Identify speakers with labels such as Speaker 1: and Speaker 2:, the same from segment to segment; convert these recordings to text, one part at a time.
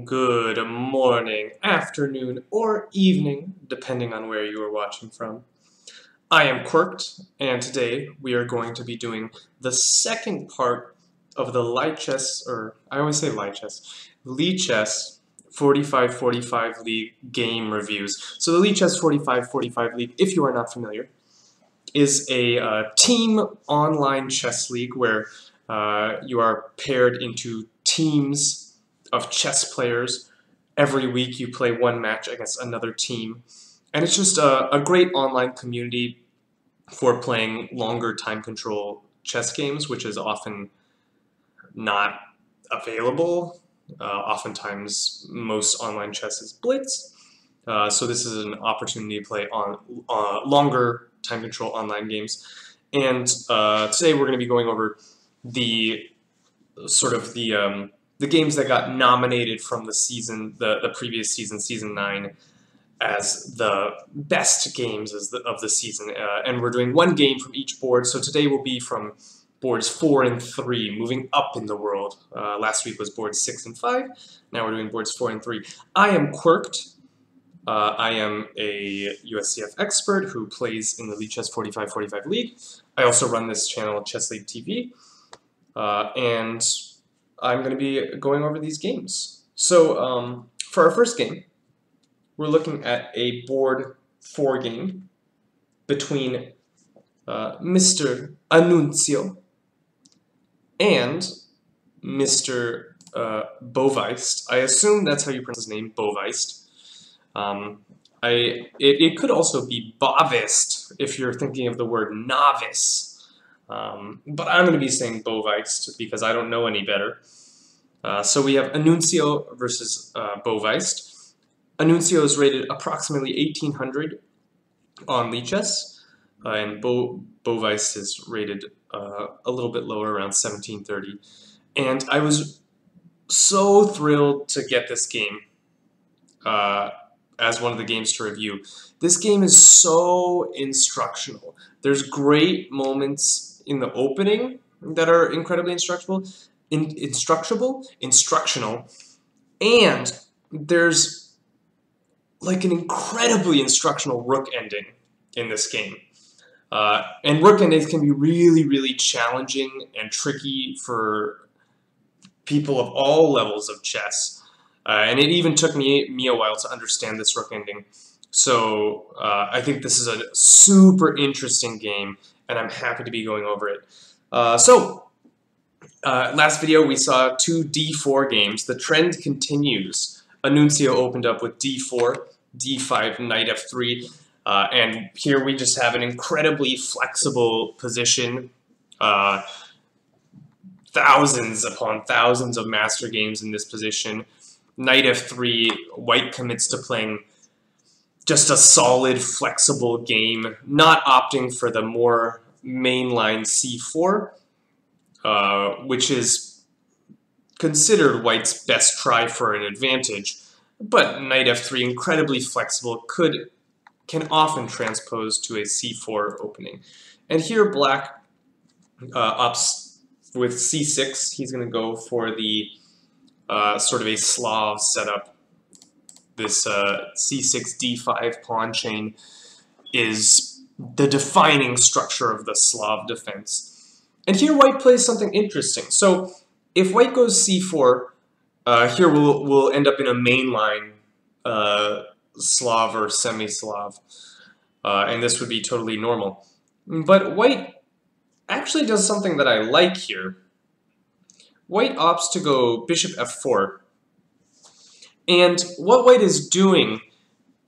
Speaker 1: Good morning, afternoon, or evening, depending on where you are watching from. I am Quirked, and today we are going to be doing the second part of the Lichess, or I always say Lichess 4545 League game reviews. So the Lichess 4545 League, if you are not familiar, is a team online chess league where you are paired into teams of chess players. Every week you play one match against another team. And it's just a great online community for playing longer time control chess games, which is often not available. Oftentimes most online chess is blitz. So this is an opportunity to play on longer time control online games. And today we're going to be going over the the games that got nominated from the season, the previous season, season 9, as the best games of the season. And we're doing one game from each board. So today will be from boards 4 and 3, moving up in the world. Last week was boards 6 and 5. Now we're doing boards 4 and 3. I am Quirked. I am a USCF expert who plays in the Lichess 4545 League. I also run this channel, Chess League TV. And I'm going to be going over these games. So for our first game, we're looking at a board 4 game between Mr. Annunzio and Mr. Boweist. I assume that's how you pronounce his name, Boweist. It could also be Bavist if you're thinking of the word novice. But I'm going to be saying Boweist because I don't know any better. So we have Annunzio versus Boweist. Annunzio is rated approximately 1800 on Lichess, and Bovice is rated a little bit lower, around 1730. And I was so thrilled to get this game uh, as one of the games to review. This game is so instructional. There's great moments in the opening that are incredibly instructional, and there's like an incredibly instructional rook ending in this game. And rook endings can be really, really challenging and tricky for people of all levels of chess. And it even took me a while to understand this rook ending. So I think this is a super interesting game, and I'm happy to be going over it. Last video we saw 2 d4 games. The trend continues. Anuncio opened up with d4, d5, knight f3, and here we just have an incredibly flexible position. Thousands upon thousands of master games in this position. Knight f3, white commits to playing just a solid, flexible game, not opting for the more mainline c4, which is considered white's best try for an advantage. But knight f3, incredibly flexible, can often transpose to a c4 opening. And here black opts with c6. He's going to go for the sort of a Slav setup. This c6 d5 pawn chain is the defining structure of the Slav defense. And here white plays something interesting. So if white goes c4, here we'll end up in a mainline Slav or semi-Slav, and this would be totally normal. But white actually does something that I like here. White opts to go bishop f4. And what white is doing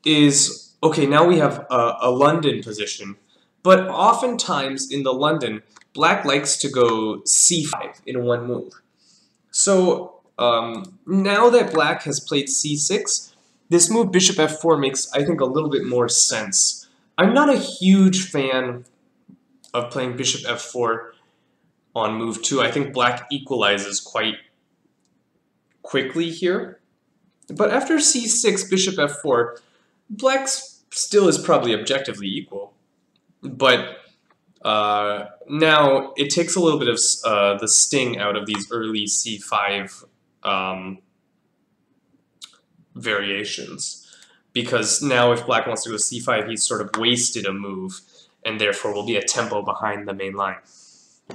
Speaker 1: is, okay, now we have a London position, but oftentimes in the London, black likes to go c5 in one move. So now that black has played c6, this move bishop f4 makes, I think, a little bit more sense. I'm not a huge fan of playing bishop f4 on move 2. I think black equalizes quite quickly here. But after c6, bishop f4, black still is probably objectively equal. But now it takes a little bit of the sting out of these early c5 variations. Because now if black wants to go c5, he's sort of wasted a move, and therefore will be a tempo behind the main line.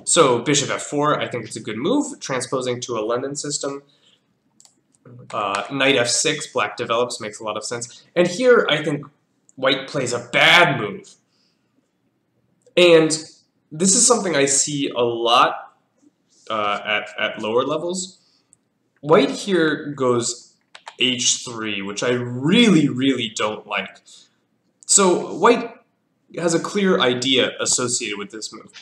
Speaker 1: So bishop f4, I think it's a good move, transposing to a London system. Knight f6, black develops, makes a lot of sense. And here I think white plays a bad move. And this is something I see a lot at lower levels. White here goes h3, which I really, really don't like. So white has a clear idea associated with this move.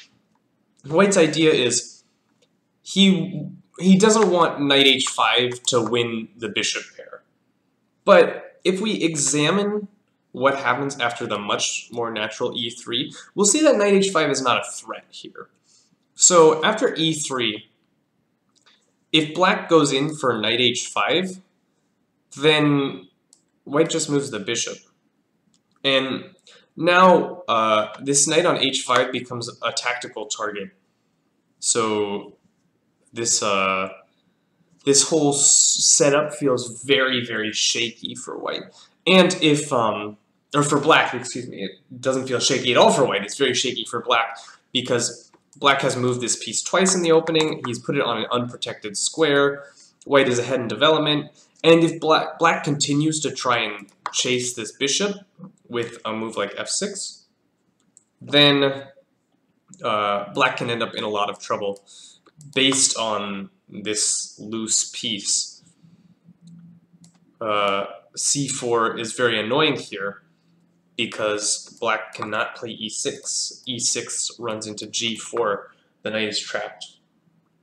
Speaker 1: White's idea is he doesn't want knight h5 to win the bishop pair. But if we examine what happens after the much more natural e3, we'll see that knight h5 is not a threat here. So after e3, if black goes in for knight h5, then white just moves the bishop. And now this knight on h5 becomes a tactical target. So this this whole setup feels very, very shaky for white. And if or for black, excuse me, it doesn't feel shaky at all for white. It's very shaky for black because black has moved this piece twice in the opening. He's put it on an unprotected square. White is ahead in development. And if black continues to try and chase this bishop with a move like f6, then black can end up in a lot of trouble based on this loose piece. c4 is very annoying here because black cannot play e6. e6 runs into g4. The knight is trapped.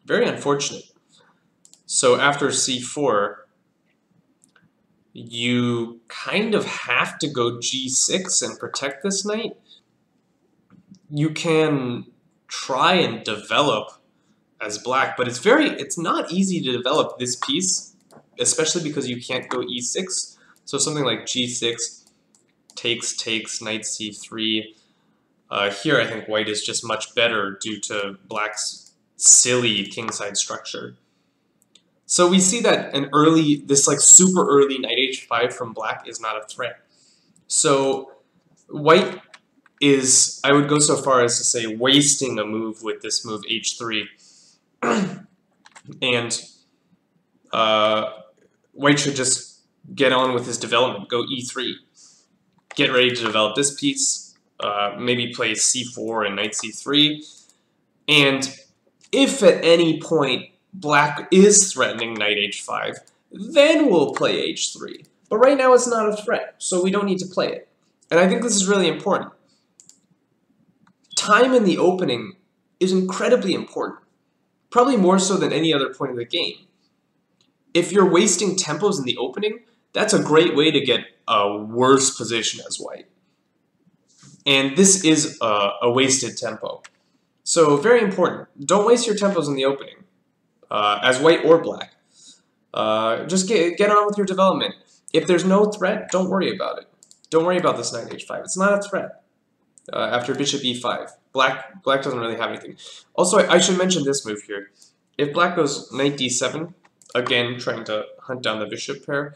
Speaker 1: Very unfortunate. So after c4, you kind of have to go g6 and protect this knight. You can try and develop as black, but it's not easy to develop this piece, especially because you can't go e6. So something like g6, takes, knight c3. Here I think white is just much better due to black's silly kingside structure. So we see that this like super early knight h5 from black is not a threat. So white is, I would go so far as to say, wasting a move with this move h3. And white should just get on with his development, go e3. Get ready to develop this piece, maybe play c4 and knight c3. And if at any point black is threatening knight h5, then we'll play h3. But right now it's not a threat, so we don't need to play it. And I think this is really important. Time in the opening is incredibly important, probably more so than any other point of the game. If you're wasting tempos in the opening, that's a great way to get a worse position as white. And this is a wasted tempo. So very important. Don't waste your tempos in the opening, as white or black. Just get on with your development. If there's no threat, don't worry about it. Don't worry about this knight h5. It's not a threat. After bishop e5, black doesn't really have anything. Also, I should mention this move here. If black goes knight d7, again trying to hunt down the bishop pair,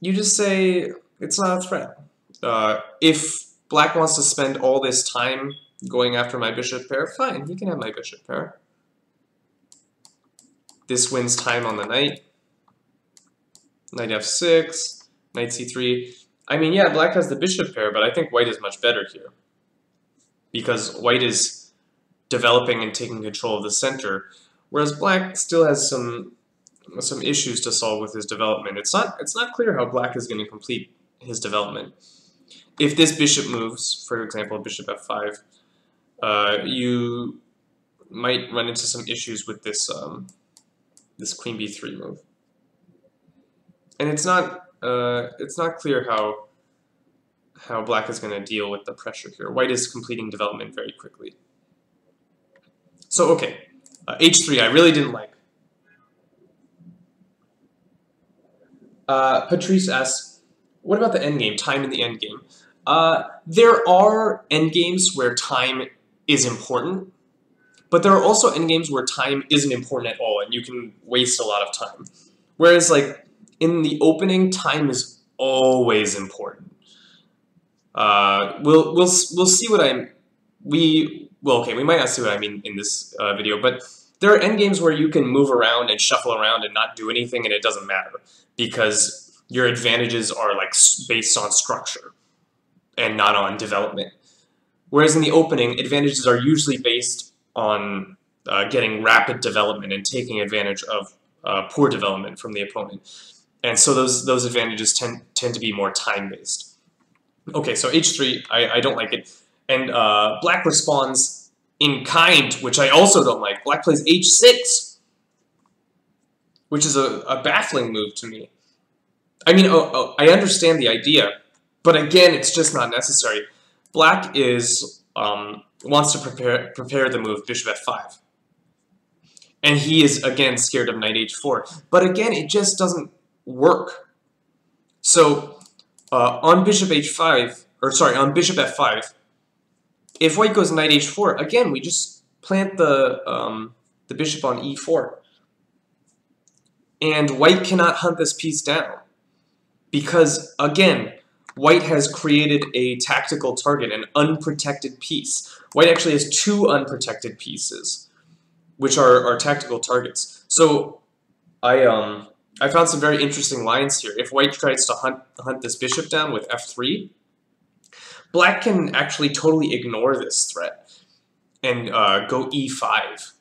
Speaker 1: you just say it's not a threat. If black wants to spend all this time going after my bishop pair, fine, he can have my bishop pair. This wins time on the knight. Knight f6, knight c3. I mean, yeah, black has the bishop pair, but I think white is much better here, because white is developing and taking control of the center, whereas black still has some issues to solve with his development. It's not clear how black is going to complete his development. If this bishop moves, for example, bishop f5, you might run into some issues with this this queen b3 move, and it's not clear how black is going to deal with the pressure here. White is completing development very quickly. So okay, h3 I really didn't like. Patrice asks, what about the endgame, time in the endgame? There are endgames where time is important, but there are also endgames where time isn't important at all, and you can waste a lot of time. Whereas, like, in the opening, time is always important. We'll see what we might not see what I mean in this video, but there are endgames where you can move around and shuffle around and not do anything, and it doesn't matter, because your advantages are like based on structure and not on development. Whereas in the opening, advantages are usually based on getting rapid development and taking advantage of poor development from the opponent. And so those advantages tend to be more time-based. Okay, so h3, I don't like it. And black responds in kind, which I also don't like. Black plays h6, which is a baffling move to me. I mean, I understand the idea, but again, it's just not necessary. Black wants to prepare the move bishop f5. And he is, again, scared of knight h4. But again, it just doesn't work. So, on bishop h5, or sorry, on bishop f5, if white goes knight h4, again, we just plant the bishop on e4. And white cannot hunt this piece down. Because, again, white has created a tactical target, an unprotected piece. White actually has two unprotected pieces, which are tactical targets. So I found some very interesting lines here. If white tries to hunt this bishop down with f3, black can actually totally ignore this threat and go e5.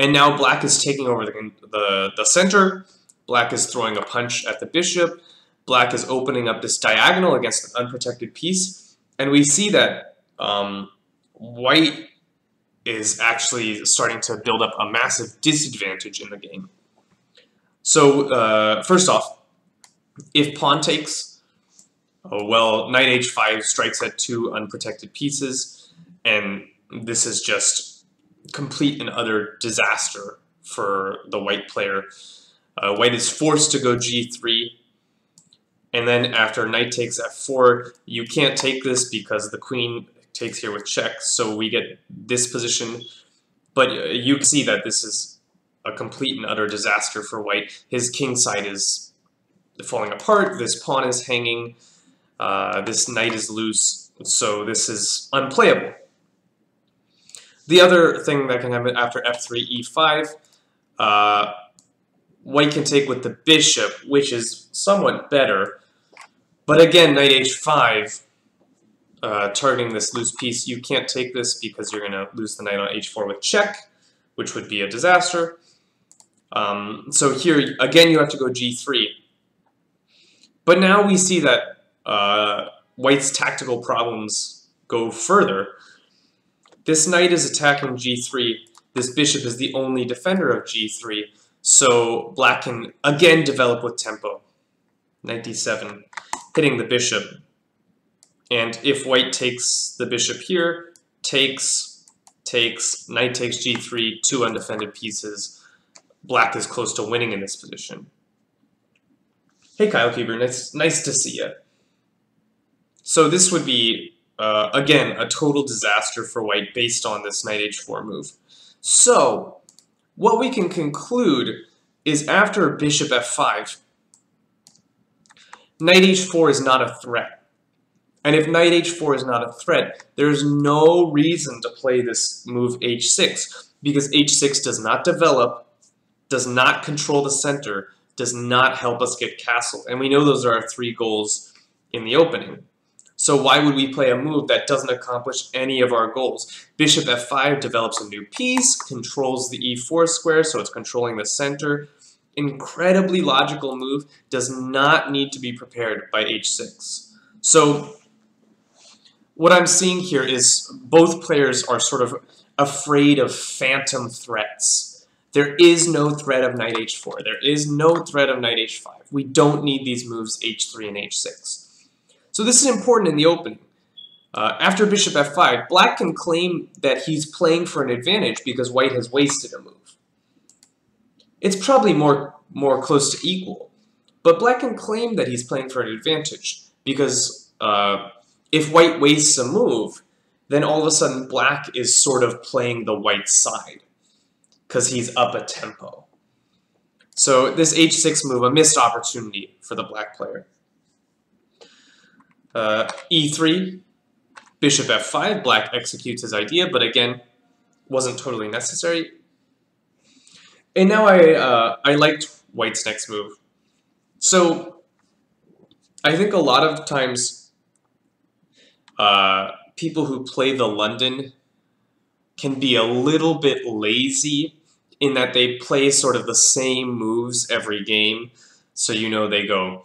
Speaker 1: And now black is taking over the center. Black is throwing a punch at the bishop. Black is opening up this diagonal against an unprotected piece. And we see that white is actually starting to build up a massive disadvantage in the game. So first off, If pawn takes, oh, well, knight h5 strikes at 2 unprotected pieces, and this is just complete and utter disaster for the white player. White is forced to go g3, and then after knight takes f4, you can't take this because the queen takes here with check, so we get this position. But you can see that this is a complete and utter disaster for white. His king side is falling apart, this pawn is hanging, this knight is loose, so this is unplayable. The other thing that can happen after f3, e5, white can take with the bishop, which is somewhat better. But again, knight h5, targeting this loose piece, you can't take this because you're going to lose the knight on h4 with check, which would be a disaster. So here, again, you have to go g3. But now we see that white's tactical problems go further. This knight is attacking g3. This bishop is the only defender of g3. So black can again develop with tempo. Knight d7, hitting the bishop. And if white takes the bishop here, takes, knight takes g3, 2 undefended pieces. Black is close to winning in this position. Hey Kyle Keeber, nice to see you. So this would be, again, a total disaster for white based on this knight h4 move. So, what we can conclude is after bishop f5, knight h4 is not a threat. And if knight h4 is not a threat, there's no reason to play this move h6, because h6 does not develop, does not control the center, does not help us get castled. And we know those are our 3 goals in the opening. So why would we play a move that doesn't accomplish any of our goals? Bishop f5 develops a new piece, controls the e4 square, so it's controlling the center. Incredibly logical move, does not need to be prepared by h6. So what I'm seeing here is both players are sort of afraid of phantom threats. There is no threat of knight h4. There is no threat of knight h5. We don't need these moves h3 and h6. So this is important in the opening. After bishop f5, black can claim that he's playing for an advantage because white has wasted a move. It's probably more close to equal. But black can claim that he's playing for an advantage because if white wastes a move, then all of a sudden black is sort of playing the white side because he's up a tempo. So this h6 move, a missed opportunity for the black player. E3, bishop f5, black executes his idea, but again, wasn't totally necessary. And now I liked white's next move. So I think a lot of times people who play the London can be a little bit lazy in that they play sort of the same moves every game. So you know they go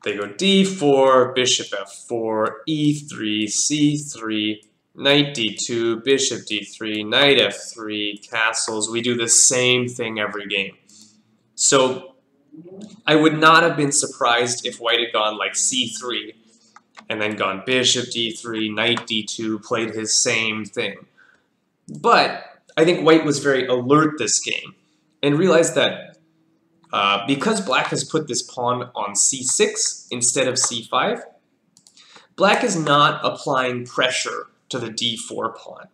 Speaker 1: d4, bishop f4, e3, c3, knight d2, bishop d3, knight f3, castles. We do the same thing every game. So I would not have been surprised if white had gone like c3 and then gone bishop d3, knight d2, played his same thing. But I think white was very alert this game and realized that because black has put this pawn on c6 instead of c5, black is not applying pressure to the d4 pawn.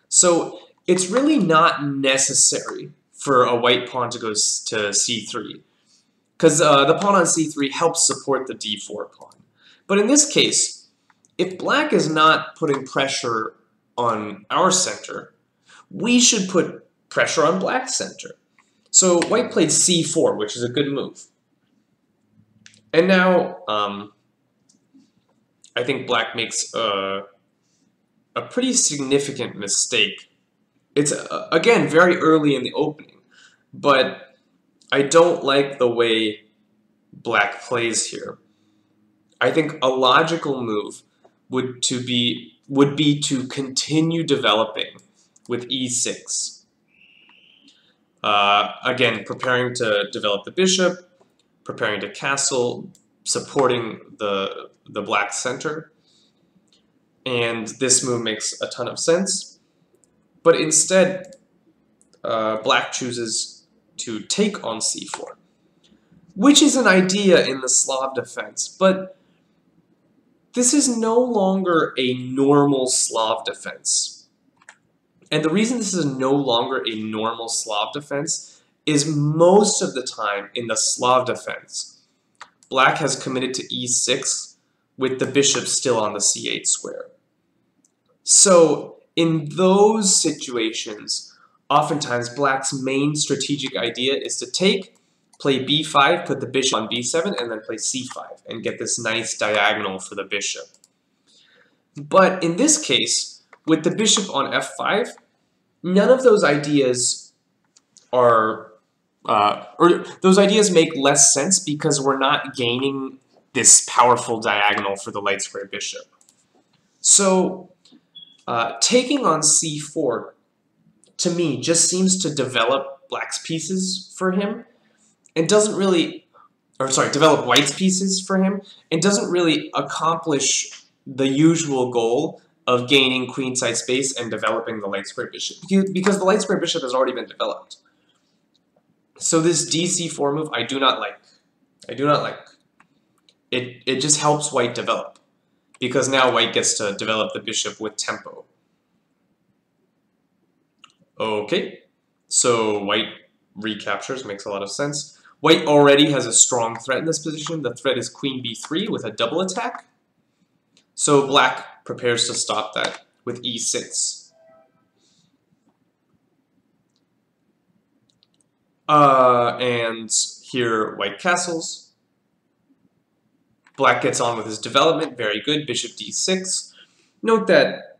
Speaker 1: So it's really not necessary for a white pawn to go to c3, because the pawn on c3 helps support the d4 pawn. But in this case, if black is not putting pressure on our center, we should put pressure on black's center. So white played c4, which is a good move. And now I think black makes a pretty significant mistake. It's, again, very early in the opening, but I don't like the way black plays here. I think a logical move would be to continue developing with e6. Again, preparing to develop the bishop, preparing to castle, supporting the black center. And this move makes a ton of sense. But instead, black chooses to take on c4, which is an idea in the Slav defense, but this is no longer a normal Slav defense. And the reason this is no longer a normal Slav defense is most of the time in the Slav defense, black has committed to e6 with the bishop still on the c8 square. So in those situations, oftentimes black's main strategic idea is to take, play b5, put the bishop on b7, and then play c5, and get this nice diagonal for the bishop. But in this case, with the bishop on f5, none of those ideas are, or those ideas make less sense because we're not gaining this powerful diagonal for the light square bishop. So taking on c4, to me, just seems to develop black's pieces for him, and doesn't really, or sorry, develop white's pieces for him, and doesn't really accomplish the usual goal of gaining queenside space and developing the light square bishop, because the light square bishop has already been developed. So this dc4 move, I do not like. I do not like. It just helps white develop, because now white gets to develop the bishop with tempo. Okay, so white recaptures, makes a lot of sense. White already has a strong threat in this position. The threat is queen b3 with a double attack. So black prepares to stop that with e6. And here white castles. Black gets on with his development, very good, bishop d6. Note that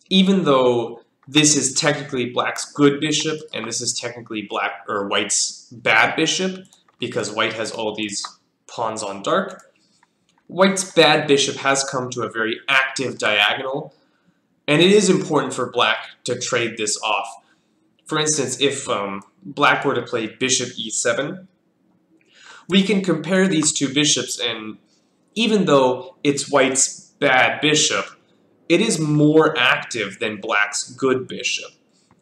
Speaker 1: even though this is technically black's good bishop, and this is technically black or white's bad bishop, because white has all these pawns on dark, white's bad bishop has come to a very active diagonal, and it is important for black to trade this off. For instance, if black were to play bishop e7, we can compare these two bishops, and even though it's white's bad bishop, it is more active than black's good bishop.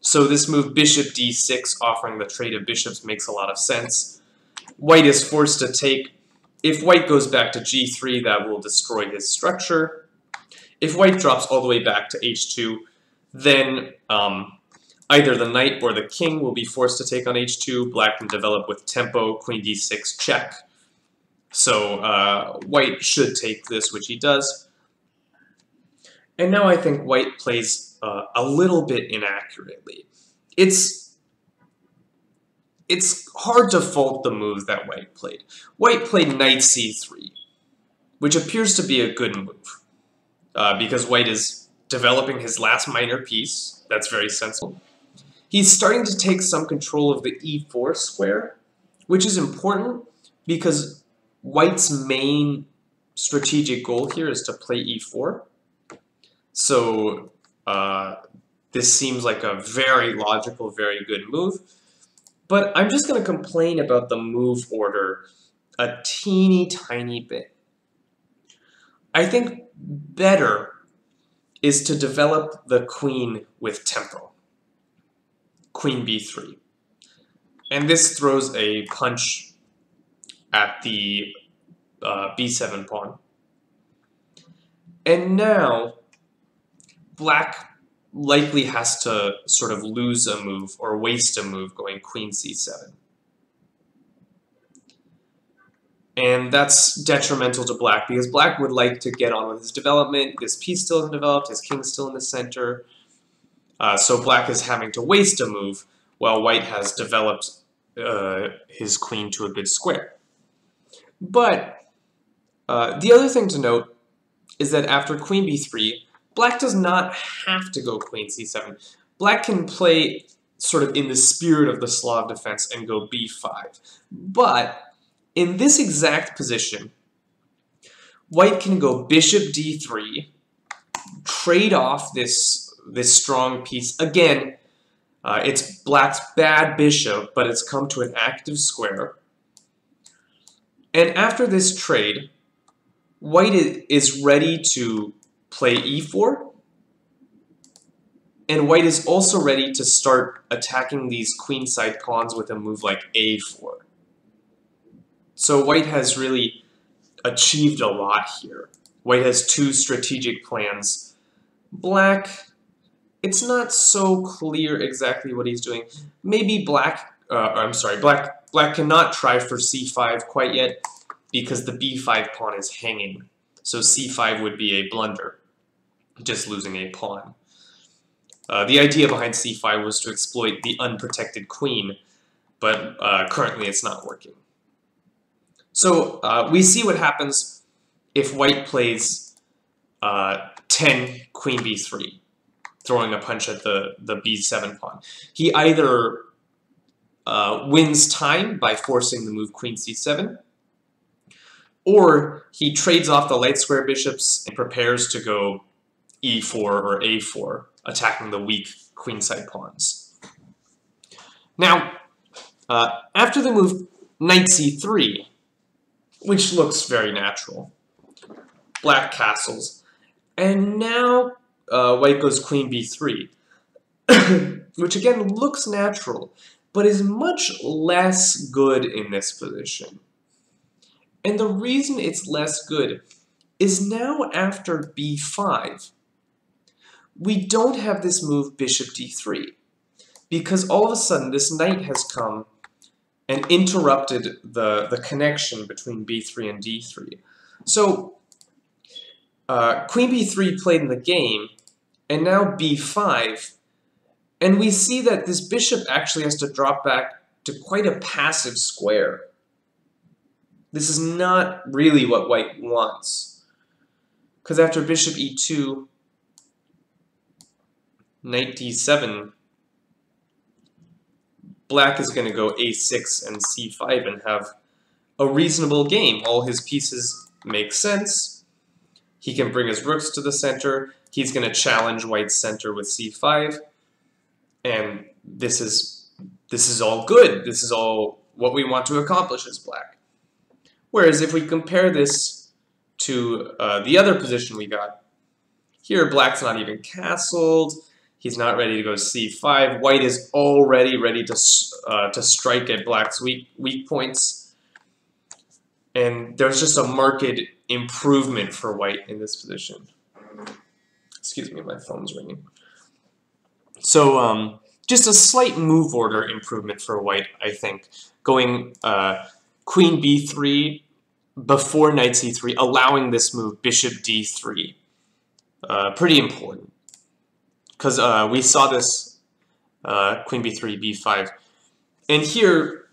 Speaker 1: So this move, bishop d6, offering the trade of bishops, makes a lot of sense. White is forced to take. If white goes back to g3, that will destroy his structure. If white drops all the way back to h2, then either the knight or the king will be forced to take on h2. Black can develop with tempo, queen d6, check. So white should take this, which he does. And now I think white plays a little bit inaccurately. It's hard to fault the move that white played. White played knight c3, which appears to be a good move, because white is developing his last minor piece. That's very sensible. He's starting to take some control of the e4 square, which is important because white's main strategic goal here is to play e4. So this seems like a very logical, very good move. But I'm just going to complain about the move order a teeny tiny bit. I think better is to develop the queen with tempo. Queen b3. And this throws a punch at the b7 pawn. And now black likely has to sort of lose a move or waste a move going queen c7. And that's detrimental to black because black would like to get on with his development. This piece still isn't developed, his king's still in the center. So black is having to waste a move while white has developed his queen to a good square. But the other thing to note is that after queen b3, black does not have to go queen c7. Black can play sort of in the spirit of the Slav defense and go b5. But in this exact position, white can go bishop d3, trade off this strong piece. Again, it's black's bad bishop, but it's come to an active square. And after this trade, white is ready to play e4, and white is also ready to start attacking these queenside pawns with a move like a4. So white has really achieved a lot here. White has two strategic plans. Black, it's not so clear exactly what he's doing. Maybe black cannot try for c5 quite yet because the b5 pawn is hanging. So c5 would be a blunder, just losing a pawn. The idea behind c5 was to exploit the unprotected queen, but currently it's not working. So we see what happens if white plays 10 queen b3, throwing a punch at the b7 pawn. He either wins time by forcing the move queen c7, or he trades off the light square bishops and prepares to go e4 or a4, attacking the weak queenside pawns. Now, after the move knight c3, which looks very natural, black castles, and now white goes queen b3, which again looks natural, but is much less good in this position. And the reason it's less good is now after b5, we don't have this move bishop d3, because all of a sudden this knight has come and interrupted the connection between b3 and d3. So queen b3 played in the game, and now b5, and we see that this bishop actually has to drop back to quite a passive square. This is not really what white wants, because after bishop e2, knight d7, black is going to go a6 and c5 and have a reasonable game. All his pieces make sense. He can bring his rooks to the center. He's going to challenge white's center with c5. And this is all good. This is all what we want to accomplish as black. Whereas if we compare this to the other position we got, here black's not even castled. He's not ready to go c5. White is already ready to strike at black's weak points. And there's just a marked improvement for white in this position. Excuse me, my phone's ringing. So just a slight move order improvement for white, I think. Going queen b3 before knight c3, allowing this move bishop d3. Pretty important. Because we saw this queen b3, b5. And here,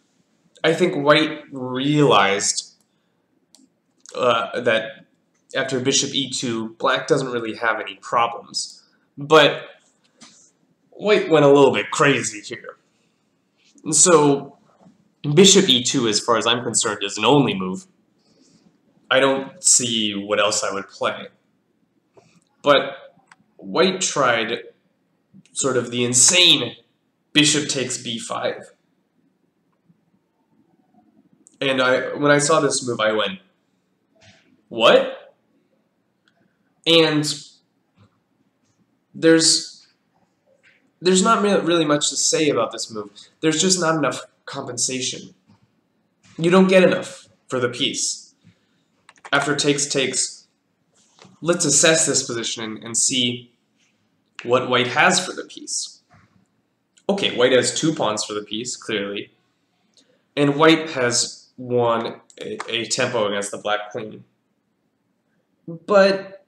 Speaker 1: I think white realized that after bishop e2, black doesn't really have any problems. But white went a little bit crazy here. And so bishop e2, as far as I'm concerned, is an only move. I don't see what else I would play. But white tried sort of the insane bishop takes b5. And when I saw this move, I went, what? And there's not really much to say about this move. There's just not enough compensation. You don't get enough for the piece. After takes, let's assess this position and see what white has for the piece. Okay, white has 2 pawns for the piece, clearly. And white has won a tempo against the black queen. But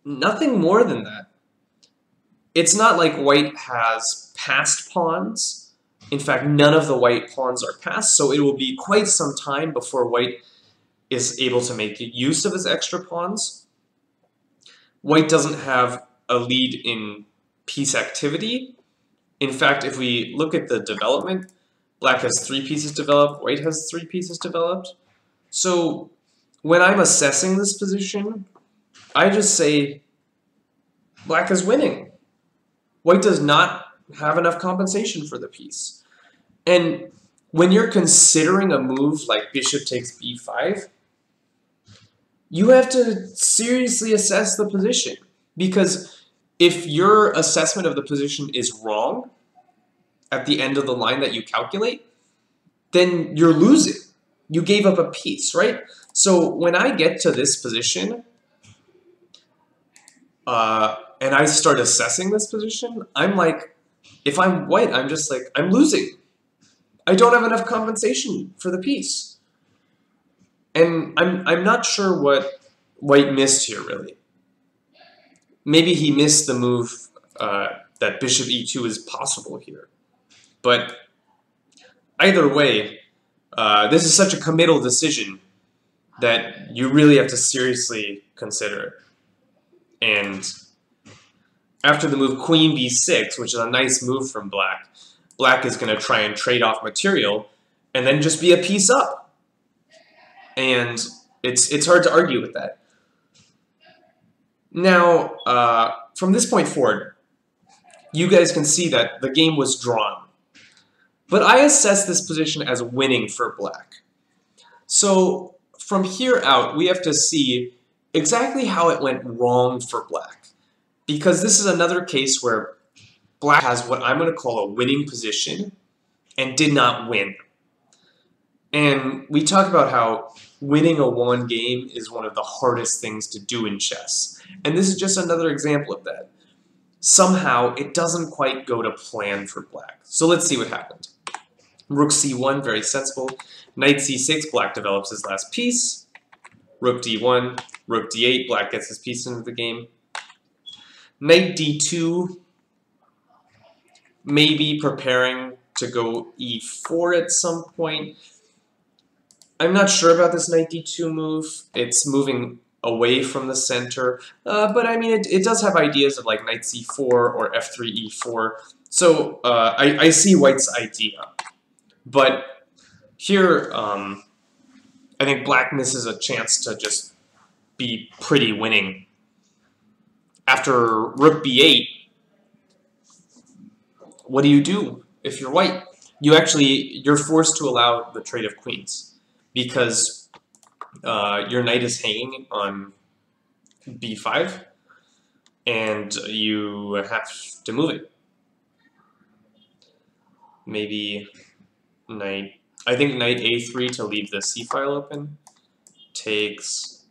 Speaker 1: nothing more than that. It's not like white has passed pawns. In fact, none of the white pawns are passed, so it will be quite some time before white is able to make use of his extra pawns. White doesn't have a lead in piece activity. In fact, if we look at the development, black has 3 pieces developed, white has 3 pieces developed. So when I'm assessing this position, I just say black is winning. White does not have enough compensation for the piece. And when you're considering a move like bishop takes b5, you have to seriously assess the position. Because if your assessment of the position is wrong at the end of the line that you calculate, then you're losing. You gave up a piece, right? So when I get to this position, and I start assessing this position, I'm like, if I'm white, I'm just like, I'm losing. I don't have enough compensation for the piece. And I'm not sure what white missed here, really. Maybe he missed the move that bishop e2 is possible here. But either way, this is such a committal decision that you really have to seriously consider it. And after the move queen b6, which is a nice move from black, black is going to try and trade off material and then just be a piece up. And it's hard to argue with that. Now, from this point forward, you guys can see that the game was drawn. But I assess this position as winning for black. So from here out, we have to see exactly how it went wrong for black. Because this is another case where black has what I'm going to call a winning position and did not win. And we talk about how winning a one game is one of the hardest things to do in chess. And this is just another example of that. Somehow, it doesn't quite go to plan for black. So let's see what happened. Rook c1, very sensible. Knight c6, black develops his last piece. Rook d1, rook d8, black gets his piece into the game. Knight d2, maybe preparing to go e4 at some point. I'm not sure about this knight d2 move. It's moving away from the center, but I mean, it does have ideas of like knight c4 or f3, e4. So I see white's idea. But here, I think black misses a chance to just be pretty winning. After rook b8, what do you do if you're white? You're forced to allow the trade of queens because your knight is hanging on b5 and you have to move it. Maybe I think knight a3 to leave the c file open. Takes,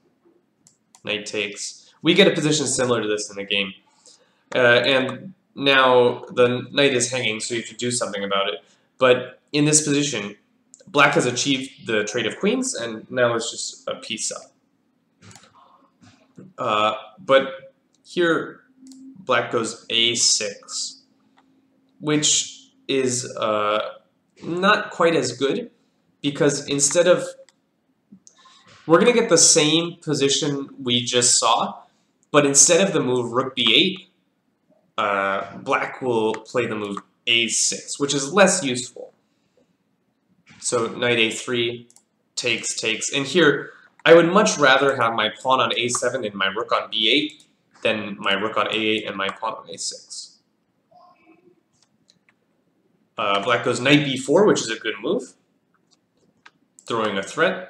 Speaker 1: knight takes. We get a position similar to this in the game. And now the knight is hanging, so you have to do something about it. But in this position, black has achieved the trade of queens, and now it's just a piece up. But here, black goes a6, which is not quite as good, because instead of... We're going to get the same position we just saw, but instead of the move rook b8, black will play the move a6, which is less useful. So knight a3, takes, and here I would much rather have my pawn on a7 and my rook on b8 than my rook on a8 and my pawn on a6. Black goes knight b4, which is a good move, throwing a threat.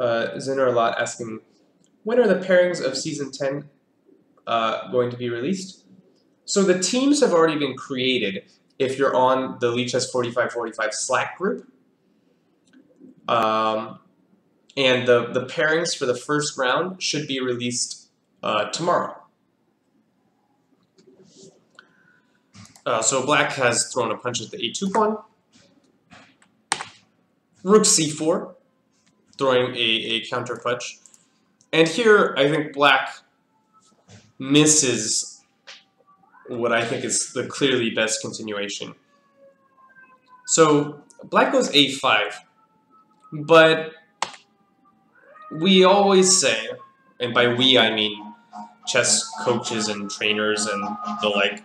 Speaker 1: Zinner a lot asking, when are the pairings of Season 10 going to be released? So the teams have already been created if you're on the Lichess4545 Slack group. And the pairings for the first round should be released tomorrow. So black has thrown a punch at the a2 pawn. Rook c4. Throwing a counter punch. And here, I think black misses what I think is the clearly best continuation. So black goes a5, but we always say, and by we I mean chess coaches and trainers and the like,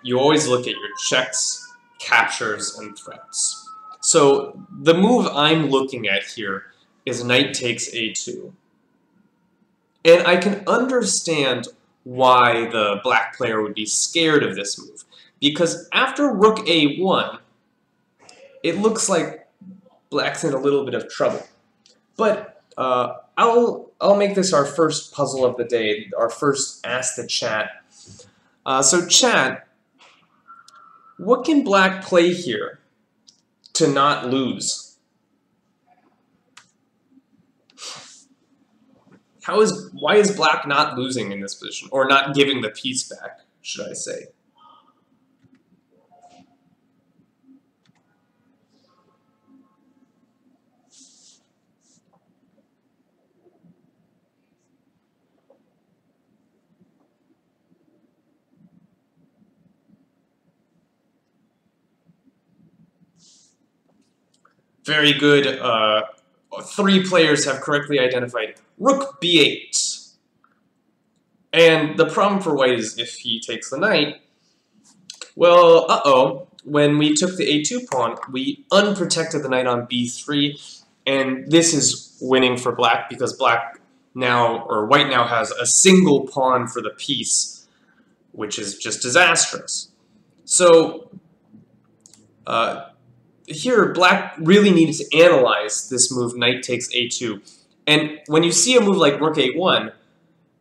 Speaker 1: you always look at your checks, captures, and threats. So the move I'm looking at here is knight takes a2. And I can understand why the black player would be scared of this move. Because after rook a1, it looks like black's in a little bit of trouble. But I'll make this our first puzzle of the day, our first Ask the Chat. So chat, what can black play here to not lose? Why is black not losing in this position, or not giving the piece back, should I say? Very good. 3 players have correctly identified rook b8. And the problem for white is if he takes the knight, well, uh-oh. When we took the a2 pawn, we unprotected the knight on b3, and this is winning for black because white now has a single pawn for the piece, which is just disastrous. So here, black really needed to analyze this move, knight takes a2. And when you see a move like rook a1,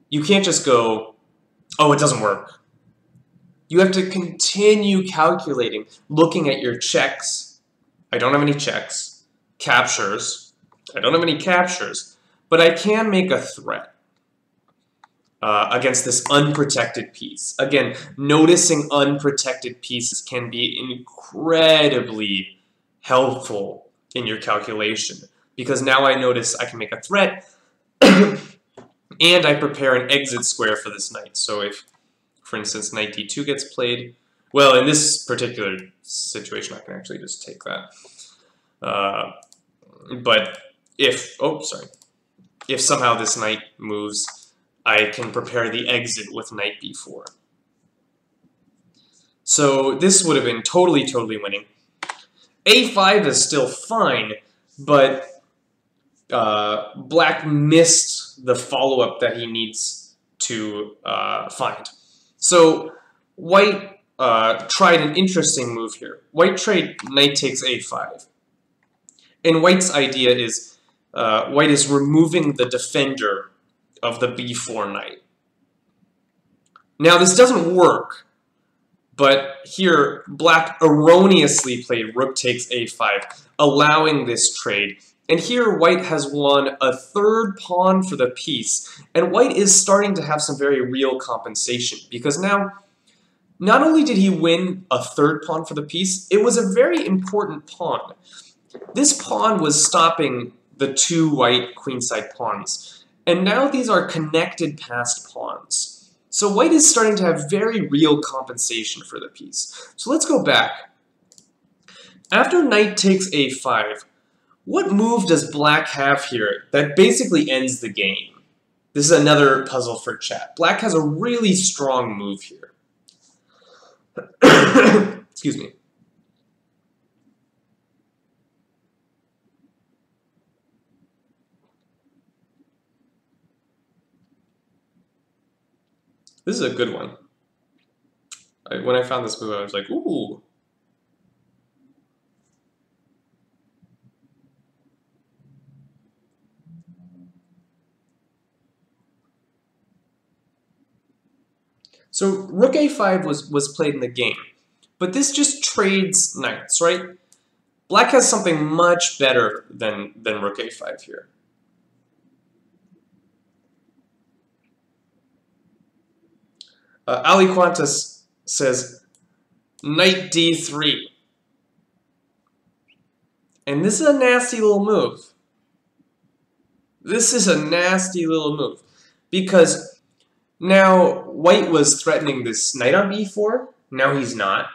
Speaker 1: you can't just go, oh, it doesn't work. You have to continue calculating, looking at your checks. I don't have any checks. Captures. I don't have any captures. But I can make a threat against this unprotected piece. Again, noticing unprotected pieces can be incredibly helpful in your calculation, because now I notice I can make a threat and I prepare an exit square for this knight. So if, for instance, knight d2 gets played, well, in this particular situation, I can actually just take that. But if somehow this knight moves, I can prepare the exit with knight b4. So this would have been totally winning. a5 is still fine, but black missed the follow-up that he needs to find. So white tried an interesting move here. White tried knight takes a5. And white's idea is white is removing the defender of the b4 knight. Now this doesn't work, but here black erroneously played rook takes a5, allowing this trade. And here white has won a third pawn for the piece, and white is starting to have some very real compensation, because now not only did he win a third pawn for the piece, it was a very important pawn. This pawn was stopping the 2 white queenside pawns, and now these are connected passed pawns. So white is starting to have very real compensation for the piece. So let's go back. After knight takes a5, what move does black have here that basically ends the game? This is another puzzle for chat. Black has a really strong move here. Excuse me. This is a good one. When I found this move, I was like, ooh. So rook a5 was played in the game, but this just trades knights, right? Black has something much better than rook a5 here. Ali Quantas says knight d3. And this is a nasty little move. This is a nasty little move, because now white was threatening this knight on b4. Now he's not.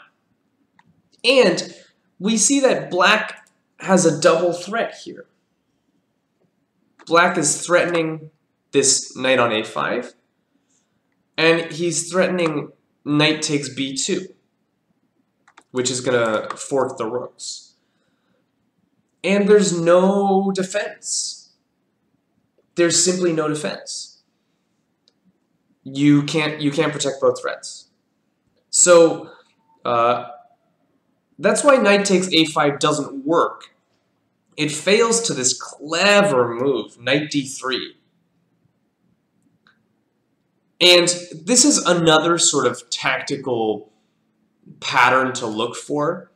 Speaker 1: And we see that black has a double threat here. Black is threatening this knight on a5. And he's threatening knight takes b2, which is going to fork the rooks. And there's no defense. There's simply no defense. you can't protect both threats. So that's why knight takes a5 doesn't work. It fails to this clever move, knight d3. And this is another sort of tactical pattern to look for.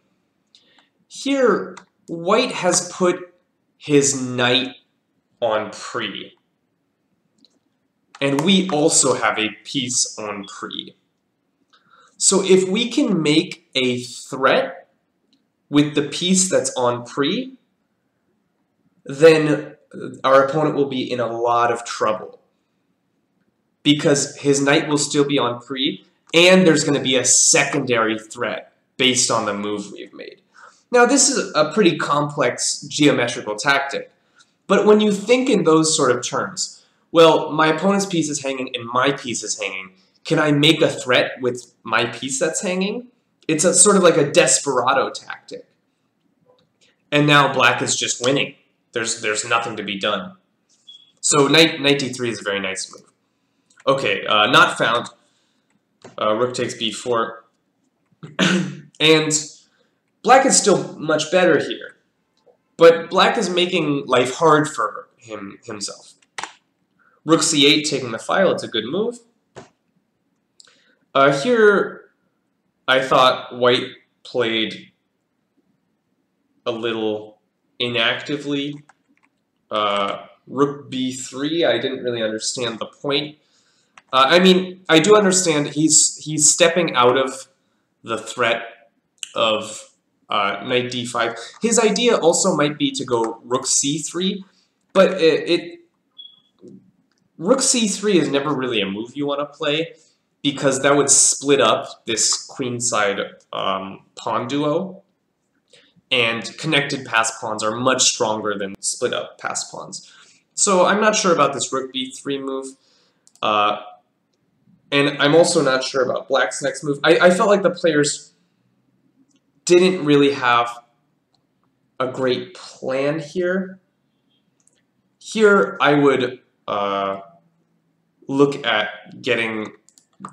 Speaker 1: Here, white has put his knight on pre. And we also have a piece on pre. So if we can make a threat with the piece that's on pre, then our opponent will be in a lot of trouble. Because his knight will still be on pre, and there's going to be a secondary threat based on the move we've made. Now, this is a pretty complex geometrical tactic, but when you think in those sort of terms, well, my opponent's piece is hanging and my piece is hanging. Can I make a threat with my piece that's hanging? It's a sort of like a desperado tactic. And now black is just winning. There's nothing to be done. So knight d3 is a very nice move. Okay, not found. Rook takes b4. And black is still much better here. But black is making life hard for himself. Rook c8 taking the file, it's a good move. Here, I thought white played a little inactively. Rook b3, I didn't really understand the point. I mean, I do understand he's stepping out of the threat of knight d5. His idea also might be to go rook c3, but rook c3 is never really a move you want to play because that would split up this queenside pawn duo, and connected pass pawns are much stronger than split up pass pawns. So I'm not sure about this rook b3 move. And I'm also not sure about black's next move. I felt like the players didn't really have a great plan here. Here, I would look at getting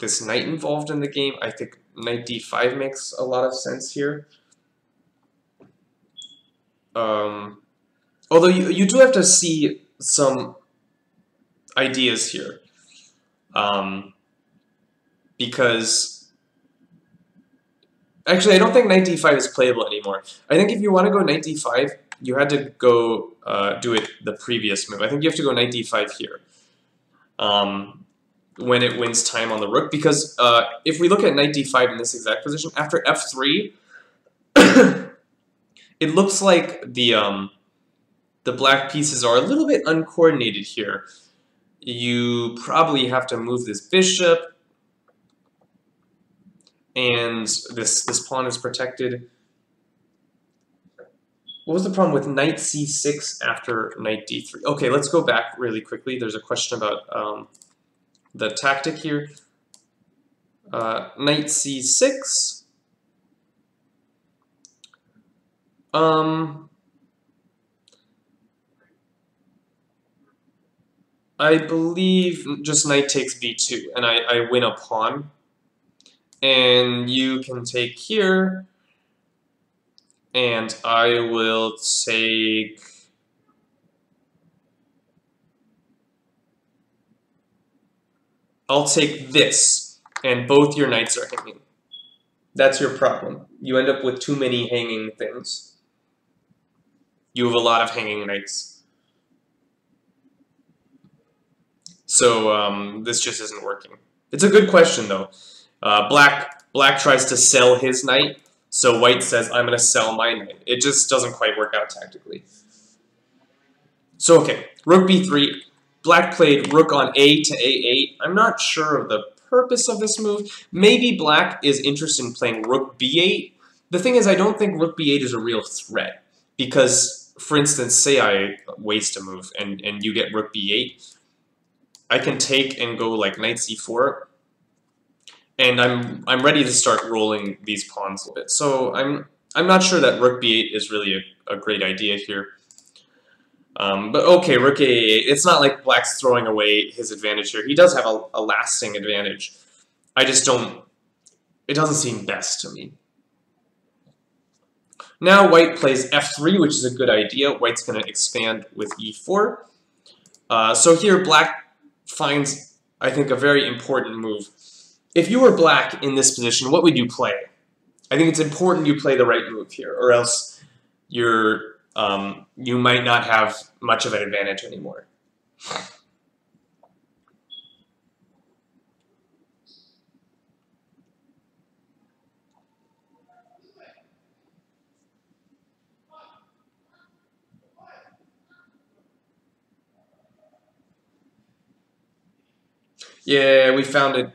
Speaker 1: this knight involved in the game. I think knight d5 makes a lot of sense here. Although you do have to see some ideas here. Because, actually, I don't think knight d5 is playable anymore. I think if you want to go knight d5, you had to go do it the previous move. I think you have to go knight d5 here when it wins time on the rook. Because if we look at knight d5 in this exact position, after f3, it looks like the black pieces are a little bit uncoordinated here. You probably have to move this bishop, and this pawn is protected. What was the problem with knight c6 after knight d3? Okay, let's go back really quickly. There's a question about the tactic here. Knight c6. I believe just knight takes b2, and I win a pawn. And you can take here, and I will take... I'll take this, and both your knights are hanging. That's your problem. You end up with too many hanging things. You have a lot of hanging knights. So this just isn't working. It's a good question, though. Black tries to sell his knight, so white says, I'm going to sell my knight. It just doesn't quite work out tactically. So, okay, rook b3. Black played rook on a to a8. I'm not sure of the purpose of this move. Maybe black is interested in playing rook b8. The thing is, I don't think rook b8 is a real threat, because, for instance, say I waste a move and you get rook b8. I can take and go like knight c4, and I'm ready to start rolling these pawns a bit. So I'm not sure that rook b8 is really a great idea here. But okay, rook a8. It's not like black's throwing away his advantage here. He does have a lasting advantage. I just don't... It doesn't seem best to me. Now white plays f3, which is a good idea. White's going to expand with e4. So here black finds, I think, a very important move. If you were black in this position, what would you play? I think it's important you play the right move here, or else you might not have much of an advantage anymore. Yeah, we found it.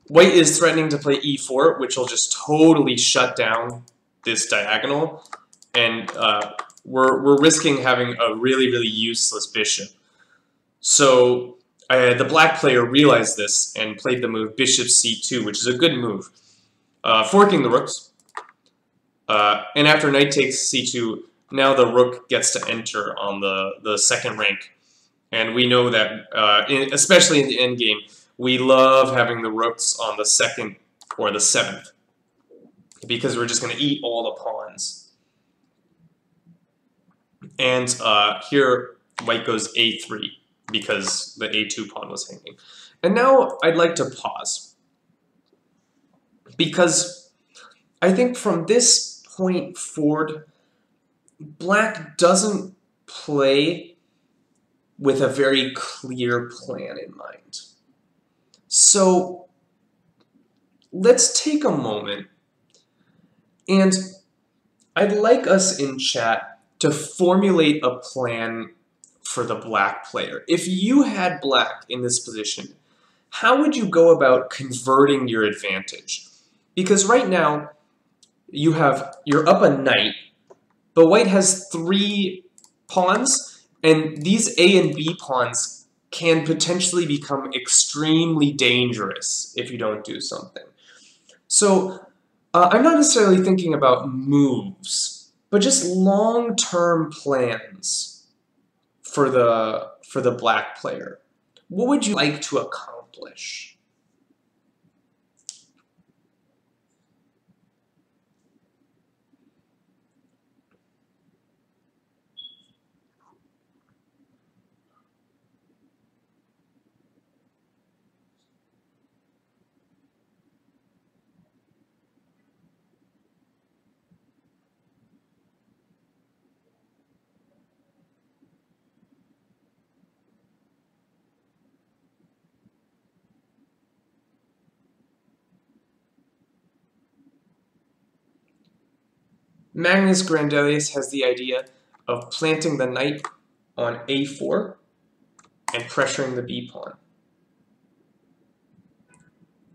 Speaker 1: White is threatening to play e4, which will just totally shut down this diagonal, and we're risking having a really, really useless bishop. So the black player realized this and played the move bishop c2, which is a good move, forking the rooks. And after knight takes c2, now the rook gets to enter on the second rank. And we know that, especially in the endgame, we love having the rooks on the 2nd or the 7th, because we're just going to eat all the pawns. And here, white goes a3, because the a2 pawn was hanging. And now I'd like to pause, because I think from this point forward, black doesn't play with a very clear plan in mind. So let's take a moment, and I'd like us in chat to formulate a plan for the black player. If you had black in this position, how would you go about converting your advantage? Because right now, you're up a knight, but white has 3 pawns, and these A and B pawns can potentially become extremely dangerous if you don't do something. So I'm not necessarily thinking about moves, but just long-term plans for the black player. What would you like to accomplish? Magnus Grandelius has the idea of planting the knight on a4 and pressuring the b pawn.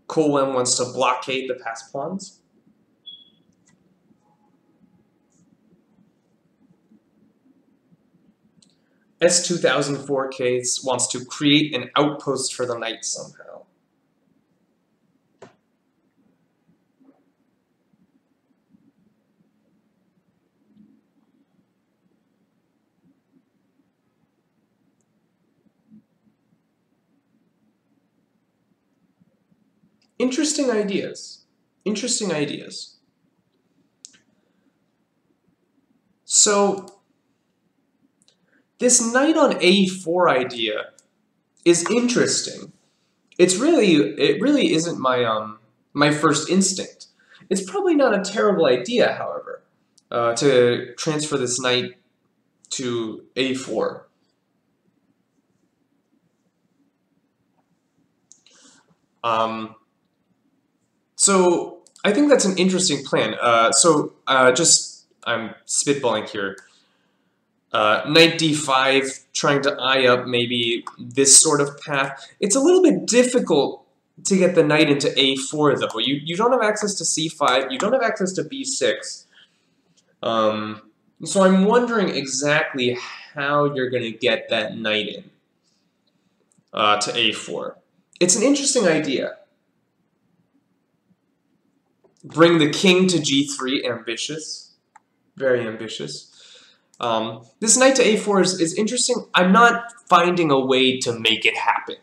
Speaker 1: Colwell wants to blockade the passed pawns. S2004K wants to create an outpost for the knight somehow. Interesting ideas. Interesting ideas. So, this knight on a4 idea is interesting. It really isn't my first instinct. It's probably not a terrible idea, however, to transfer this knight to a4. So I think that's an interesting plan. I'm spitballing here. Knight d5, trying to eye up maybe this sort of path. It's a little bit difficult to get the knight into a4, though. You don't have access to c5, you don't have access to b6. So I'm wondering exactly how you're going to get that knight in to a4. It's an interesting idea. Bring the king to g3, ambitious. Very ambitious. This knight to a4 is interesting. I'm not finding a way to make it happen.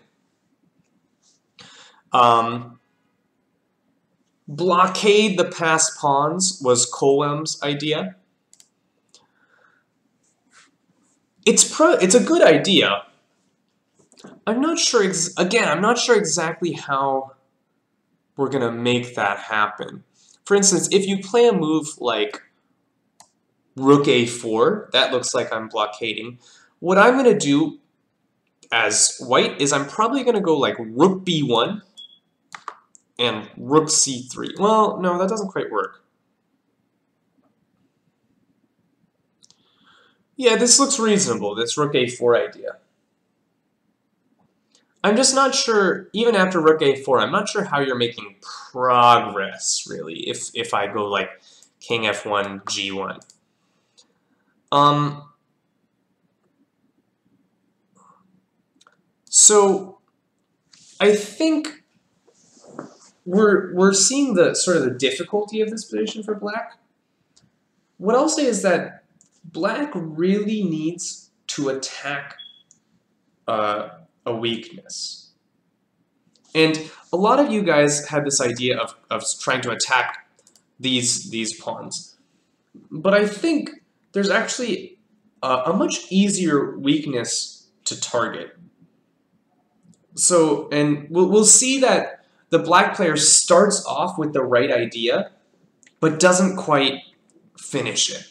Speaker 1: Blockade the passed pawns was Colwell's idea. It's a good idea. I'm not sure, again, I'm not sure exactly how we're going to make that happen. For instance, if you play a move like rook a4, that looks like I'm blockading. What I'm going to do as white is I'm probably going to go like rook b1 and rook c3. Well, no, that doesn't quite work. Yeah, this looks reasonable, this rook a4 idea. I'm just not sure, even after rook a4, I'm not sure how you're making progress, really, if I go like king f1, g1. So I think we're seeing the sort of the difficulty of this position for black. What I'll say is that black really needs to attack a weakness. And a lot of you guys had this idea of trying to attack these pawns. But I think there's actually a much easier weakness to target. So, and we'll see that the black player starts off with the right idea, but doesn't quite finish it.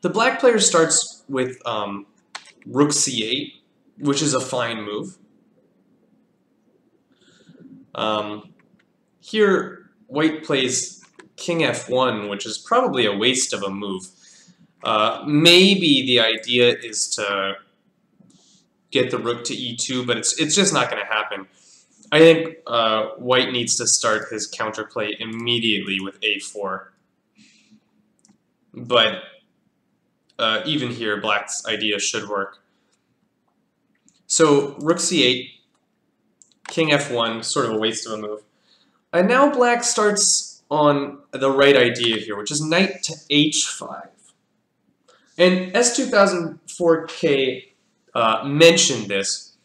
Speaker 1: The black player starts with rook c8, which is a fine move. Here, white plays king f1, which is probably a waste of a move. Maybe the idea is to get the rook to e2, but it's just not going to happen. I think white needs to start his counterplay immediately with a4. But even here, black's idea should work. So rook c8, king f1, sort of a waste of a move. And now black starts on the right idea here, which is knight to h5. And S2004K mentioned this,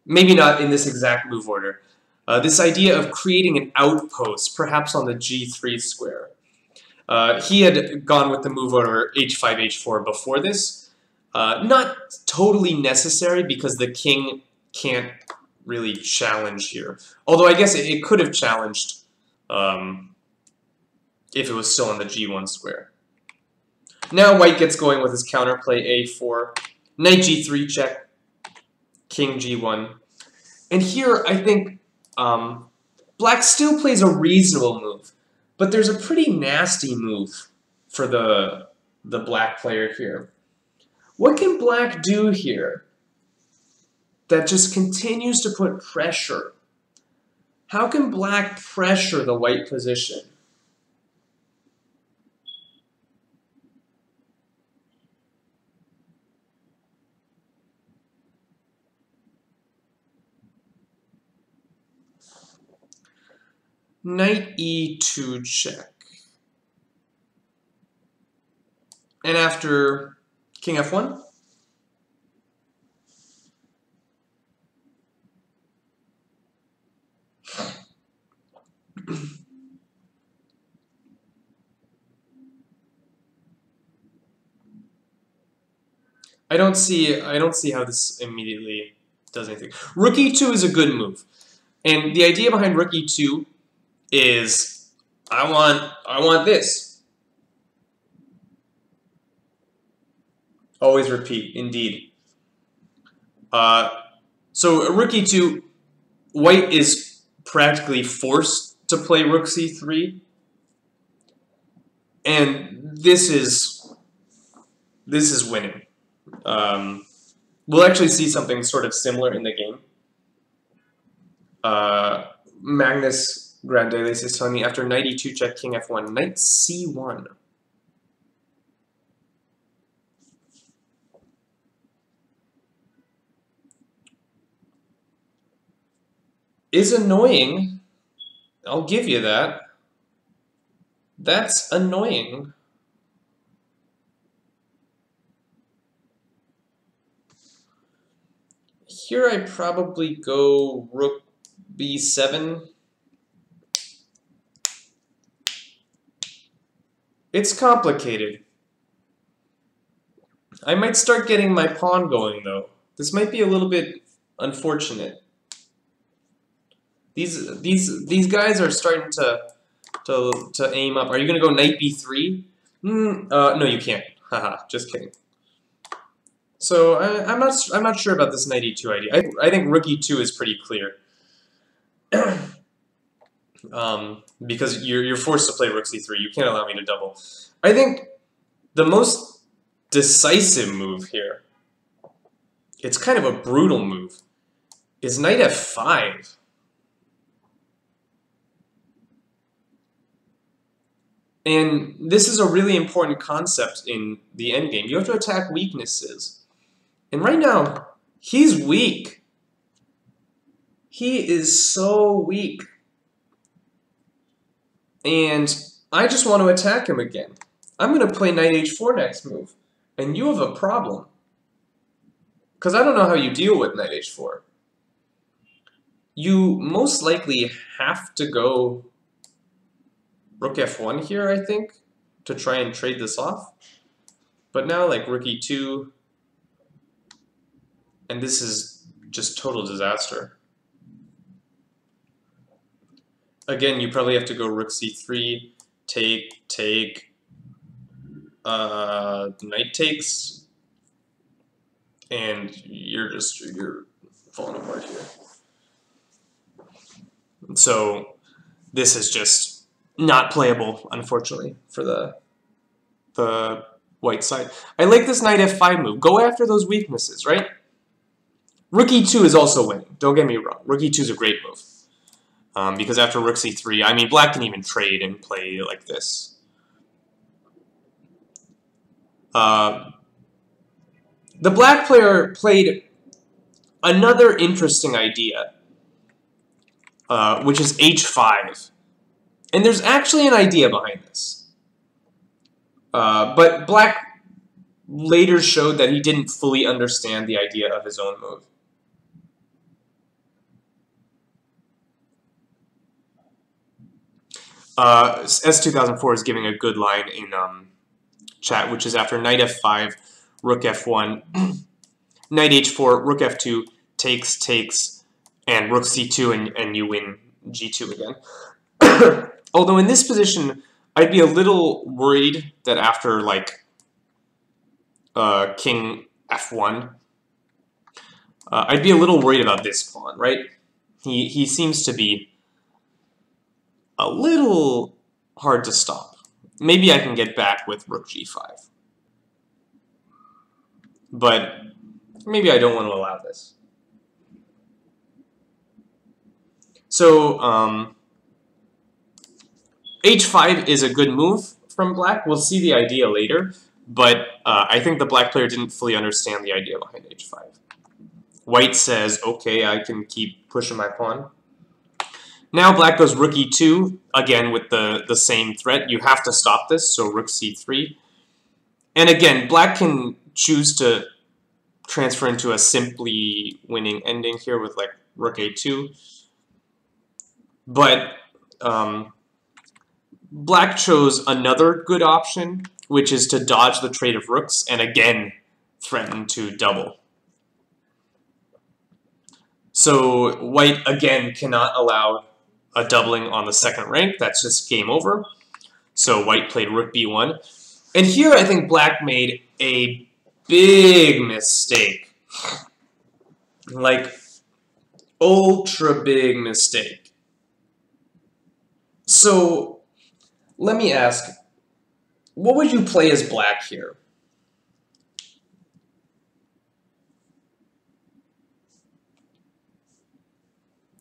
Speaker 1: maybe not in this exact move order, this idea of creating an outpost, perhaps on the g3 square. He had gone with the move order h5, h4 before this. Not totally necessary because the king can't really challenge here. Although I guess it could have challenged if it was still on the g1 square. Now white gets going with his counterplay a4, knight g3 check, king g1. And here I think black still plays a reasonable move, but there's a pretty nasty move for the black player here. What can black do here that just continues to put pressure? How can black pressure the white position? Knight e2 check. And after king f1, I don't see how this immediately does anything. Rook e2 is a good move. And the idea behind rook e2 is I want this. Always repeat, indeed. So rook e2, white is practically forced to play rook c3. And this is winning. We'll actually see something sort of similar in the game. Magnus Grandeles is telling me after knight e2 check, king f1, knight c1. Is annoying. I'll give you that. That's annoying. Here I probably go rook b7. It's complicated. I might start getting my pawn going, though. This might be a little bit unfortunate. These guys are starting to aim up. Are you gonna go knight b3? No, you can't. Haha, just kidding. So I'm not sure about this knight e2 idea. I think rook e2 is pretty clear. Because you're forced to play rook c3. You can't allow me to double. I think the most decisive move here, it's kind of a brutal move, is knight f5. And this is a really important concept in the endgame. You have to attack weaknesses. And right now, he's weak. He is so weak. And I just want to attack him again. I'm going to play knight h4 next move. And you have a problem. Because I don't know how you deal with knight h4. You most likely have to go rook f1 here, I think, to try and trade this off. But now, like, rook e2, and this is just total disaster. Again, you probably have to go rook c3, take, knight takes, and you're falling apart here. So this is just not playable, unfortunately, for the white side. I like this knight f5 move. Go after those weaknesses, right? Rook e2 is also winning. Don't get me wrong. Rook e2 is a great move. Because after rook c3, I mean, black can even trade and play like this. The black player played another interesting idea, which is h5. And there's actually an idea behind this. But black later showed that he didn't fully understand the idea of his own move. S2004 is giving a good line in chat, which is after knight f5, rook f1, knight h4, rook f2, takes, and rook c2, and you win g2 again. Although in this position, I'd be a little worried that after, like, king f1, I'd be a little worried about this pawn, right? He seems to be a little hard to stop. Maybe I can get back with rook g5. But maybe I don't want to allow this. So h5 is a good move from black. We'll see the idea later, but I think the black player didn't fully understand the idea behind h5. White says, okay, I can keep pushing my pawn. Now black goes rook e2, again with the same threat. You have to stop this, so rook c3. And again, black can choose to transfer into a simply winning ending here with, like, rook a2. But black chose another good option, which is to dodge the trade of rooks and again threaten to double. So white again cannot allow a doubling on the second rank. That's just game over. So white played rook b1. And here I think black made a big mistake. Like, ultra big mistake. So let me ask, what would you play as black here?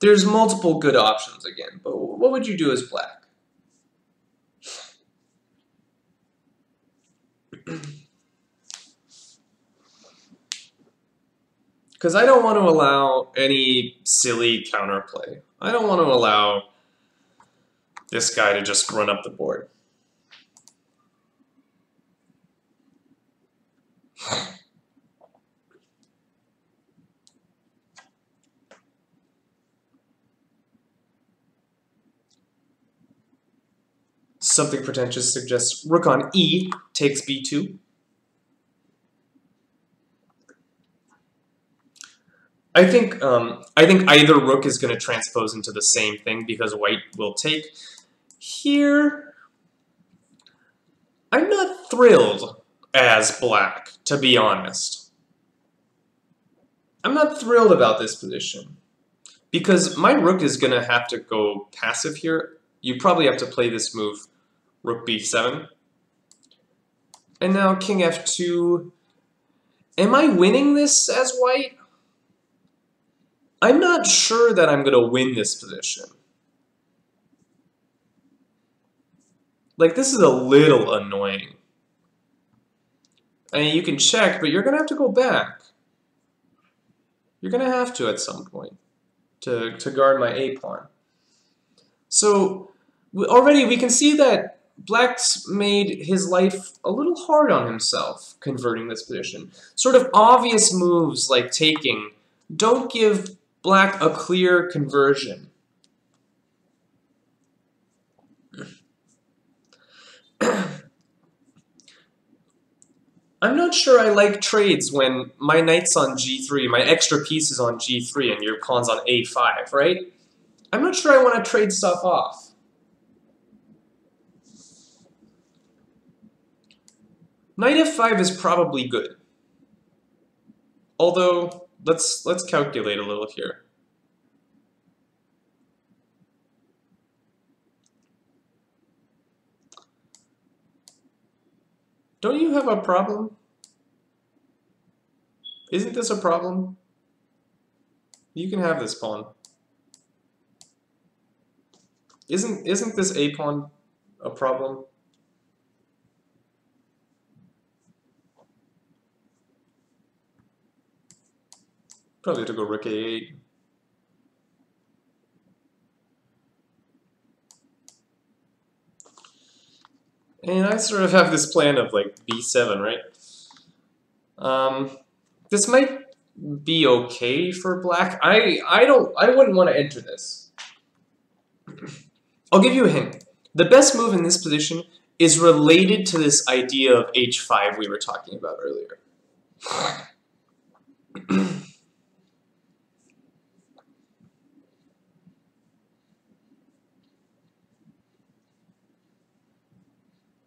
Speaker 1: There's multiple good options again, but what would you do as black? Because I don't want to allow any silly counterplay. I don't want to allow this guy to just run up the board. Something pretentious suggests rook on e takes b2. I think either rook is going to transpose into the same thing because white will take. Here, I'm not thrilled as black, to be honest. I'm not thrilled about this position because my rook is going to have to go passive here. You probably have to play this move, rook b7. And now king f2. Am I winning this as white? I'm not sure that I'm going to win this position. Like, this is a little annoying. I mean, you can check, but you're going to have to go back. You're going to have to at some point to guard my a-pawn. So, already we can see that black's made his life a little hard on himself converting this position. Sort of obvious moves like taking don't give black a clear conversion. I'm not sure I like trades when my knight's on g3, my extra piece is on g3, and your pawn's on a5, right? I'm not sure I want to trade stuff off. Knight f5 is probably good. Although, let's calculate a little here. Don't you have a problem? Isn't this a problem? You can have this pawn. Isn't this a-pawn a problem? Probably have to go rook a8. And I sort of have this plan of like b7, right? This might be okay for black. I wouldn't want to enter this. I'll give you a hint. The best move in this position is related to this idea of h5 we were talking about earlier.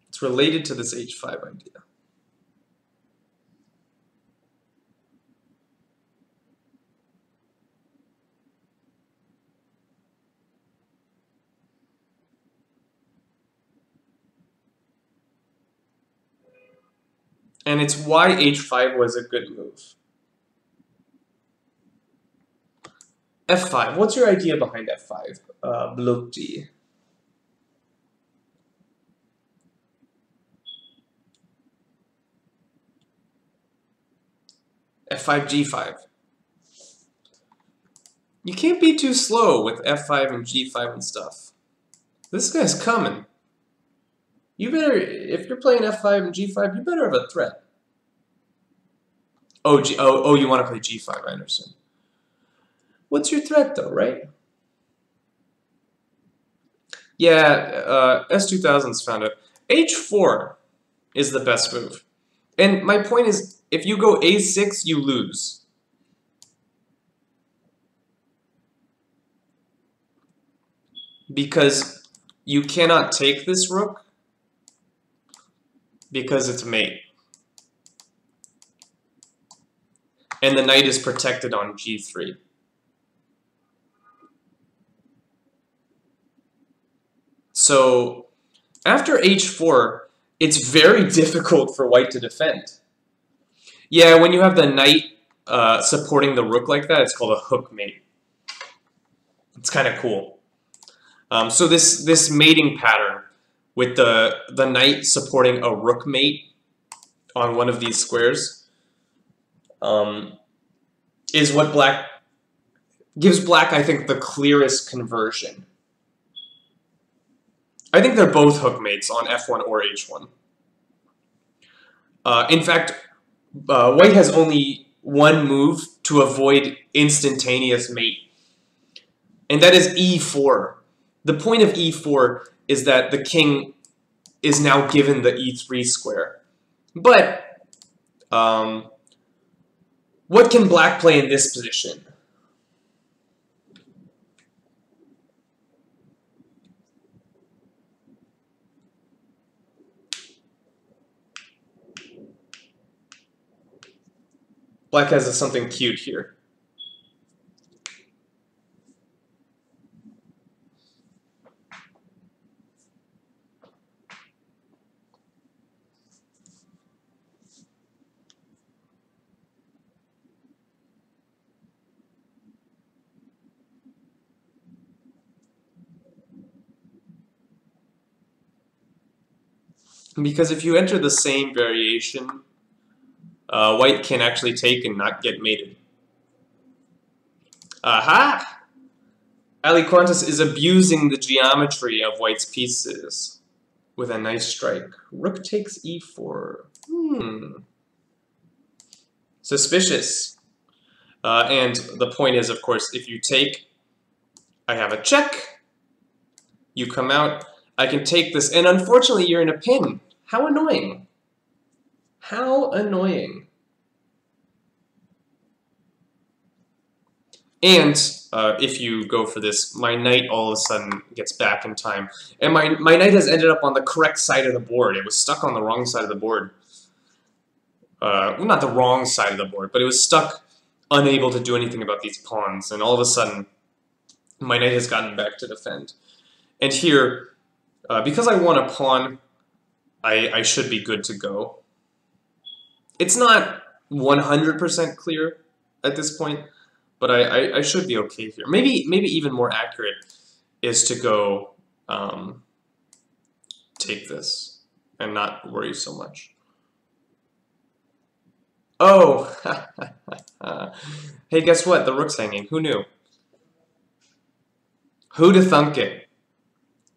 Speaker 1: It's related to this h5 idea. And it's why h5 was a good move. f5. What's your idea behind f5? Blokji. f5, g5. You can't be too slow with f5 and g5 and stuff. This guy's coming. You better, if you're playing f5 and g5, you better have a threat. Oh, you want to play g5, I understand. What's your threat, though, right? Yeah, S2000's found it. h4 is the best move. And my point is, if you go a6, you lose. Because you cannot take this rook because it's mate. And the knight is protected on g3. So after h4, it's very difficult for white to defend. Yeah, when you have the knight supporting the rook like that, it's called a hook mate. It's kind of cool. So this mating pattern with the knight supporting a rook mate on one of these squares is what black gives black, I think, the clearest conversion. I think they're both hook mates on f1 or h1. In fact, white has only one move to avoid instantaneous mate, and that is e4. The point of e4 is that the king is now given the e3 square. But what can black play in this position? Black has something cute here. Because if you enter the same variation, white can actually take and not get mated. Aha! Ali Qantas is abusing the geometry of white's pieces with a nice strike. Rook takes e4. Suspicious. And the point is, of course, if you take, I have a check. You come out. I can take this, and unfortunately, you're in a pin. How annoying. How annoying. And if you go for this, my knight all of a sudden gets back in time. And my knight has ended up on the correct side of the board. It was stuck on the wrong side of the board. Well, not the wrong side of the board, but it was stuck, unable to do anything about these pawns. And all of a sudden, my knight has gotten back to defend. And here, because I won a pawn, I should be good to go. It's not 100% clear at this point, but I should be okay here. Maybe even more accurate is to go take this and not worry so much. Oh! Hey, guess what? The rook's hanging. Who knew? Who'da thunk it?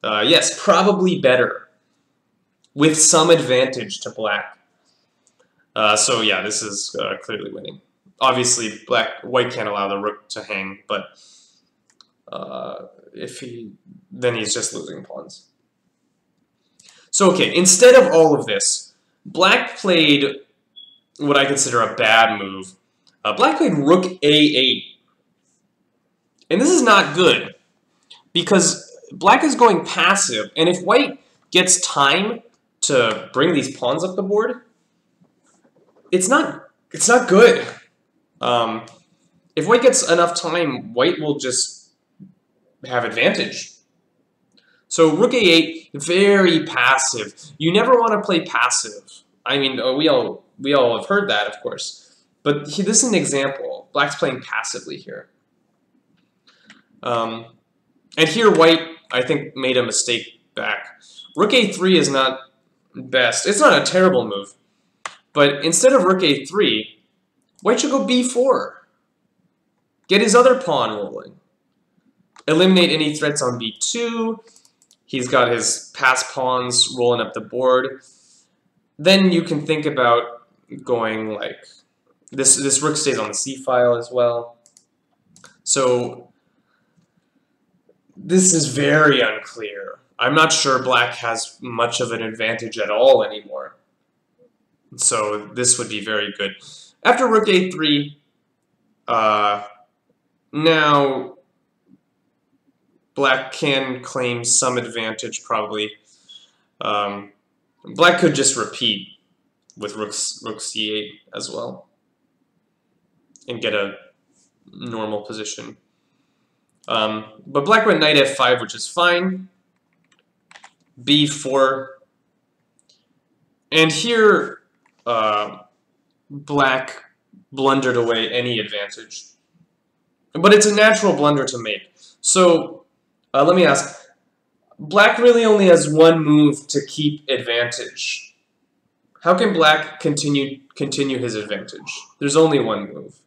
Speaker 1: Yes, probably better. With some advantage to black. So yeah, this is clearly winning. Obviously, white can't allow the rook to hang, but then he's just losing pawns. So okay, instead of all of this, black played what I consider a bad move. Black played rook a8. And this is not good, because black is going passive, and if white gets time to bring these pawns up the board, it's not good. If white gets enough time, white will just have advantage. So rook a8, very passive. You never want to play passive. I mean, we all have heard that, of course. But this is an example. Black's playing passively here. And here white, I think, made a mistake back. Rook a3 is not best. It's not a terrible move. But instead of rook a3, white should go b4. Get his other pawn rolling. Eliminate any threats on b2. He's got his passed pawns rolling up the board. Then you can think about going like this rook stays on the c file as well. So this is very unclear. I'm not sure black has much of an advantage at all anymore. So this would be very good. After rook a3, now black can claim some advantage probably. Black could just repeat with rook c8 as well and get a normal position. But black went knight f5, which is fine. b4. And here, black blundered away any advantage. But it's a natural blunder to make. So, let me ask, black really only has one move to keep advantage. How can black continue his advantage? There's only one move.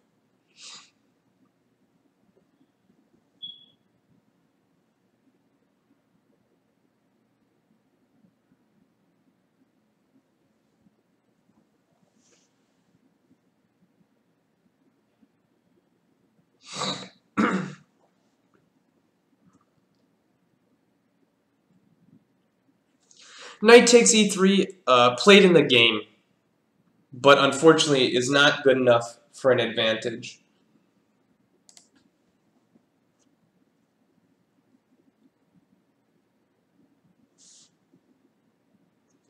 Speaker 1: Knight takes e3, played in the game, but unfortunately is not good enough for an advantage.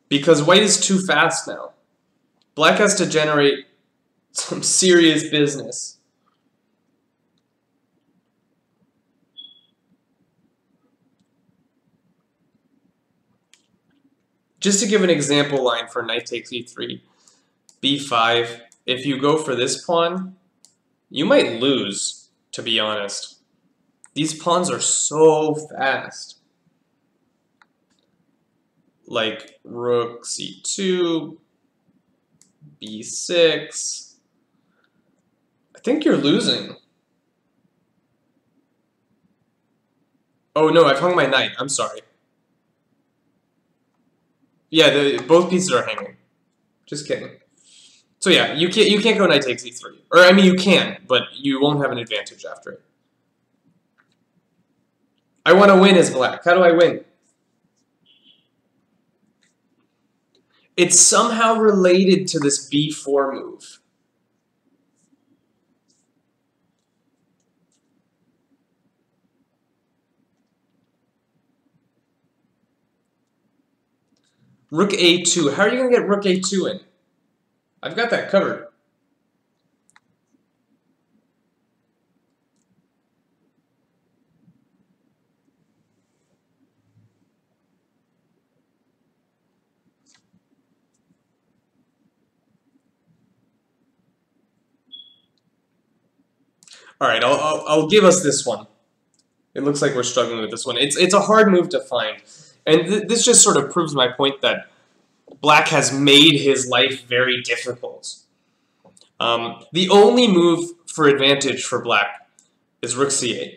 Speaker 1: Because white is too fast now. Black has to generate some serious business. Just to give an example line for knight takes e3, b5, if you go for this pawn, you might lose, to be honest. These pawns are so fast. Like rook c2, b6. I think you're losing. Oh no, I've hung my knight. I'm sorry. Yeah, both pieces are hanging. Just kidding. So yeah, you can't go knight takes e3. Or I mean you can, but you won't have an advantage after it. I want to win as black. How do I win? It's somehow related to this b4 move. Rook a2. How are you going to get rook a2 in? I've got that covered. All right, I'll give us this one. It looks like we're struggling with this one. It's a hard move to find, and this just sort of proves my point that black has made his life very difficult. The only move for advantage for black is rook c8.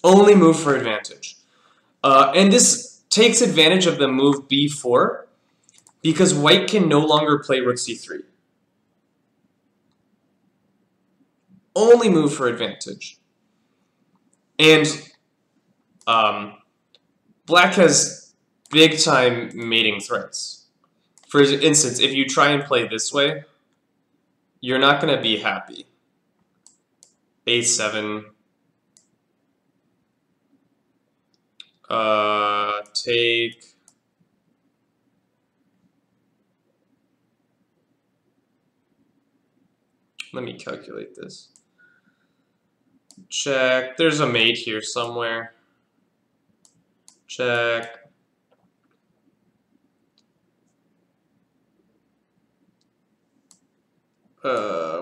Speaker 1: Only move for advantage. And this takes advantage of the move b4 because white can no longer play rook c3. Only move for advantage. And black has big-time mating threats. For instance, if you try and play this way, you're not going to be happy. a7. Take. Let me calculate this. Check. There's a mate here somewhere. Check.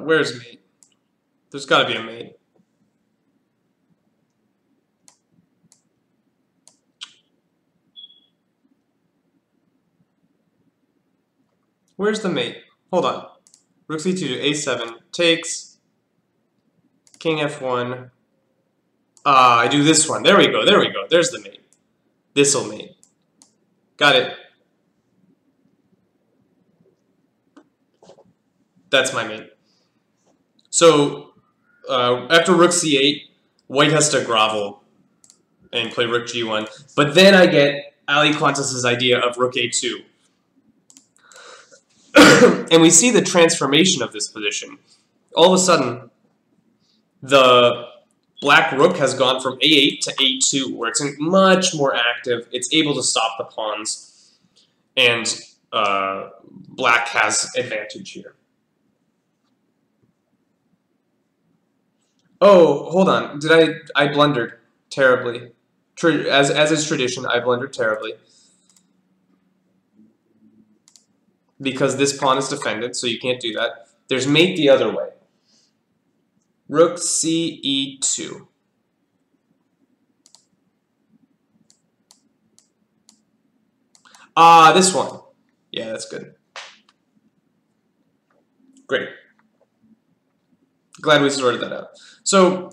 Speaker 1: Where's mate? There's got to be a mate. Where's the mate? Hold on. Rook c2 to a7 takes. King f1. I do this one. There we go. There we go. There's the mate. This'll mate. Got it. That's my mate. So after rook c8, white has to grovel and play rook g1. But then I get Ali Qantas's idea of rook a2. And we see the transformation of this position. All of a sudden, the black rook has gone from a8 to a2, where it's much more active. It's able to stop the pawns, and black has advantage here. Oh, hold on. I blundered terribly. As is tradition, I blundered terribly. Because this pawn is defended, so you can't do that. There's mate the other way. Rook ce2. This one. Yeah, that's good. Great. Glad we sorted that out. So,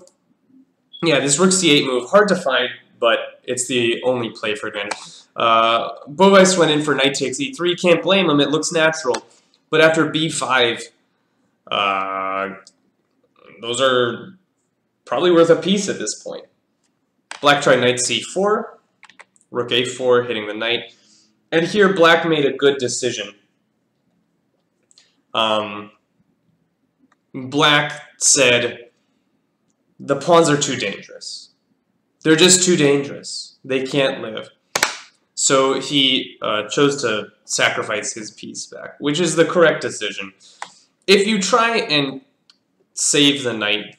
Speaker 1: yeah, this rook c8 move, hard to find, but it's the only play for advantage. Bovice went in for knight takes e3. Can't blame him. It looks natural. But after b5, those are probably worth a piece at this point. Black tried knight c4, rook a4, hitting the knight. And here black made a good decision. Black said, the pawns are too dangerous. They're just too dangerous. They can't live. So he chose to sacrifice his piece back, which is the correct decision. If you try and save the knight,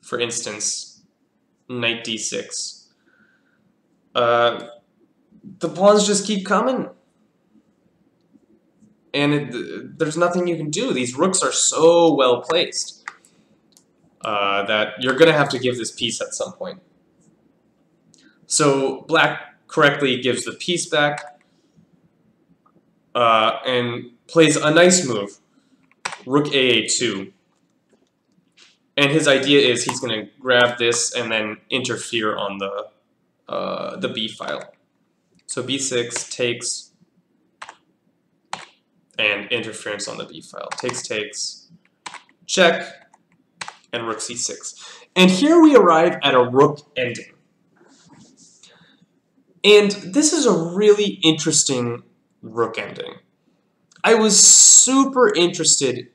Speaker 1: for instance, knight d6, the pawns just keep coming. And there's nothing you can do. These rooks are so well placed that you're going to have to give this piece at some point. So black correctly gives the piece back and plays a nice move, rook a2. And his idea is he's going to grab this and then interfere on the b file. So b6 takes, and interference on the b file. Takes, check, and rook c6. And here we arrive at a rook ending. And this is a really interesting rook ending. I was super interested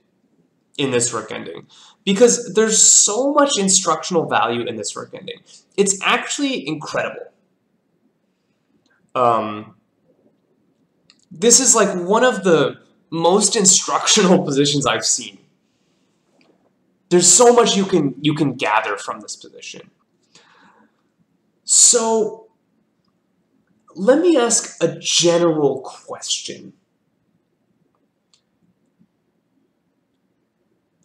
Speaker 1: in this rook ending because there's so much instructional value in this rook ending. It's actually incredible. This is like one of the most instructional positions I've seen. There's so much you can gather from this position. So let me ask a general question.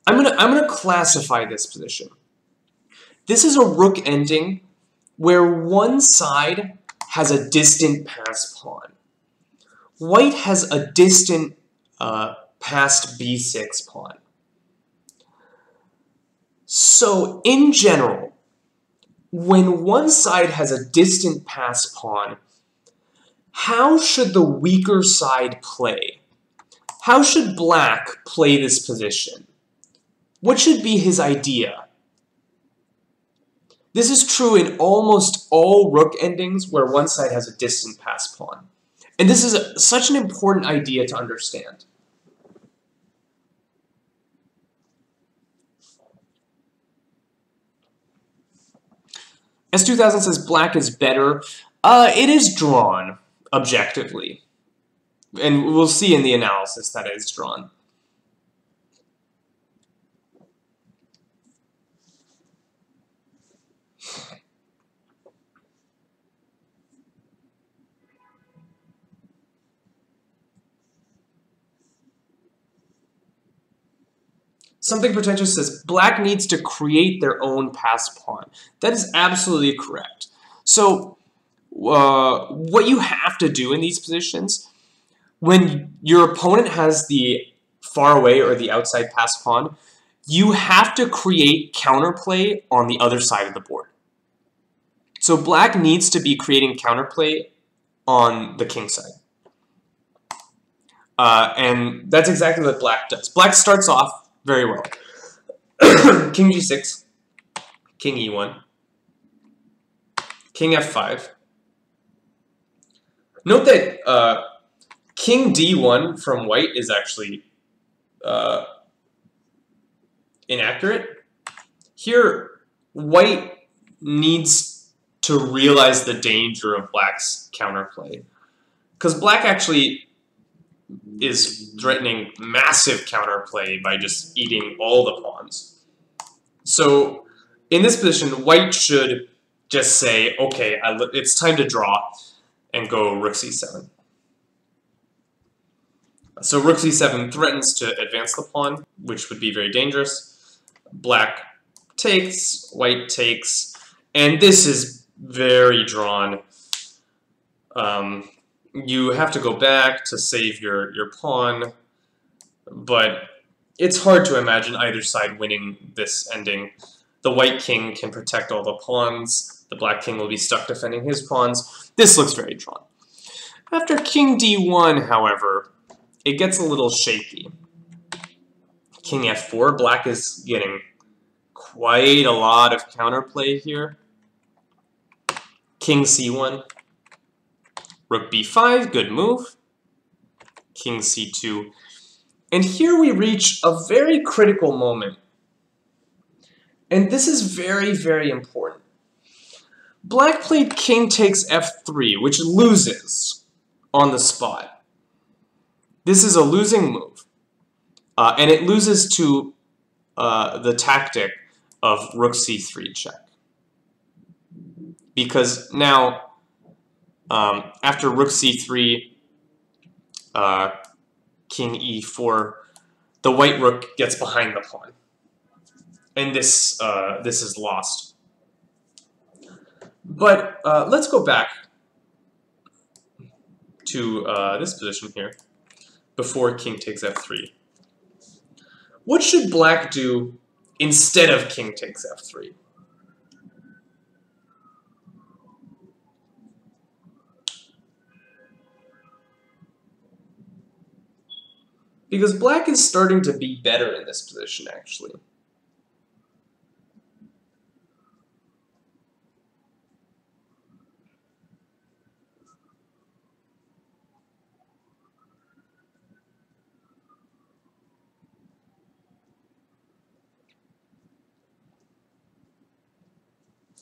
Speaker 1: I'm gonna classify this position. This is a rook ending where one side has a distant pass pawn. White has a distant passed b6 pawn. So in general, when one side has a distant pass pawn, how should the weaker side play? How should black play this position? What should be his idea? This is true in almost all rook endings where one side has a distant pass pawn. And this is such an important idea to understand. S2000 says black is better. It is drawn objectively. And we'll see in the analysis that it is drawn. Something Pretentious says, black needs to create their own pass pawn. That is absolutely correct. So, what you have to do in these positions, when your opponent has the far away or the outside pass pawn, you have to create counterplay on the other side of the board. So black needs to be creating counterplay on the king side. And that's exactly what black does. Black starts off very well. King g6, king e1, king f5. Note that king d1 from white is actually inaccurate. Here, white needs to realize the danger of black's counterplay, because black actually is threatening massive counterplay by just eating all the pawns. So in this position, white should just say, okay, it's time to draw and go rook c7. So rook c7 threatens to advance the pawn, which would be very dangerous. Black takes, white takes, and this is very drawn. You have to go back to save your pawn, but it's hard to imagine either side winning this ending. The white king can protect all the pawns. The black king will be stuck defending his pawns. This looks very drawn. After king d1, however, it gets a little shaky. King f4, black is getting quite a lot of counterplay here. King c1, rook b5, good move. King c2. And here we reach a very critical moment. And this is very, very important. Black played king takes f3, which loses on the spot. This is a losing move. And it loses to the tactic of rook c3 check. Because now, after rook c3, king e4, the white rook gets behind the pawn. And this is lost. But let's go back to this position here, before king takes f3. What should black do instead of king takes f3? Because black is starting to be better in this position, actually.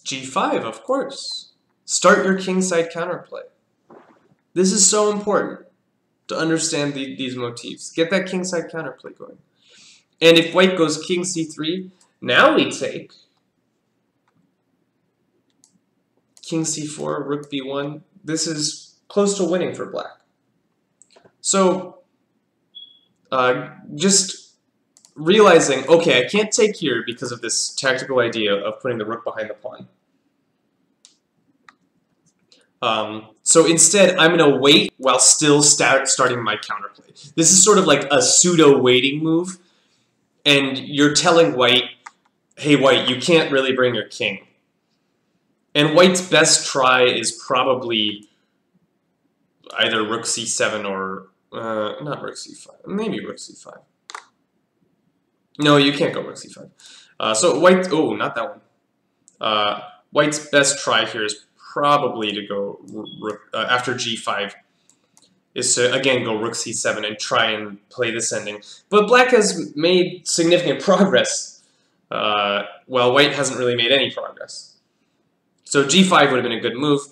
Speaker 1: g5, of course. Start your kingside counterplay. This is so important to understand these motifs. Get that kingside counterplay going. And if white goes king c3, now we take king c4, rook b1. This is close to winning for black. So just realizing, okay, I can't take here because of this tactical idea of putting the rook behind the pawn. So instead, I'm going to wait while still starting my counterplay. This is sort of like a pseudo-waiting move, and you're telling white, hey, white, you can't really bring your king. And white's best try is probably either rook c7 or, not rook c5, maybe rook c5. No, you can't go rook c5. So white, oh, not that one. White's best try here is probably to go after g5 is to again go rook c7 and try and play this ending. But black has made significant progress, while white hasn't really made any progress. So g5 would have been a good move.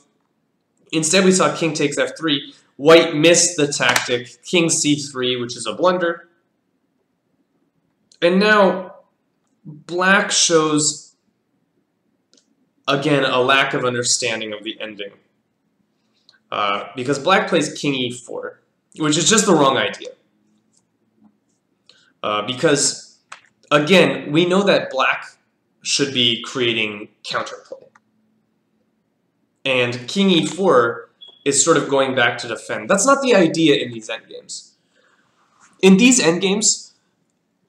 Speaker 1: Instead, we saw king takes f3. White missed the tactic king c3, which is a blunder. And now black shows again, a lack of understanding of the ending. Because black plays king e4, which is just the wrong idea. Because, again, we know that black should be creating counterplay. And king e4 is sort of going back to defend. That's not the idea in these endgames. In these endgames,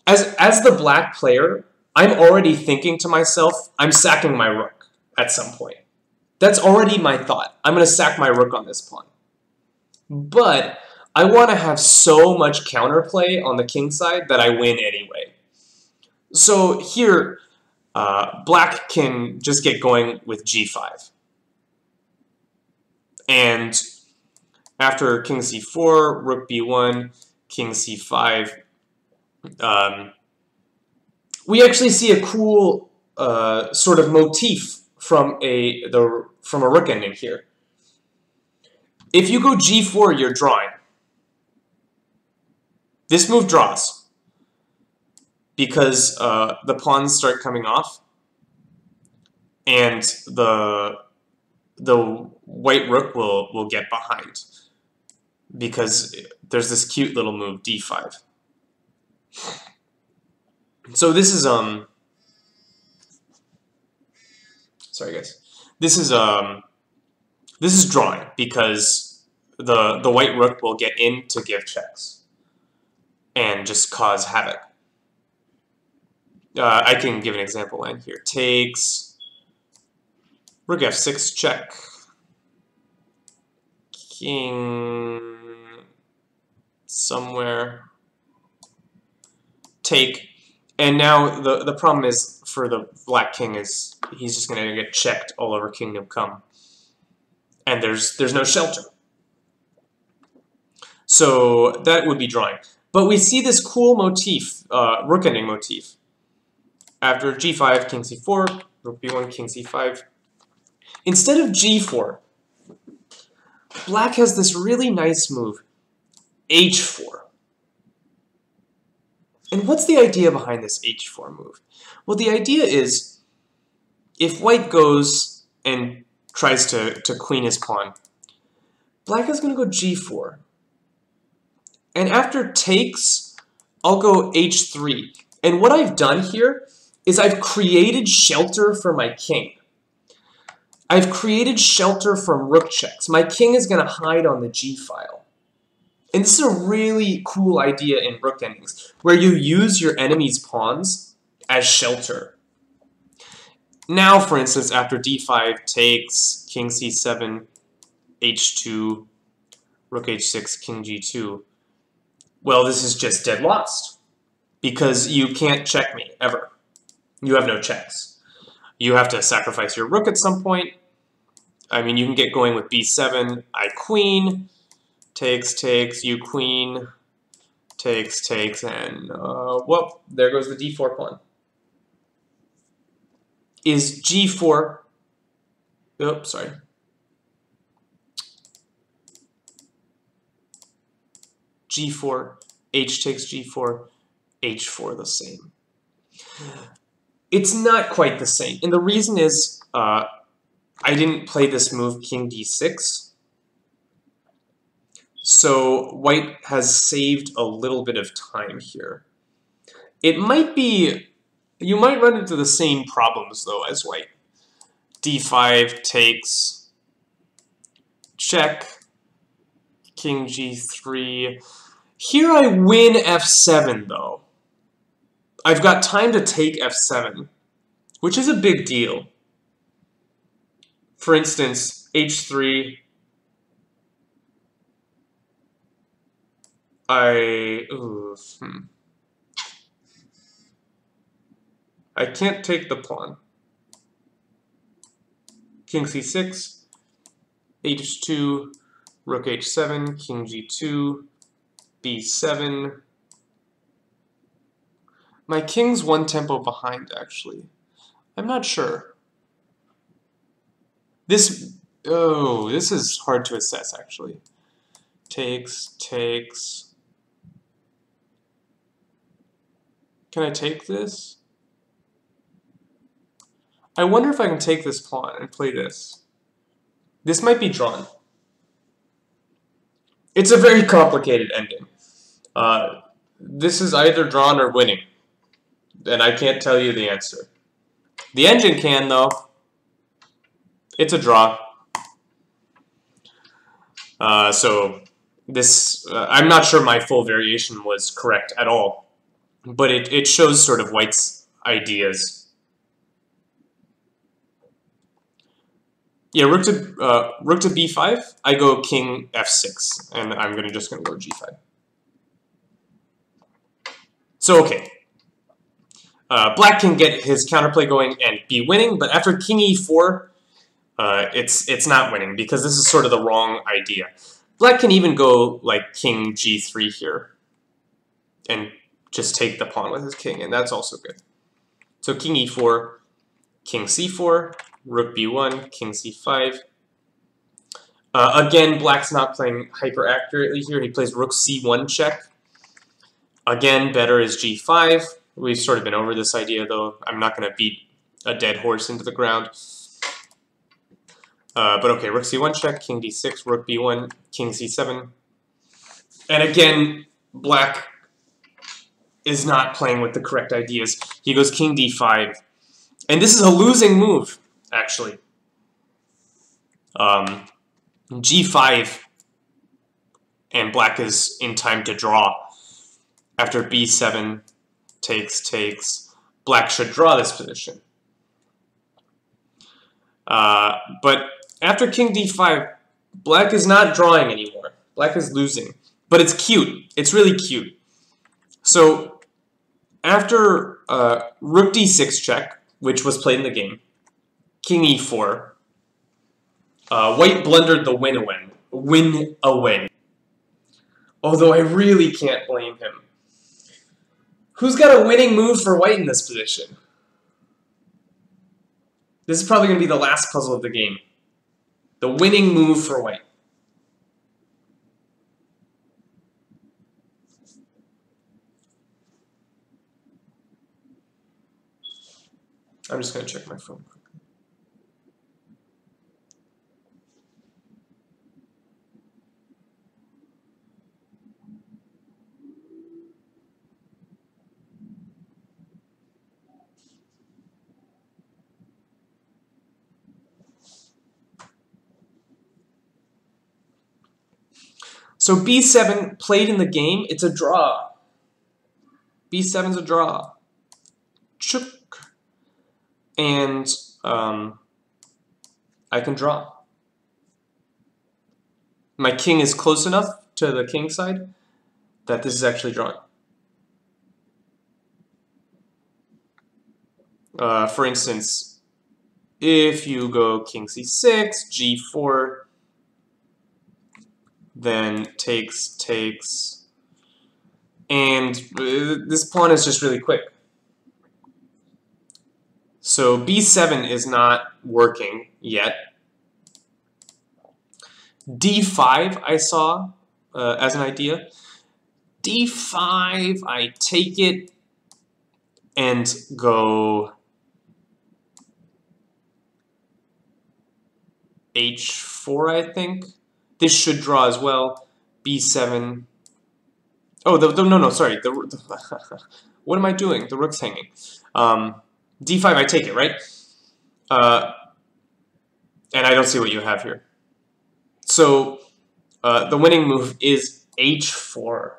Speaker 1: as the black player, I'm already thinking to myself, I'm sacking my rook at some point. That's already my thought. I'm going to sack my rook on this pawn. But I want to have so much counterplay on the king side that I win anyway. So here, black can just get going with g5. And after king c4, rook b1, king c5, we actually see a cool sort of motif from a rook ending here. If you go g4, you're drawing. This move draws because the pawns start coming off, and the white rook will get behind because there's this cute little move d5. So this is sorry guys. This is drawing because the white rook will get in to give checks and just cause havoc. I can give an example line here. Takes rook f6 check. King somewhere. Take. And now the problem is for the black king is he's just going to get checked all over kingdom come. and there's no shelter. So that would be drawing. But we see this cool motif, rook ending motif. After g5, king c4, rook b1, king c5. Instead of g4, black has this really nice move, h4. And what's the idea behind this h4 move? Well, the idea is, if white goes and tries to queen his pawn, black is going to go g4. And after takes, I'll go h3. And what I've done here is I've created shelter for my king. I've created shelter from rook checks. My king is going to hide on the g file. And this is a really cool idea in rook endings, where you use your enemy's pawns as shelter. Now, for instance, after d5 takes, king c7, h2, rook h6, king g2, well, this is just dead lost, because you can't check me, ever. You have no checks. You have to sacrifice your rook at some point. I mean, you can get going with b7, I queen, takes, takes, you queen, takes, takes, and, well, there goes the d4 pawn. Is g4, oops, sorry. g4, h takes g4, h4 the same. It's not quite the same, and the reason is I didn't play this move king d6, so white has saved a little bit of time here. It might be, you might run into the same problems though as white. d5 takes, check, king g3. Here I win f7 though. I've got time to take f7, which is a big deal. For instance, h3, I can't take the pawn. King c6, h2, rook h7, king g2, b7. My king's one tempo behind, actually. I'm not sure. This is hard to assess, actually. Takes, takes. Can I take this? I wonder if I can take this pawn and play this. This might be drawn. It's a very complicated ending. This is either drawn or winning. And I can't tell you the answer. The engine can, though. It's a draw. So this, I'm not sure my full variation was correct at all, but it shows sort of white's ideas. Yeah, rook to b5. I go king f6, and I'm just gonna go g5. So okay. Black can get his counterplay going and be winning, but after king e4, it's not winning because this is sort of the wrong idea. Black can even go like king g3 here and just take the pawn with his king, and that's also good. So king e4, king c4, rook b1, king c5. Again, black's not playing hyper accurately here. He plays rook c1 check. Again, better is g5. We've sort of been over this idea, though. I'm not going to beat a dead horse into the ground. But okay, rook c1 check, king d6, rook b1, king c7. And again, black is not playing with the correct ideas. He goes king d5. And this is a losing move, actually. g5, and black is in time to draw. After b7, takes, takes, black should draw this position. But after king d5, black is not drawing anymore. Black is losing. But it's cute. It's really cute. So after rook d6 check, which was played in the game, king e4, White blundered the win away. Win away. Although I really can't blame him. Who's got a winning move for white in this position? This is probably going to be the last puzzle of the game. The winning move for white. I'm just going to check my phone. So b7 played in the game, it's a draw. b7's a draw. Chook. And I can draw. My king is close enough to the king side that this is actually drawing. For instance, if you go king c6, g4, then takes, and this pawn is just really quick. So b7 is not working yet. d5 I saw as an idea. d5, I take it and go h4, I think. This should draw as well. b7. Oh, no, sorry. What am I doing? The rook's hanging. d5, I take it, right? And I don't see what you have here. So the winning move is h4.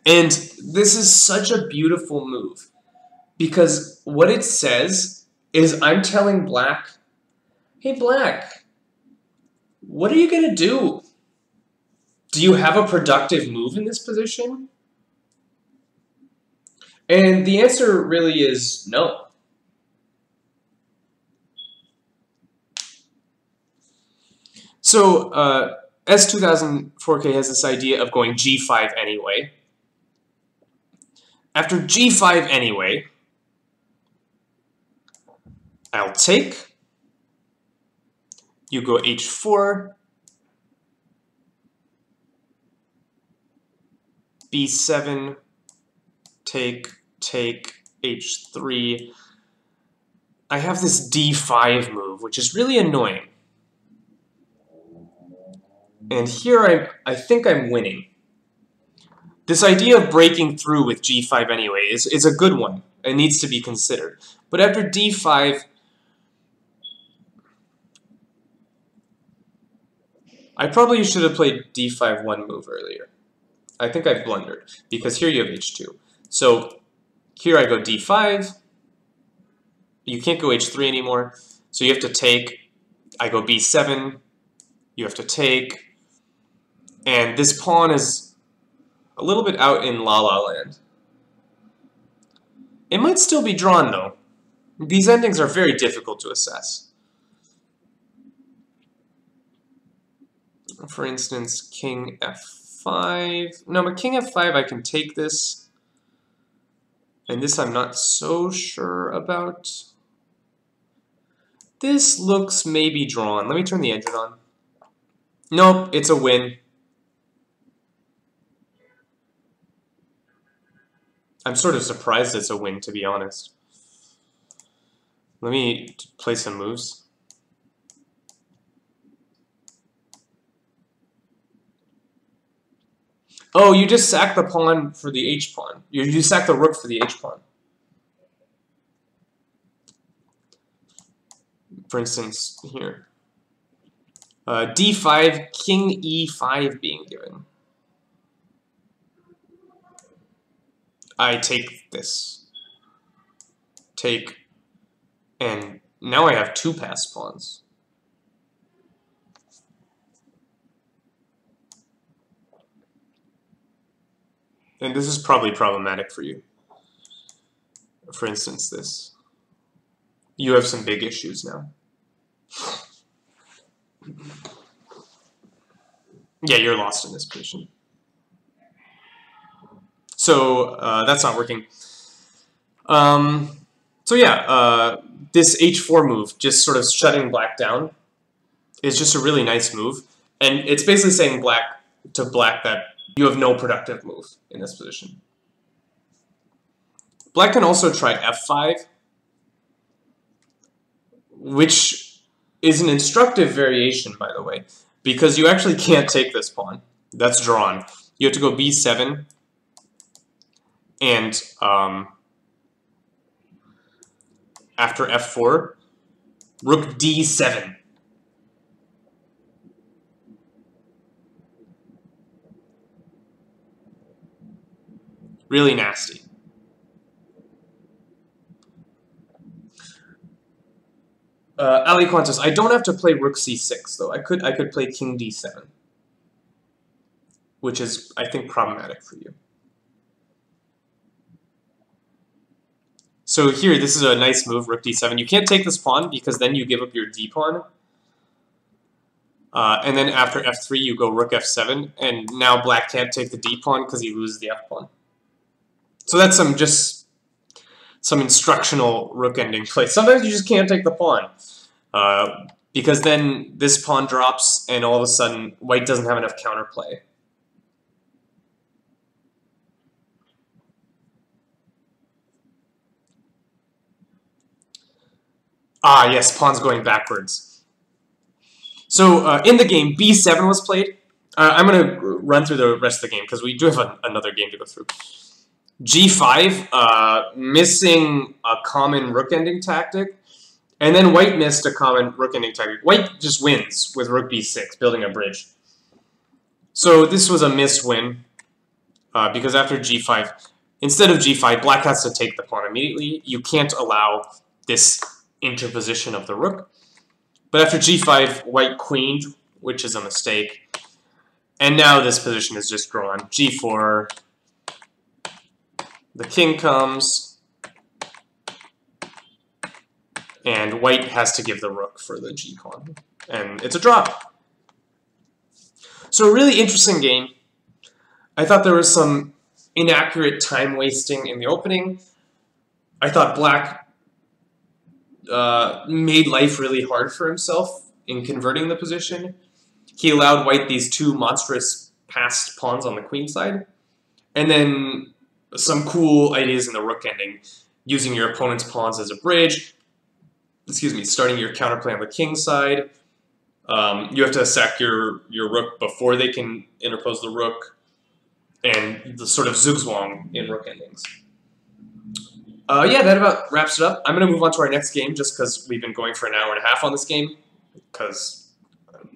Speaker 1: And this is such a beautiful move because what it says is I'm telling black, hey, black, what are you going to do? Do you have a productive move in this position? And the answer really is no. So S2004K has this idea of going g5 anyway. After g5 anyway, I'll take. You go h4. b7, take, h3. I have this d5 move, which is really annoying. And here I think I'm winning. This idea of breaking through with g5 anyway is a good one. It needs to be considered. But after d5, I probably should have played d5 one move earlier. I think I blundered, because here you have h2. So here I go d5. You can't go h3 anymore, so you have to take. I go b7. You have to take. And this pawn is a little bit out in la-la land. It might still be drawn, though. These endings are very difficult to assess. For instance, king f5. No, but king f5, I can take this. And this I'm not so sure about. This looks maybe drawn. Let me turn the engine on. Nope, it's a win. I'm sort of surprised it's a win, to be honest. Let me play some moves. Oh, you just sack the pawn for the h-pawn. You sack the rook for the h-pawn. For instance, here. d5, king e5 being given. I take this. Take. And now I have two passed pawns. And this is probably problematic for you. For instance, this. you have some big issues now. Yeah, you're lost in this position. So that's not working. So yeah, this h4 move, just sort of shutting black down, is just a really nice move. And it's basically saying black that you have no productive move in this position. Black can also try f5, which is an instructive variation, by the way, because you actually can't take this pawn. That's drawn. You have to go b7, and after f4, rook d7. Really nasty. Ali Quantus, I don't have to play rook c6 though. I could play king d7, which is, I think, problematic for you. So here, this is a nice move, rook d7. You can't take this pawn because then you give up your d pawn. And then after f3, you go rook f7, and now black can't take the d pawn because he loses the f pawn. So that's some instructional rook ending play. Sometimes you just can't take the pawn because then this pawn drops, and all of a sudden white doesn't have enough counterplay. Ah, yes, pawn's going backwards. So in the game, b7 was played. I'm going to run through the rest of the game because we do have another game to go through. g5, missing a common rook ending tactic. And then white missed a common rook ending tactic. White just wins with rook b6, building a bridge. So this was a missed win because after g5, instead of g5, black has to take the pawn immediately. You can't allow this interposition of the rook. But after g5, white queened, which is a mistake. And now this position is just drawn. g4, the king comes, and white has to give the rook for the g pawn. And it's a draw. So a really interesting game. I thought there was some inaccurate time wasting in the opening. I thought black made life really hard for himself in converting the position. He allowed white these two monstrous passed pawns on the queen side, and then some cool ideas in the rook ending, using your opponent's pawns as a bridge, starting your counterplay on the king side. You have to sack your rook before they can interpose the rook, and the sort of zugzwang in rook endings. Yeah, that about wraps it up. I'm going to move on to our next game just because we've been going for an hour and a half on this game. Because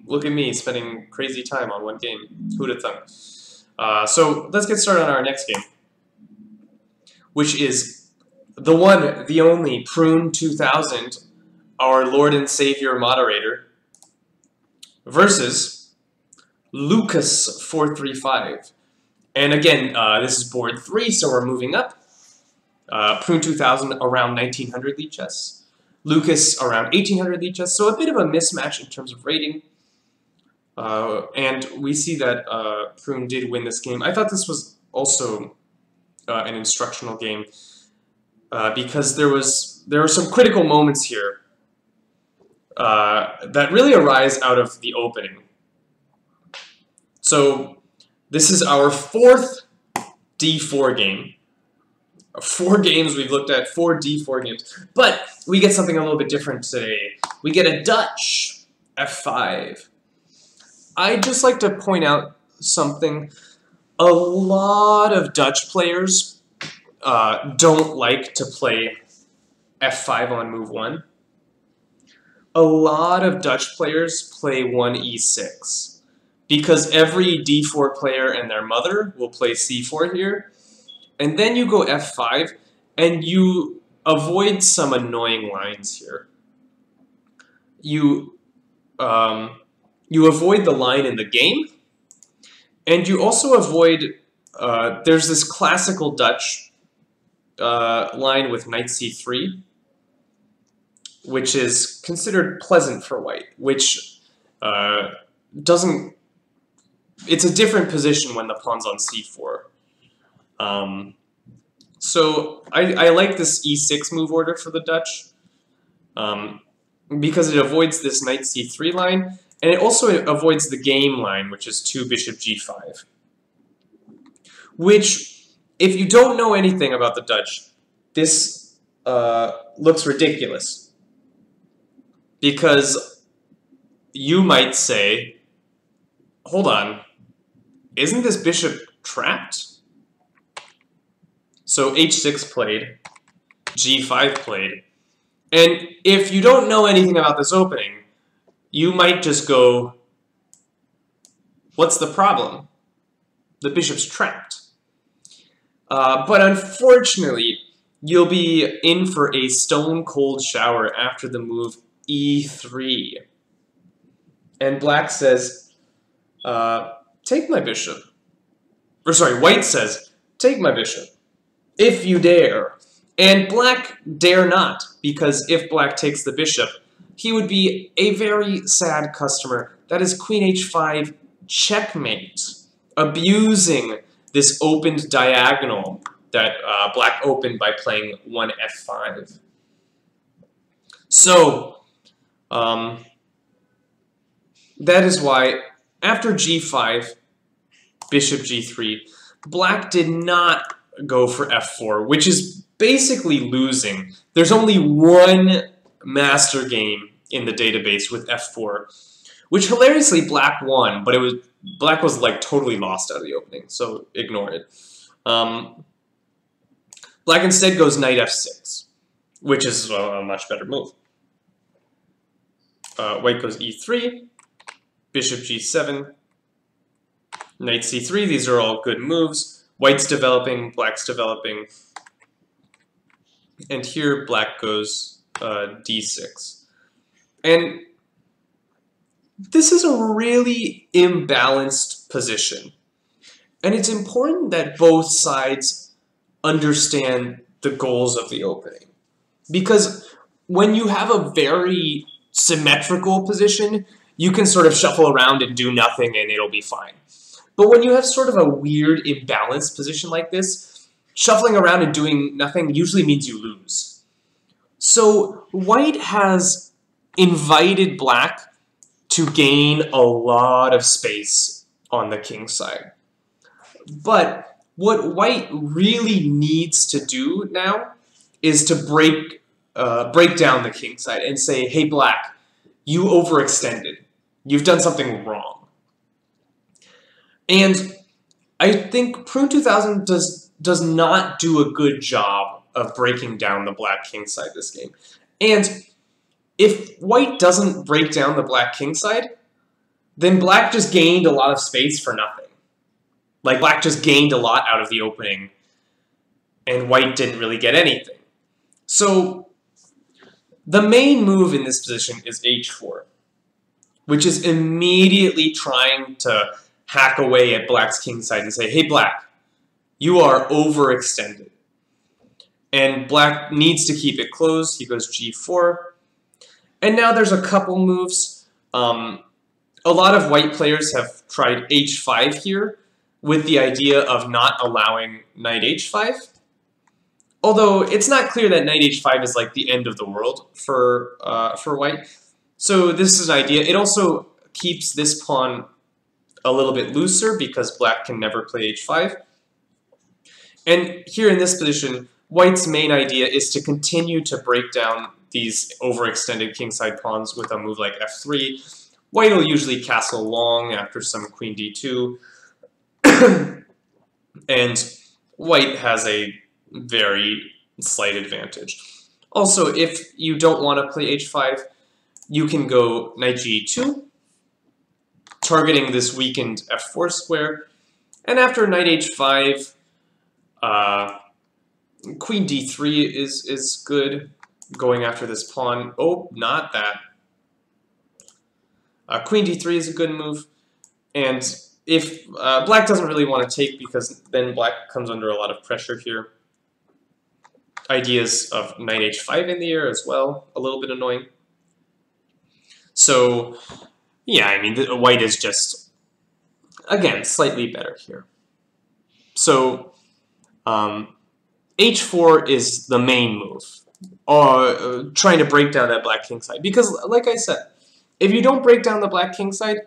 Speaker 1: look at me spending crazy time on one game. Who'd have thunk? So let's get started on our next game, which is the one, the only Prune 2000, our Lord and Savior moderator, versus Lichess435. And again, this is board 3, so we're moving up. Prune 2000 around 1900 Lichess. Lichess around 1800 Lichess, so a bit of a mismatch in terms of rating. And we see that Prune did win this game. I thought this was also an instructional game because there were some critical moments here that really arise out of the opening. So this is our fourth d4 game. 4 games we've looked at, 4 d4 games. But we get something a little bit different today. We get a Dutch f5. I'd just like to point out something. A lot of Dutch players don't like to play f5 on move 1. A lot of Dutch players play 1e6 because every d4 player and their mother will play c4 here. And then you go f5, and you avoid some annoying lines here. You avoid the line in the game, and you also avoid, there's this classical Dutch line with knight c3, which is considered pleasant for white, which doesn't... It's a different position when the pawn's on c4. So I like this e6 move order for the Dutch, because it avoids this knight c3 line, and it also avoids the game line, which is 2 bishop g5. Which, if you don't know anything about the Dutch, this looks ridiculous. Because you might say, hold on, isn't this bishop trapped? So h6 played, g5 played. And if you don't know anything about this opening, you might just go, what's the problem? The bishop's trapped. But unfortunately, you'll be in for a stone-cold shower after the move e3. And black says, take my bishop. Or sorry, white says, take my bishop, if you dare. And black dare not, because if black takes the bishop, he would be a very sad customer. That is queen h5 checkmate, abusing this opened diagonal that black opened by playing 1 f5. So, that is why, after g5, bishop g3, black did not go for f4, which is basically losing. There's only one master game in the database with f4, which hilariously black won, but black was like totally lost out of the opening, so ignore it. Black instead goes knight f6, which is a much better move. White goes e3, bishop g7, knight c3. These are all good moves. White's developing, black's developing. And here black goes d6. And this is a really imbalanced position. And it's important that both sides understand the goals of the opening. Because when you have a very symmetrical position, you can sort of shuffle around and do nothing and it'll be fine. But when you have sort of a weird imbalanced position like this, shuffling around and doing nothing usually means you lose. So white has invited black to gain a lot of space on the king side. But what white really needs to do now is to break down the king side and say, hey black, you overextended. You've done something wrong. And I think Prune 2000 does not do a good job of breaking down the black king side this game. And if white doesn't break down the black king side, then black just gained a lot of space for nothing. Like black just gained a lot out of the opening, and white didn't really get anything. So the main move in this position is h4, which is immediately trying to hack away at black's king side and say, hey black, you are overextended. And black needs to keep it closed. He goes g4. And now there's a couple moves. A lot of white players have tried h5 here with the idea of not allowing knight h5. Although it's not clear that knight h5 is like the end of the world for white. So this is an idea. It also keeps this pawn a little bit looser because black can never play h5. And here in this position, white's main idea is to continue to break down these overextended kingside pawns with a move like f3. White will usually castle long after some queen d2. And white has a very slight advantage. Also, if you don't want to play h5, you can go knight g2, targeting this weakened f4 square. And after knight h5, queen d3 is good, going after this pawn. Oh, not that. Queen d3 is a good move. And if black doesn't really want to take, because then black comes under a lot of pressure here. ideas of knight h5 in the air as well, a little bit annoying. So, yeah, I mean, white is just, again, slightly better here. So, h4 is the main move, trying to break down that black king side. Because, like I said, if you don't break down the black king side,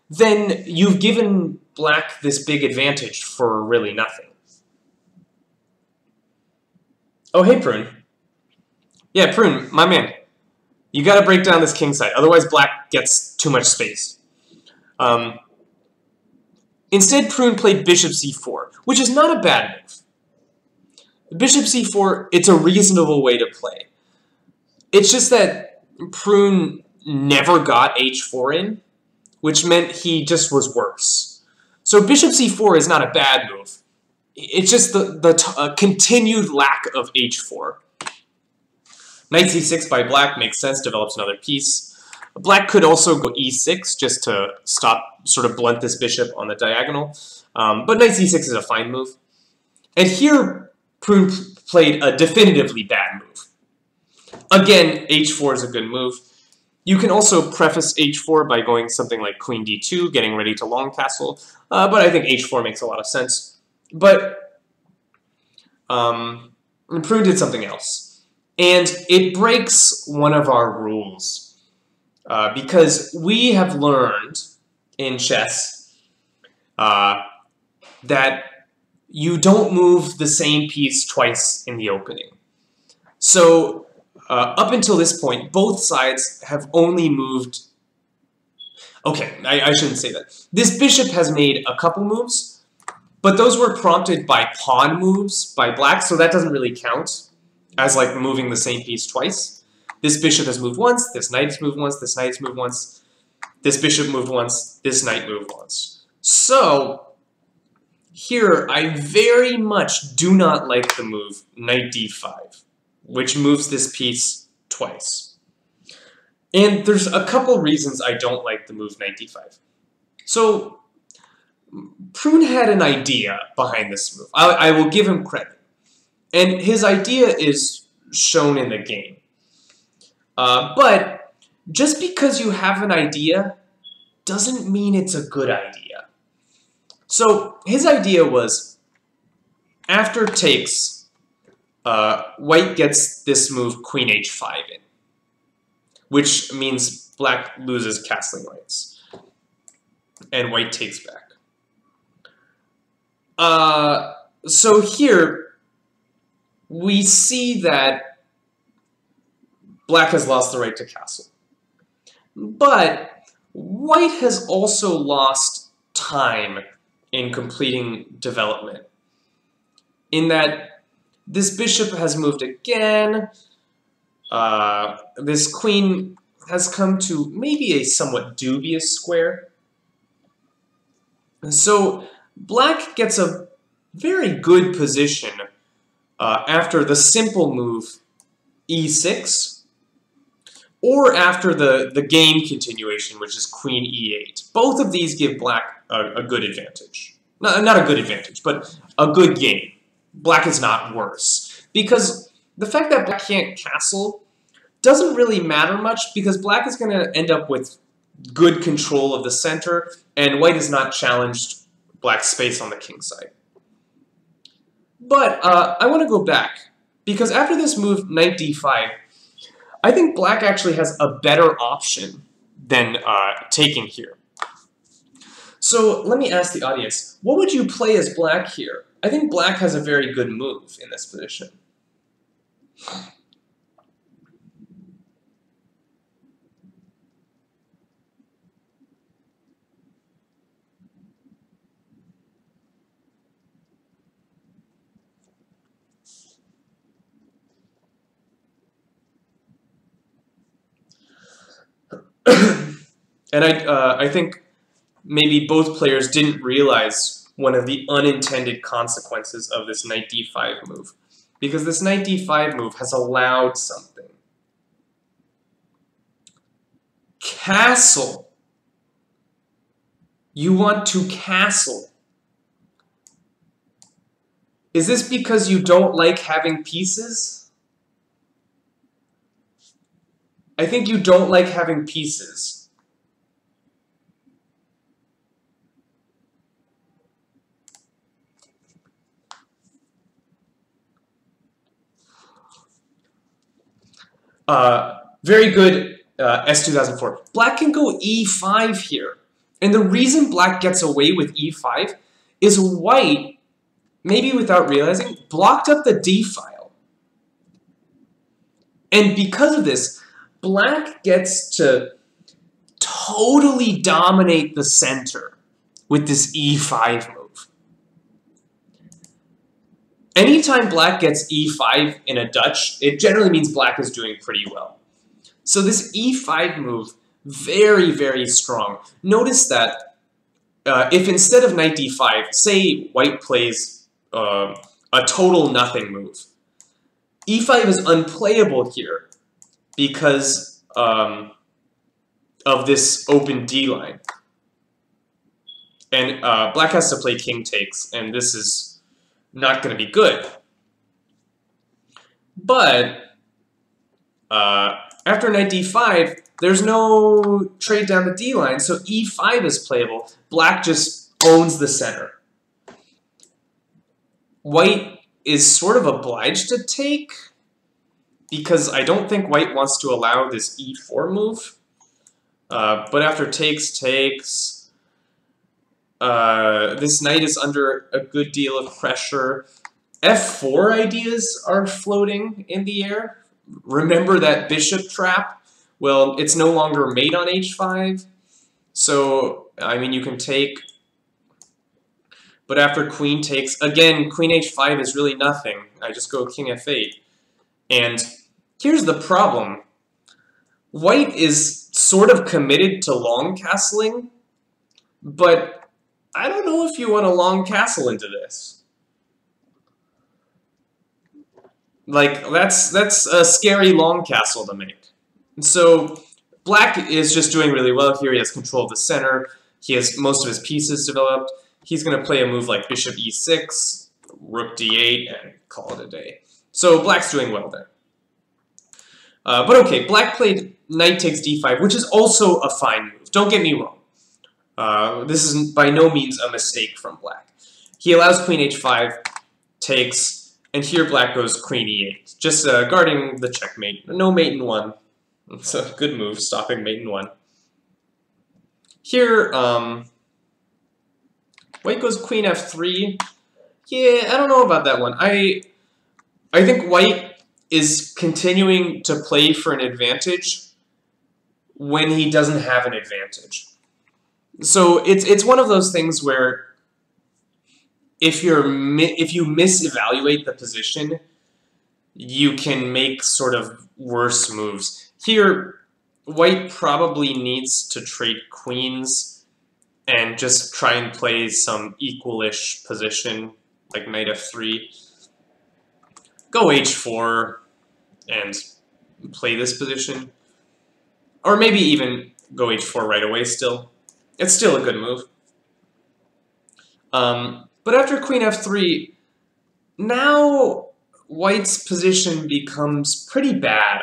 Speaker 1: then you've given black this big advantage for really nothing. Oh, hey, Prune. Yeah, Prune, my man. You gotta break down this king side, otherwise black gets too much space. Instead, Prune played bishop c4, which is not a bad move. Bishop c4, it's a reasonable way to play. It's just that Prune never got h4 in, which meant he just was worse. So bishop c4 is not a bad move. It's just the continued lack of h4. Knight c6 by black makes sense, develops another piece. Black could also go e6 just to stop, sort of blunt this bishop on the diagonal. But knight c6 is a fine move. And here, Prune played a definitively bad move. Again, h4 is a good move. You can also preface h4 by going something like queen d2, getting ready to long castle. But I think h4 makes a lot of sense. But Prune did something else. And it breaks one of our rules. Because we have learned in chess that you don't move the same piece twice in the opening. So up until this point, both sides have only moved... Okay, I shouldn't say that. This bishop has made a couple moves, but those were prompted by pawn moves by black, so that doesn't really count as like moving the same piece twice. This bishop has moved once, this knight has moved once, this knight has moved once, this bishop moved once, this knight moved once. So here, I very much do not like the move knight d5, which moves this piece twice. And there's a couple reasons I don't like the move knight d5. So Prune had an idea behind this move. I will give him credit. And his idea is shown in the game. But just because you have an idea doesn't mean it's a good idea. So his idea was, after takes, white gets this move queen h5 in, which means black loses castling rights, and white takes back. So here, we see that black has lost the right to castle. But white has also lost time in completing development, in that this bishop has moved again, this queen has come to maybe a somewhat dubious square. So black gets a very good position after the simple move e6, or after the game continuation, which is queen e8. Both of these give black a good advantage. Not a good advantage, but a good game. Black is not worse. Because the fact that black can't castle doesn't really matter much, because black is going to end up with good control of the center, and white has not challenged black's space on the king side. But I want to go back, because after this move, knight d5, I think black actually has a better option than taking here. So let me ask the audience, what would you play as black here? I think black has a very good move in this position. And I think maybe both players didn't realize one of the unintended consequences of this knight d5 move. Because this knight d5 move has allowed something. Castle. You want to castle. Is this because you don't like having pieces? I think you don't like having pieces. Very good S2004. Black can go e5 here. And the reason black gets away with e5 is white, maybe without realizing, blocked up the d file. And because of this, black gets to totally dominate the center with this e5 move. Anytime black gets e5 in a Dutch, it generally means black is doing pretty well. So this e5 move, very, very strong. Notice that if instead of knight d5, say white plays a total nothing move, e5 is unplayable here because of this open d line. And black has to play king takes, and this is not going to be good. But after knight d5, there's no trade down the d line, so e5 is playable. Black just owns the center. White is sort of obliged to take, because I don't think white wants to allow this e4 move. But after takes, this knight is under a good deal of pressure. f4 ideas are floating in the air. Remember that bishop trap? Well, it's no longer mate on h5. So, I mean, you can take. But after queen takes, again, queen h5 is really nothing. I just go king f8. And here's the problem. White is sort of committed to long castling, but I don't know if you want a long castle into this. Like, that's a scary long castle to make. So black is just doing really well here. He has control of the center. He has most of his pieces developed. He's going to play a move like bishop e6, rook d8, and call it a day. So black's doing well there. But okay, black played knight takes d5, which is also a fine move. Don't get me wrong. This is by no means a mistake from black. He allows queen h5, takes, and here black goes queen e8, just guarding the checkmate. No mate in one. It's a good move, stopping mate in one. Here, white goes queen f3. Yeah, I don't know about that one. I think white is continuing to play for an advantage when he doesn't have an advantage. So it's one of those things where if you misevaluate the position, you can make sort of worse moves. Here, white probably needs to trade queens and just try and play some equal-ish position, like knight f3. Go h4 and play this position. Or maybe even go h4 right away still. It's still a good move. But after queen f3, now white's position becomes pretty bad.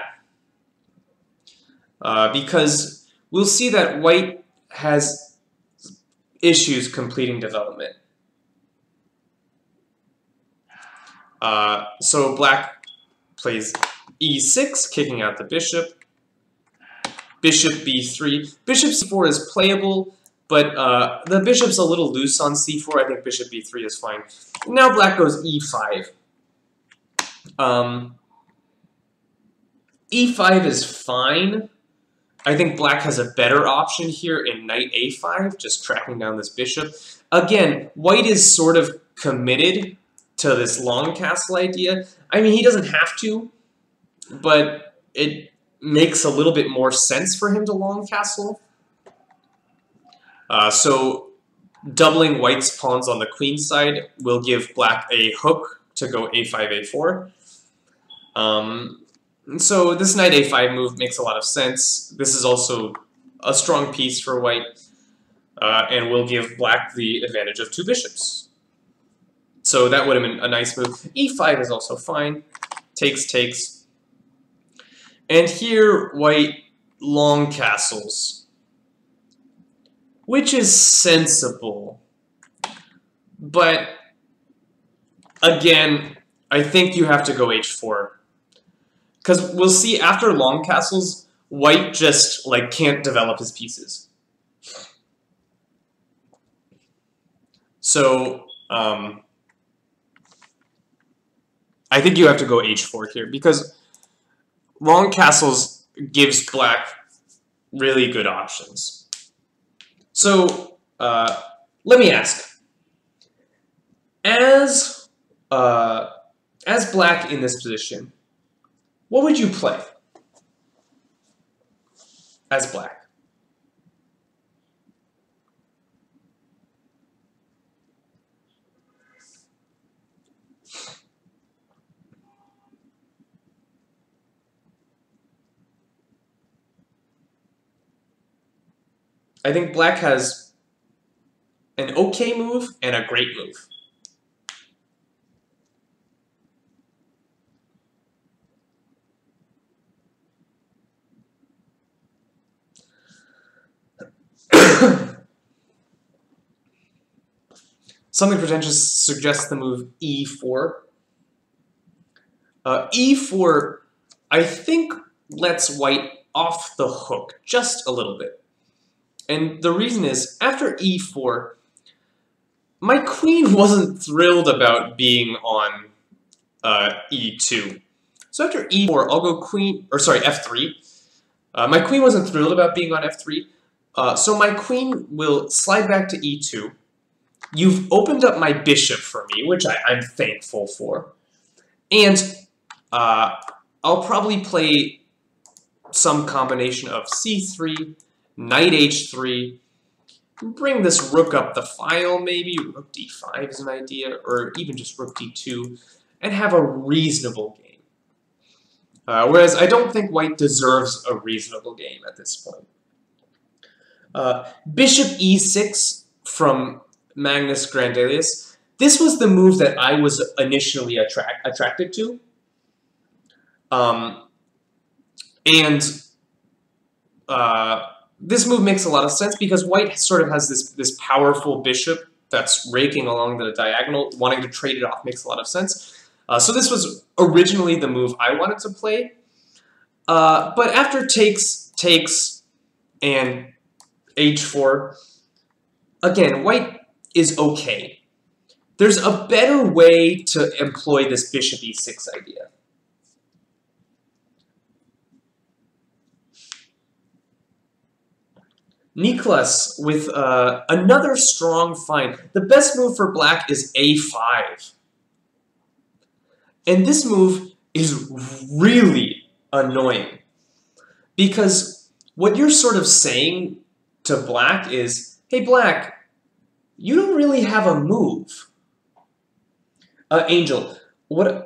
Speaker 1: Because we'll see that white has issues completing development. So black plays e6, kicking out the bishop. Bishop b3. Bishop c4 is playable, but the bishop's a little loose on c4. I think bishop b3 is fine. Now black goes e5. E5 is fine. I think black has a better option here in knight a5, just tracking down this bishop. Again, white is sort of committed to this long castle idea. I mean, he doesn't have to, but it makes a little bit more sense for him to long castle. So doubling white's pawns on the queen side will give black a hook to go a5, a4. So this knight a5 move makes a lot of sense. This is also a strong piece for white, and will give black the advantage of two bishops. So that would have been a nice move. e5 is also fine. Takes. And here white long castles, which is sensible. But again, I think you have to go h4. Because we'll see after long castles, white just like can't develop his pieces. So I think you have to go h4 here because long castles gives black really good options. So let me ask, as black in this position, what would you play as black? I think black has an okay move and a great move. Something pretentious suggests the move e4. E4, I think, lets white off the hook just a little bit. And the reason is, after e4, my queen wasn't thrilled about being on e2. So after e4, I'll go f3. My queen wasn't thrilled about being on f3, so my queen will slide back to e2. You've opened up my bishop for me, which I'm thankful for. And I'll probably play some combination of c3, knight h3, bring this rook up the file, maybe rook d5 is an idea, or even just rook d2, and have a reasonable game. Whereas I don't think white deserves a reasonable game at this point. Bishop e6 from Magnus Grandelius. This was the move that I was initially attracted to. This move makes a lot of sense because white sort of has this powerful bishop that's raking along the diagonal. Wanting to trade it off makes a lot of sense. So this was originally the move I wanted to play. But after takes, and h4, again, white is okay. There's a better way to employ this bishop e6 idea. Niklas with another strong find. The best move for black is a5. And this move is really annoying because what you're sort of saying to black is, hey, black, you don't really have a move. Angel,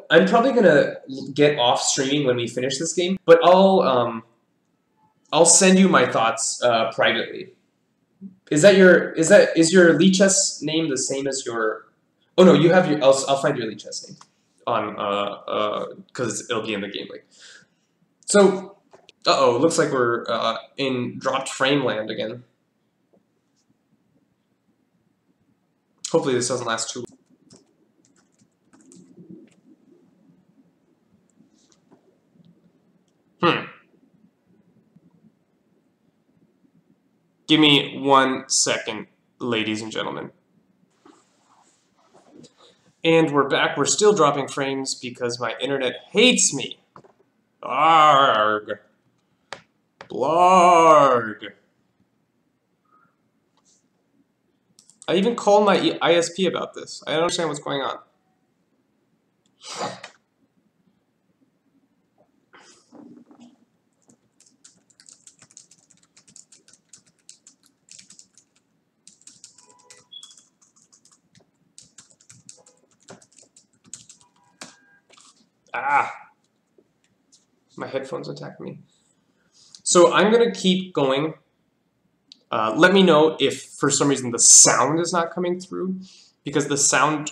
Speaker 1: I'm probably gonna get off streaming when we finish this game, but I'll send you my thoughts privately. Is your Lichess name the same as your? Oh no, you have your. I'll find your Lichess name on because it'll be in the game link. So, looks like we're in dropped frame land again. Hopefully this doesn't last too long. Give me 1 second, ladies and gentlemen. And we're back. We're still dropping frames because my internet hates me. Arg. Blarg. I even called my ISP about this. I don't understand what's going on. My headphones attacked me. So I'm going to keep going. Let me know if for some reason the sound is not coming through, because the sound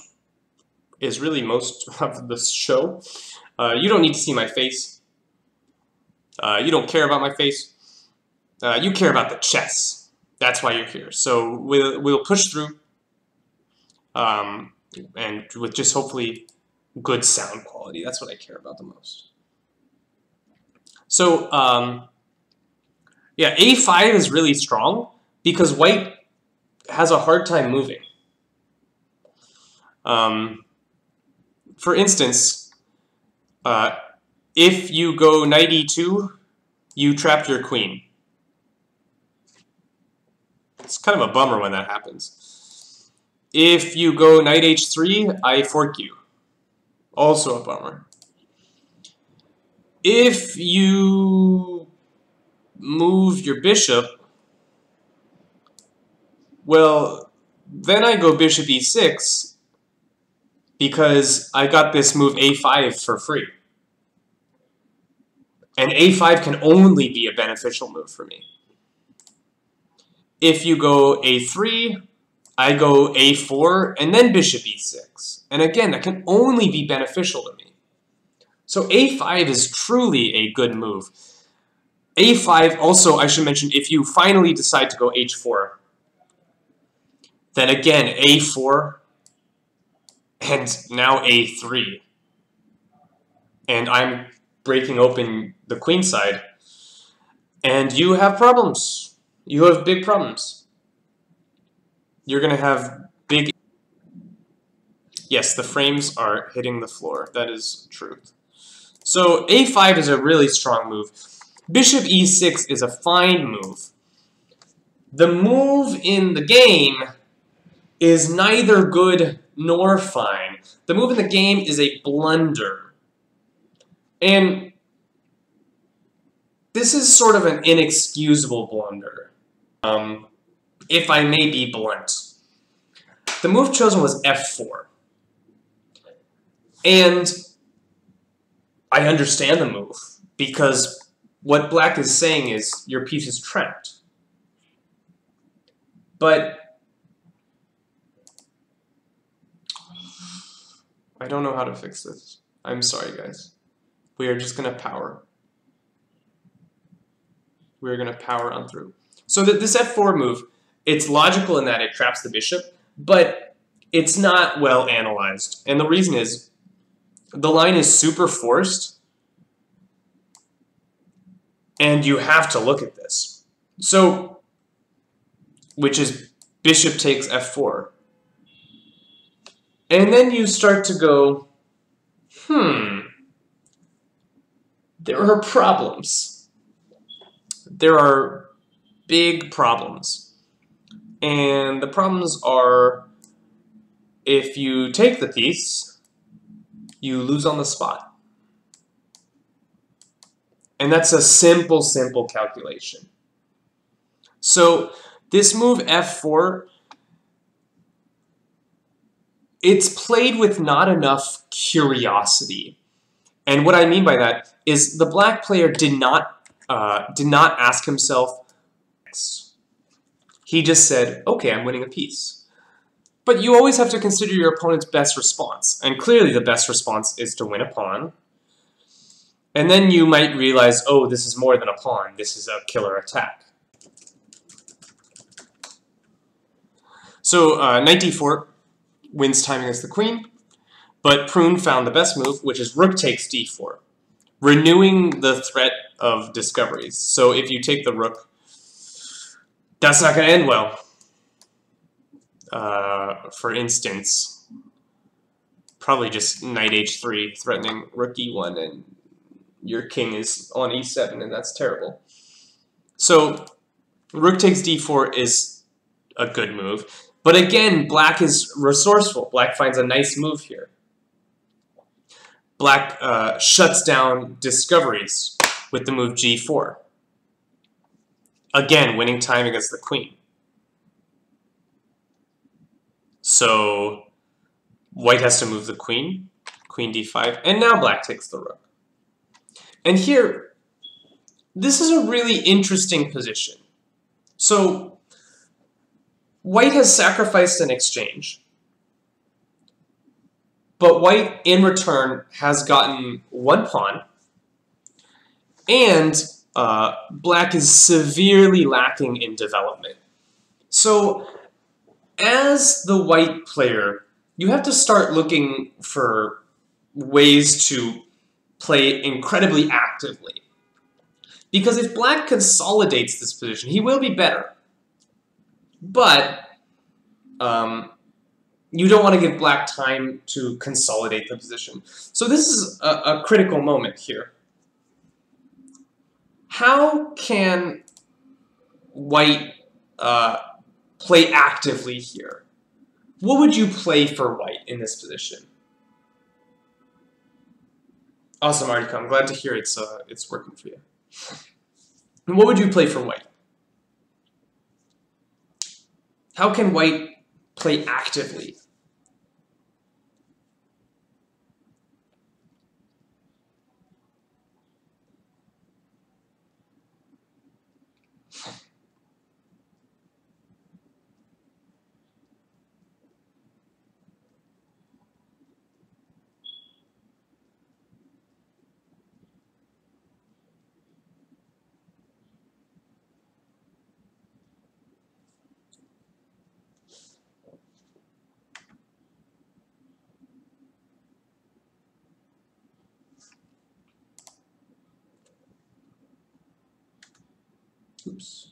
Speaker 1: is really most of the show. You don't need to see my face. You don't care about my face. You care about the chess. That's why you're here. So we'll push through, and with just hopefully good sound quality. That's what I care about the most. So yeah, a5 is really strong because white has a hard time moving. For instance, if you go knight e2, you trap your queen. It's kind of a bummer when that happens. If you go knight h3, I fork you. Also a bummer. If you move your bishop, well, then I go bishop e6 because I got this move a5 for free. And a5 can only be a beneficial move for me. If you go a3, I go a4, and then bishop e6. And again, that can only be beneficial to me. So a5 is truly a good move. a5, also, I should mention, if you finally decide to go h4, then again, a4, and now a3. And I'm breaking open the queen side. And you have problems. You have big problems. You're going to have big... Yes, the frames are hitting the floor. That is truth. So a5 is a really strong move. Bishop e6 is a fine move. The move in the game is neither good nor fine. The move in the game is a blunder. And this is sort of an inexcusable blunder, if I may be blunt. The move chosen was f4. And I understand the move, because what black is saying is your piece is trapped. But I don't know how to fix this. I'm sorry, guys. We are just going to power. We're going to power on through. So this f4 move, it's logical in that it traps the bishop, but it's not well analyzed. And the reason is, the line is super forced, and you have to look at this. So, which is bishop takes f4. And then you start to go, there are problems. There are big problems. And the problems are, if you take the piece, you lose on the spot. And that's a simple, simple calculation. So this move f4, it's played with not enough curiosity. And what I mean by that is the black player did not ask himself, he just said, okay, I'm winning a piece. But you always have to consider your opponent's best response. And clearly the best response is to win a pawn. And then you might realize, oh, this is more than a pawn. This is a killer attack. So knight d4 wins time against the queen. But Prune found the best move, which is rook takes d4, renewing the threat of discoveries. So if you take the rook, that's not going to end well. For instance, probably just knight h3, threatening rook e1, and your king is on e7, and that's terrible. So rook takes d4 is a good move. But again, black is resourceful. Black finds a nice move here. Black shuts down discoveries with the move g4. Again, winning time against the queen. So white has to move the queen, queen d5, and now black takes the rook. And here, this is a really interesting position. So white has sacrificed an exchange, but white, in return, has gotten one pawn, and black is severely lacking in development. So, as the white player, you have to start looking for ways to play incredibly actively. Because if black consolidates this position, he will be better. But you don't want to give black time to consolidate the position. So this is a critical moment here. How can white play actively here? What would you play for white in this position? Awesome, Artika. I'm glad to hear it's working for you. And what would you play for white? How can white play actively? Oops.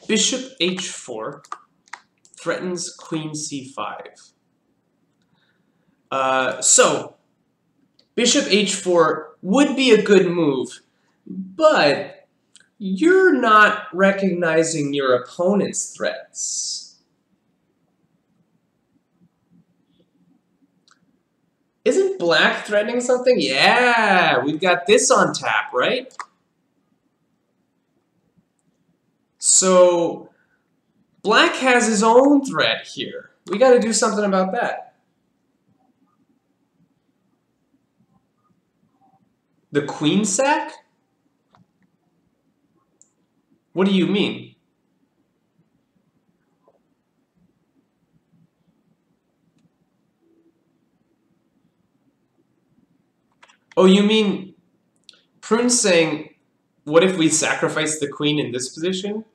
Speaker 1: Bishop h4 threatens queen c5. So, bishop h4 would be a good move, but you're not recognizing your opponent's threats. Isn't black threatening something? Yeah, we've got this on tap, right? So, black has his own threat here. We got to do something about that. The queen sack? What do you mean? Oh, you mean Prune's saying, what if we sacrifice the queen in this position?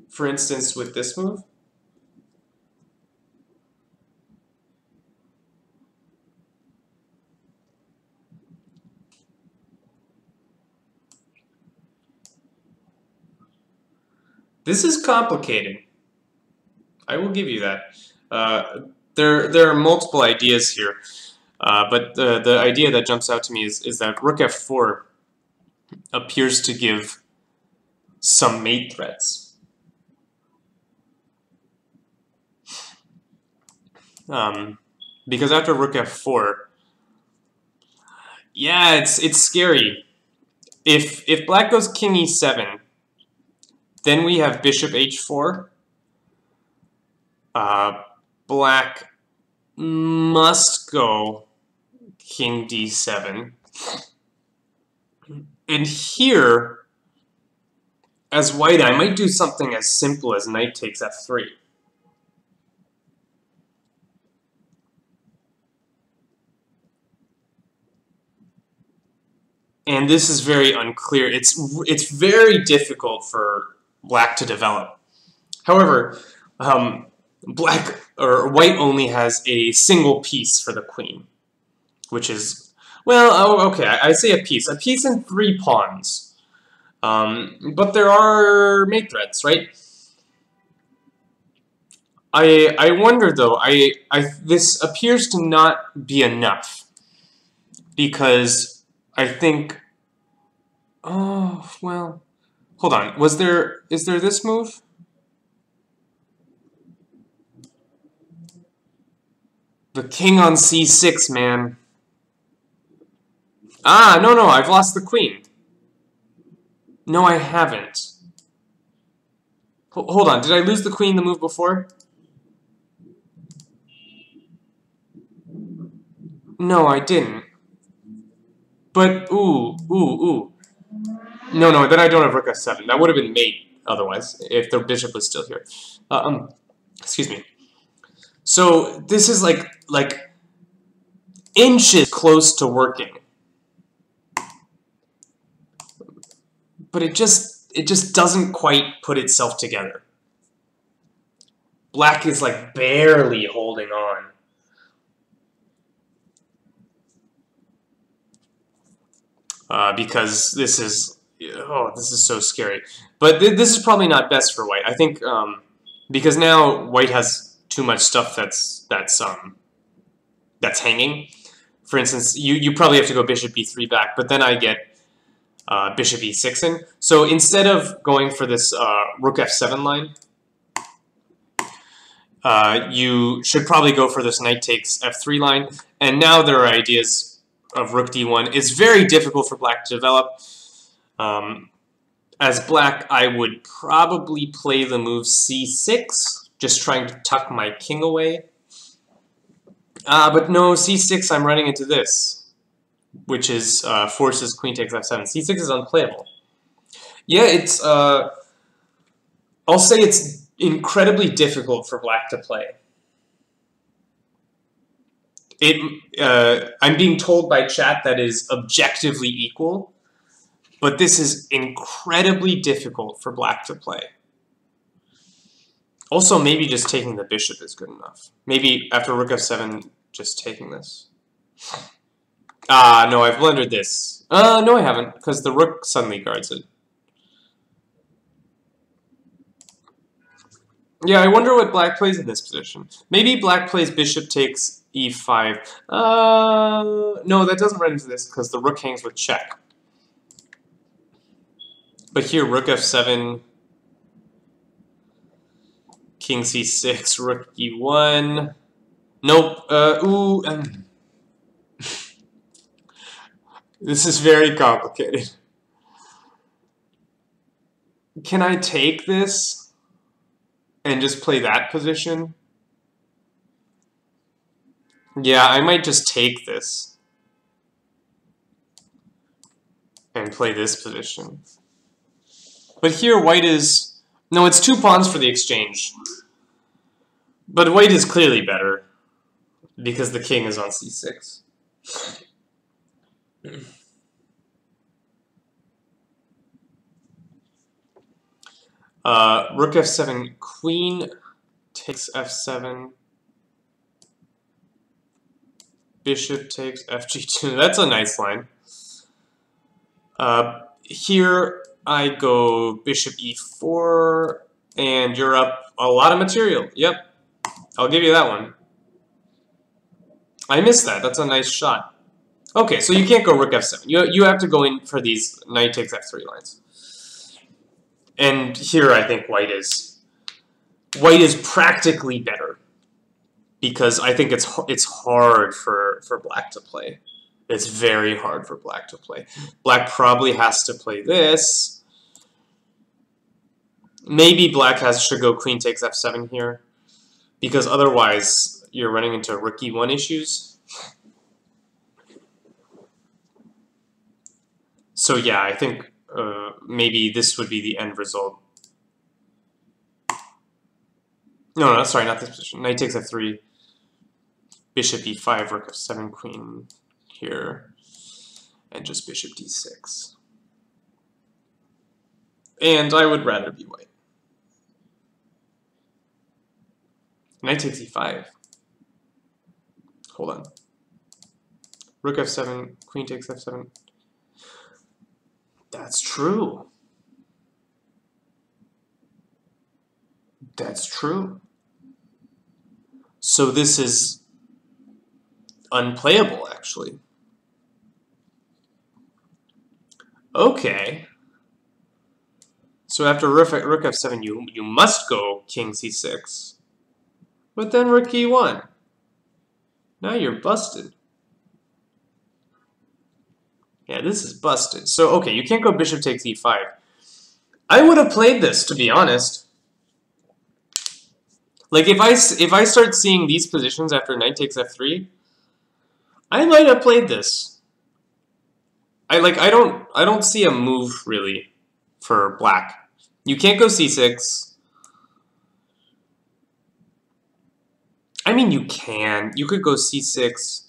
Speaker 1: For instance, with this move? This is complicated. I will give you that. There are multiple ideas here, but the idea that jumps out to me is that rook f4 appears to give some mate threats. Because after rook f4, yeah, it's scary. If black goes king e7, then we have bishop h4. Black must go king d7. And here, as white, I might do something as simple as knight takes f3. And this is very unclear. It's very difficult for black to develop. However, black or white only has a single piece for the queen, which is, well, okay, I say a piece and 3 pawns. But there are mate threats, right? I wonder though. This appears to not be enough, because I think, oh well, hold on. Is there this move? The king on c6, man. Ah, no, I've lost the queen. No, I haven't. Hold on, did I lose the queen the move before? No, I didn't. But, ooh. No, then I don't have rook f7. That would have been mate otherwise, if the bishop was still here. Excuse me. So this is like inches close to working. But it just doesn't quite put itself together. Black is like barely holding on. Because this is so scary. But this is probably not best for white. I think because now white has too much stuff that's hanging. For instance, you probably have to go bishop b3 back, but then I get bishop e6 in. So instead of going for this rook f7 line, you should probably go for this knight takes f3 line. And now there are ideas of rook d1. It's very difficult for black to develop. As black, I would probably play the move c6, just trying to tuck my king away. But no, c6, I'm running into this, which is forces queen takes f7. c6 is unplayable. Yeah, it's I'll say it's incredibly difficult for black to play. I'm being told by chat that is objectively equal, but this is incredibly difficult for black to play. Also, maybe just taking the bishop is good enough. Maybe after rook f7, just taking this. No, I've blundered this. No, I haven't, because the rook suddenly guards it. Yeah, I wonder what black plays in this position. Maybe black plays bishop takes e5. No, that doesn't run into this because the rook hangs with check. But here, rook f7, king c6, rook e1. Nope. This is very complicated. Can I take this and just play that position? Yeah, I might just take this and play this position. But here white is... No, it's 2 pawns for the exchange. But white is clearly better because the king is on c6. Rook f7, queen takes f7. Bishop takes fg2. That's a nice line. Here I go bishop e4, and you're up a lot of material. Yep, I'll give you that one. I missed that. That's a nice shot. Okay, so you can't go rook f7. You have to go in for these knight takes f3 lines. And here I think white is practically better, because I think it's hard for black to play. It's very hard for black to play. Black probably has to play this. Maybe black should go queen takes f7 here, because otherwise you're running into rook e1 issues. So yeah, I think maybe this would be the end result. No, sorry, not this position. Knight takes f3, bishop e5, rook f7, queen here, and just bishop d6. And I would rather be white. Knight takes e5. Hold on. Rook f7, queen takes f7. That's true. That's true. So this is unplayable, actually. Okay. So after rook f7, you must go king c6. But then rook e1. Now you're busted. Yeah, this is busted. So, okay, you can't go bishop takes e5. I would have played this, to be honest. Like, if I start seeing these positions after knight takes f3, I might have played this. I don't see a move, really, for black. You can't go c6. I mean, you can. You could go c6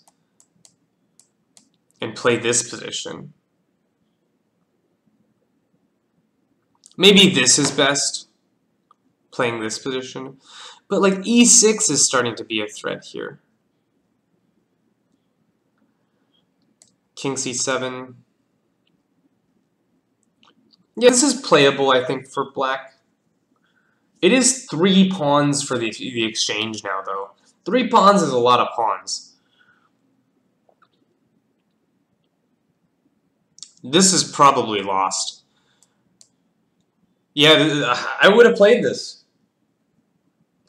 Speaker 1: and play this position. Maybe this is best, playing this position. But like e6 is starting to be a threat here. King c7. Yeah, this is playable, I think, for black. It is 3 pawns for the exchange now, though. 3 pawns is a lot of pawns. This is probably lost. Yeah, I would have played this.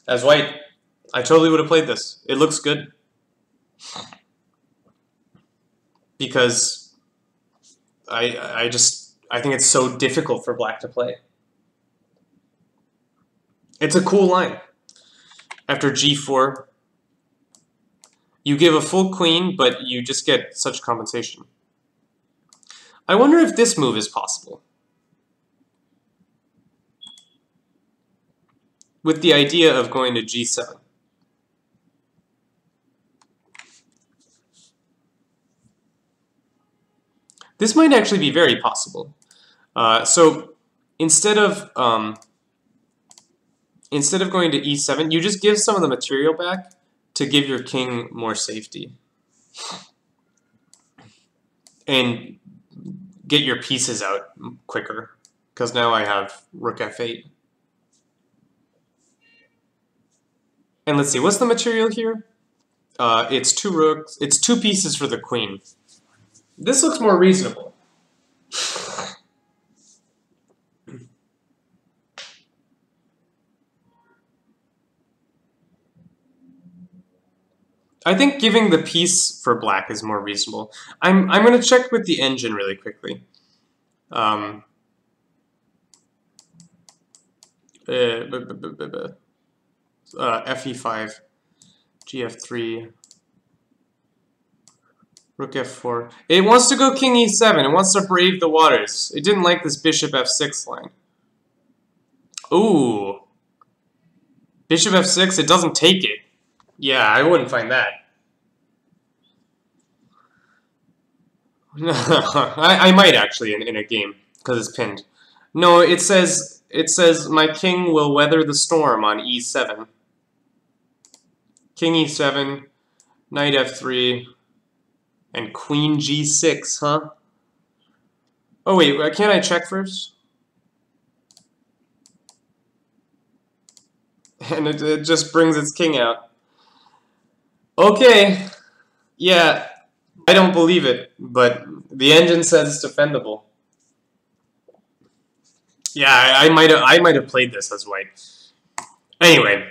Speaker 1: As white, I totally would have played this. It looks good. Because I think it's so difficult for black to play. It's a cool line. After g4, you give a full queen, but you just get such compensation. I wonder if this move is possible. With the idea of going to g7. This might actually be very possible. So instead of going to e7, you just give some of the material back to give your king more safety. And get your pieces out quicker, because now I have rook f8. And let's see, what's the material here? It's 2 rooks. It's 2 pieces for the queen. This looks more reasonable. I think giving the piece for black is more reasonable. I'm going to check with the engine really quickly. Fe5, gf3, rook f4. It wants to go king e7. It wants to brave the waters. It didn't like this bishop f6 line. Ooh. Bishop f6, it doesn't take it. Yeah, I wouldn't find that. I might actually in a game, because it's pinned. No, it says my king will weather the storm on e7. King e7, knight f3, and queen g6, huh? Oh wait, can't I check first? And it just brings its king out. Okay, yeah, I don't believe it, but the engine says it's defendable. Yeah, I might have played this as white. Anyway,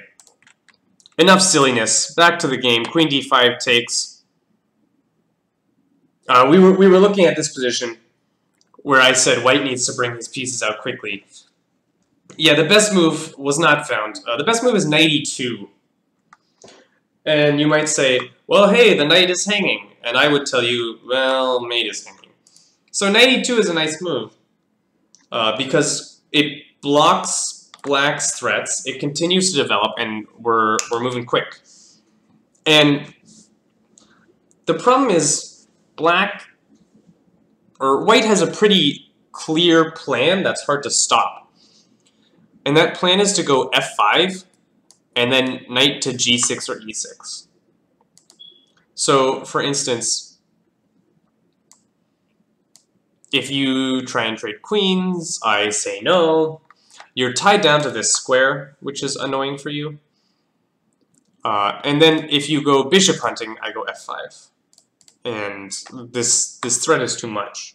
Speaker 1: enough silliness. Back to the game. Queen d5 takes. We were looking at this position where I said white needs to bring his pieces out quickly. Yeah, the best move was not found. The best move is knight e2. And you might say, well, hey, the knight is hanging. And I would tell you, well, mate is hanging. So knight e2 is a nice move because it blocks black's threats. It continues to develop, and we're moving quick. And the problem is white has a pretty clear plan that's hard to stop. And that plan is to go f5 and then knight to g6 or e6. So, for instance, if you try and trade queens, I say no. You're tied down to this square, which is annoying for you. And then if you go bishop hunting, I go f5. And this threat is too much.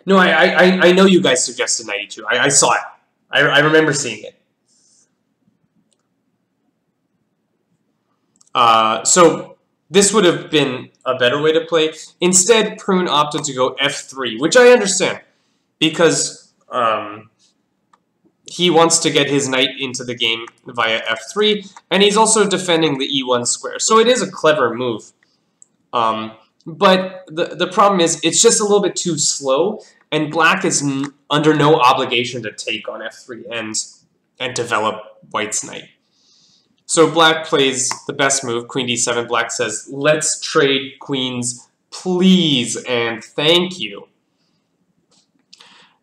Speaker 1: No, I know you guys suggested knight e2. I saw it. I remember seeing it. So this would have been a better way to play. Instead, Prune opted to go f3, which I understand, because he wants to get his knight into the game via f3, and he's also defending the e1 square. So it is a clever move. But the problem is it's just a little bit too slow, and black is under no obligation to take on f3, and develop white's knight. So black plays the best move, queen d7. Black says, let's trade queens, please and thank you.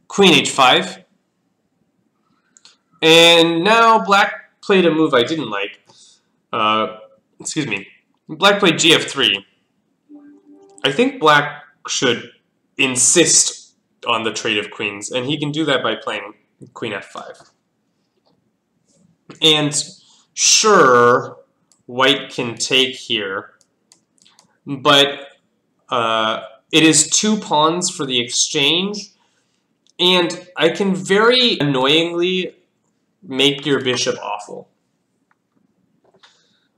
Speaker 1: Queen h5. And now black played a move I didn't like. Excuse me. Black played gf3. I think black should insist on the trade of queens, and he can do that by playing queen f5. And sure, white can take here, but it is 2 pawns for the exchange, and I can very annoyingly make your bishop awful.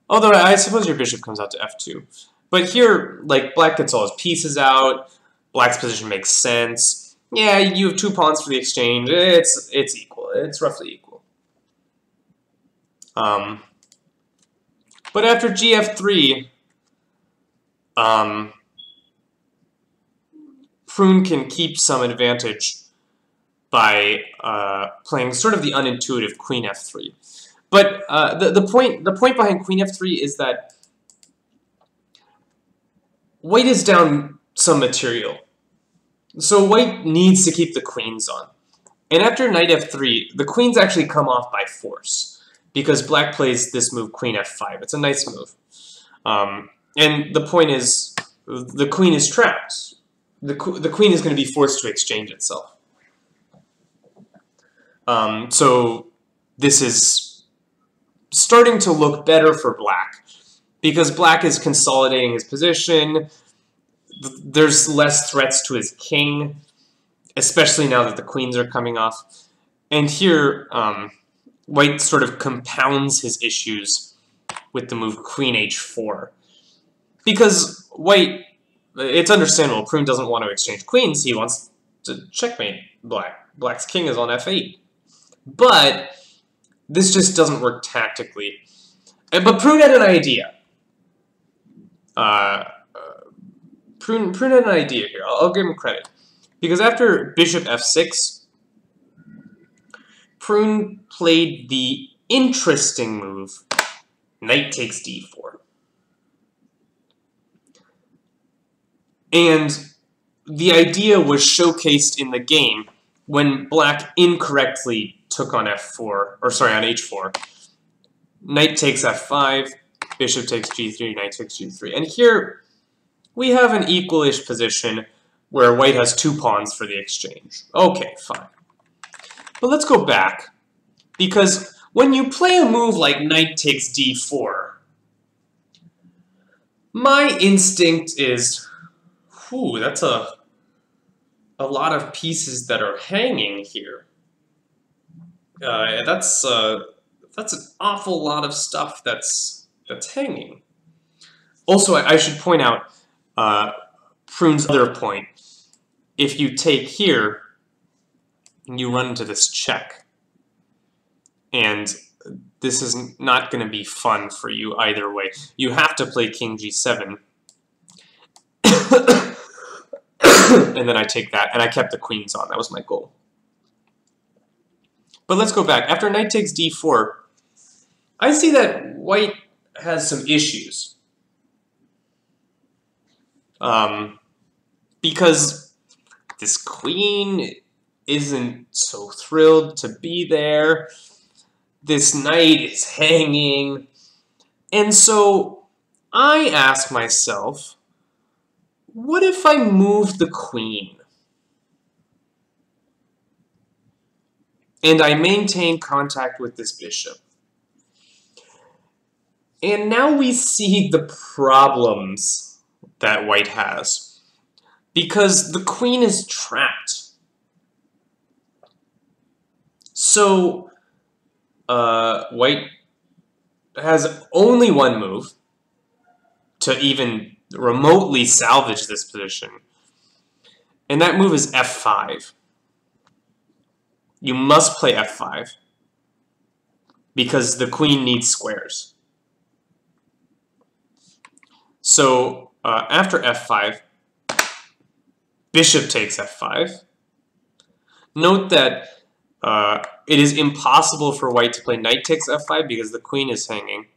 Speaker 1: Although I suppose your bishop comes out to f2. But here, like, black gets all his pieces out, black's position makes sense. Yeah, you have 2 pawns for the exchange, it's equal, it's roughly equal. But after gf3, Prune can keep some advantage by playing sort of the unintuitive queen f3. But the point behind queen f3 is that white is down some material. So white needs to keep the queens on. And after knight f3, the queens actually come off by force, because black plays this move queen f5. It's a nice move. And the point is, the queen is trapped. The queen is going to be forced to exchange itself. So this is starting to look better for black, because black is consolidating his position. There's less threats to his king, especially now that the queens are coming off. And here, white sort of compounds his issues with the move queen h4. Because white, it's understandable, Prune doesn't want to exchange queens, he wants to checkmate black. Black's king is on f8. But this just doesn't work tactically. But Prune had an idea. Prune had an idea here. I'll give him credit. Because after bishop f6, Prune played the interesting move, knight takes d4. And the idea was showcased in the game when black incorrectly took on f4, or sorry, on h4. Knight takes f5, bishop takes g3, knight takes g3. And here we have an equalish position where white has 2 pawns for the exchange. Okay, fine. But let's go back, because when you play a move like knight takes d4, my instinct is, whew, that's a lot of pieces that are hanging here. That's an awful lot of stuff that's hanging. Also, I should point out Prune's other point. If you take here, you run into this check. And this is not going to be fun for you either way. You have to play king g7. And then I take that, and I kept the queens on. That was my goal. But let's go back. After knight takes d4, I see that white has some issues. Because this queen isn't so thrilled to be there. This knight is hanging. And so I ask myself, what if I move the queen? And I maintain contact with this bishop. And now we see the problems that white has, because the queen is trapped. So white has only one move to even remotely salvage this position, and that move is f5. You must play f5 because the queen needs squares. So after f5, bishop takes f5. Note that It is impossible for white to play knight takes f5 because the queen is hanging.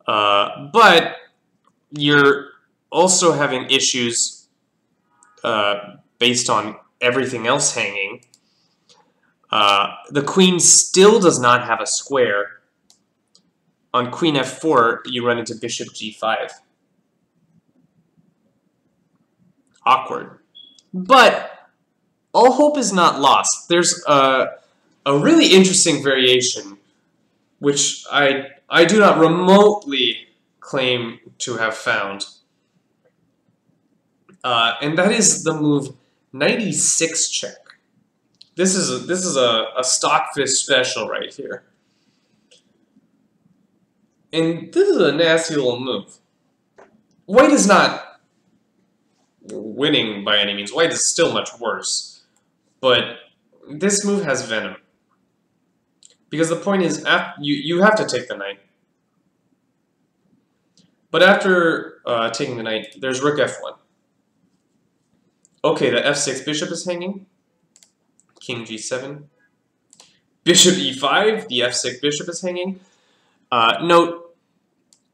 Speaker 1: But you're also having issues based on everything else hanging. The queen still does not have a square. On queen f4, you run into bishop g5. Awkward. But all hope is not lost. There's a really interesting variation, which I do not remotely claim to have found. And that is the move knight e6 check. This is a stockfish special right here. And this is a nasty little move. White is not winning by any means. White is still much worse. But this move has venom. Because the point is, you have to take the knight. But after taking the knight, there's rook f1. Okay, the f6 bishop is hanging. King g7. Bishop e5, the f6 bishop is hanging. Note,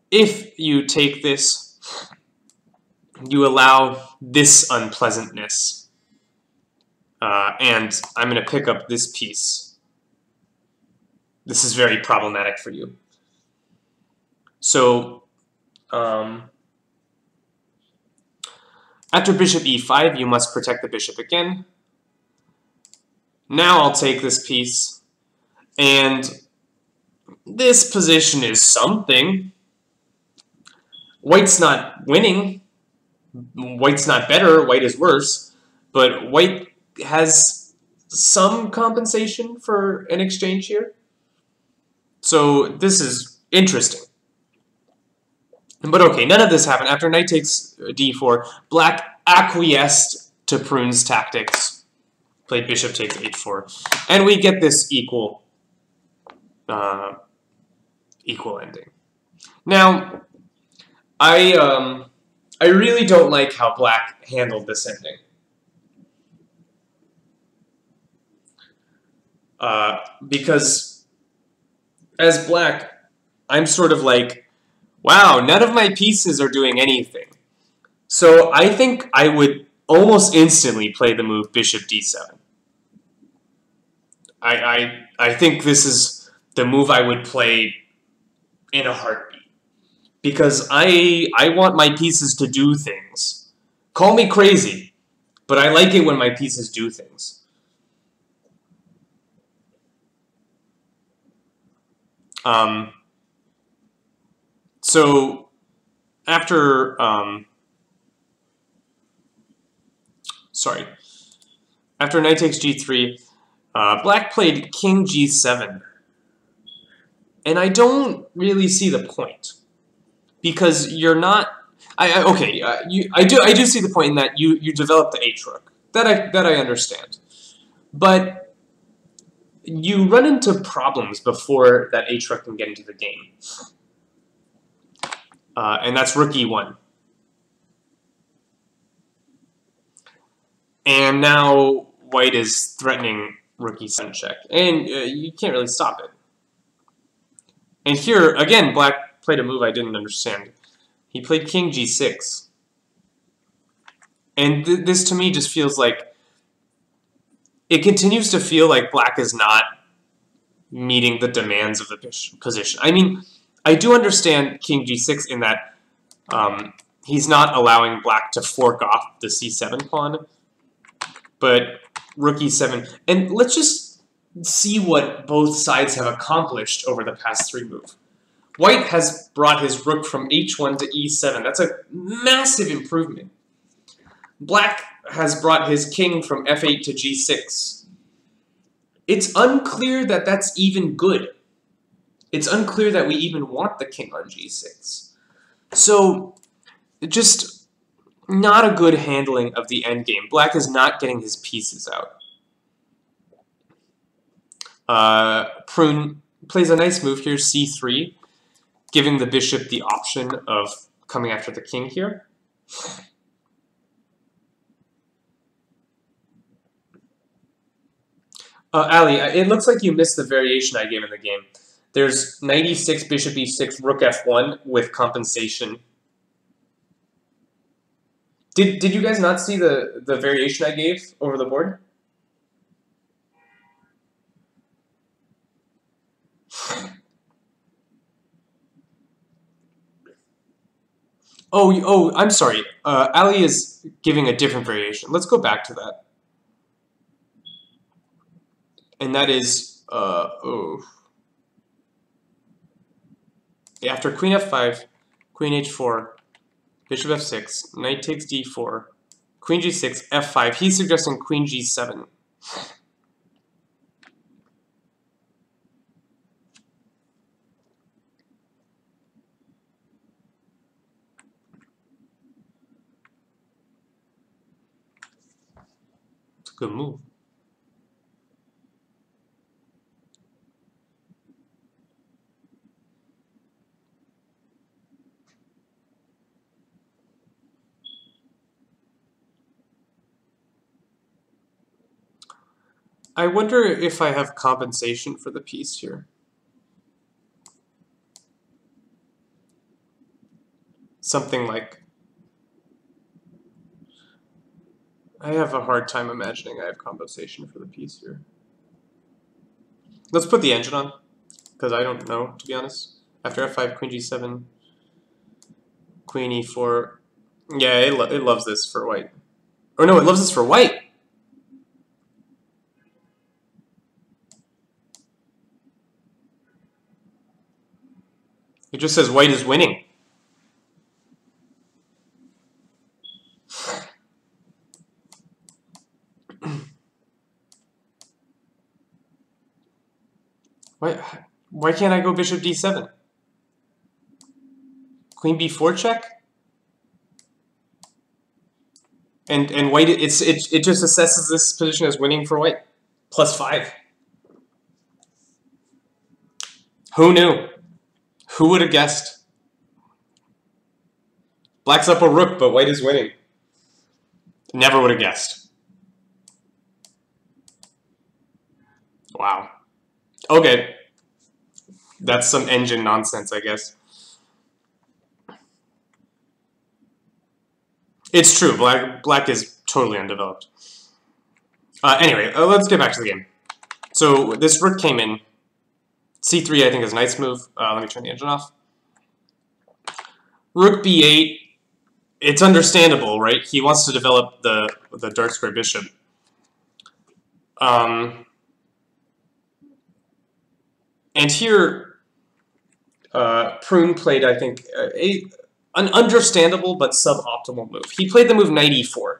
Speaker 1: if you take this, you allow this unpleasantness. And I'm going to pick up this piece. This is very problematic for you. So, after bishop e5, you must protect the bishop again. Now I'll take this piece, and this position is something. White's not winning. White's not better. White is worse. But white has some compensation for an exchange here. So this is interesting. But okay, none of this happened. After knight takes d4, black acquiesced to Prune's tactics. Played bishop takes h4. And we get this equal ending. Now, I really don't like how black handled this ending. Because as black, I'm sort of like, wow, none of my pieces are doing anything. So I think I would almost instantly play the move bishop d7. I think this is the move I would play in a heartbeat. Because I want my pieces to do things. Call me crazy, but I like it when my pieces do things. So after after knight takes g3, black played king g7, and I don't really see the point, because you're not. I do see the point in that you develop the h rook. That I understand, but you run into problems before that h rook can get into the game. And that's rook e1. And now white is threatening rook e7 check. And you can't really stop it. And here, again, black played a move I didn't understand. He played king g6. And this to me just feels like, it continues to feel like black is not meeting the demands of the position. I mean, I do understand king g6 in that he's not allowing black to fork off the c7 pawn, but rook e7. And let's just see what both sides have accomplished over the past 3 moves. White has brought his rook from h1 to e7. That's a massive improvement. Black has brought his king from f8 to g6. It's unclear that that's even good. It's unclear that we even want the king on g6. So, just not a good handling of the endgame. Black is not getting his pieces out. Prune plays a nice move here, c3, giving the bishop the option of coming after the king here. Ali, it looks like you missed the variation I gave in the game. There's knight e6, bishop e6, rook f1 with compensation. Did you guys not see the variation I gave over the board? Oh, I'm sorry. Ali is giving a different variation. Let's go back to that. And that is, after queen f5, queen h4, bishop f6, knight takes d4, queen g6, f5. He's suggesting queen g7. It's a good move. I wonder if I have compensation for the piece here. Something like... I have a hard time imagining I have compensation for the piece here. Let's put the engine on, because I don't know, to be honest. After f5, queen g7, queen e4. Yeah, it loves this for white. Or no, it loves this for white! It just says white is winning. Why can't I go bishop d7? Queen b4 check? And white, it just assesses this position as winning for white. +5. Who knew? Who would have guessed? Black's up a rook, but white is winning. Never would have guessed. Wow. Okay. That's some engine nonsense, I guess. It's true. Black is totally undeveloped. Anyway, let's get back to the game. So this rook came in. C3, I think, is a nice move. Let me turn the engine off. Rook b8. It's understandable, right? He wants to develop the dark square bishop. And here, Prune played, I think, an understandable but suboptimal move. He played the move knight e4.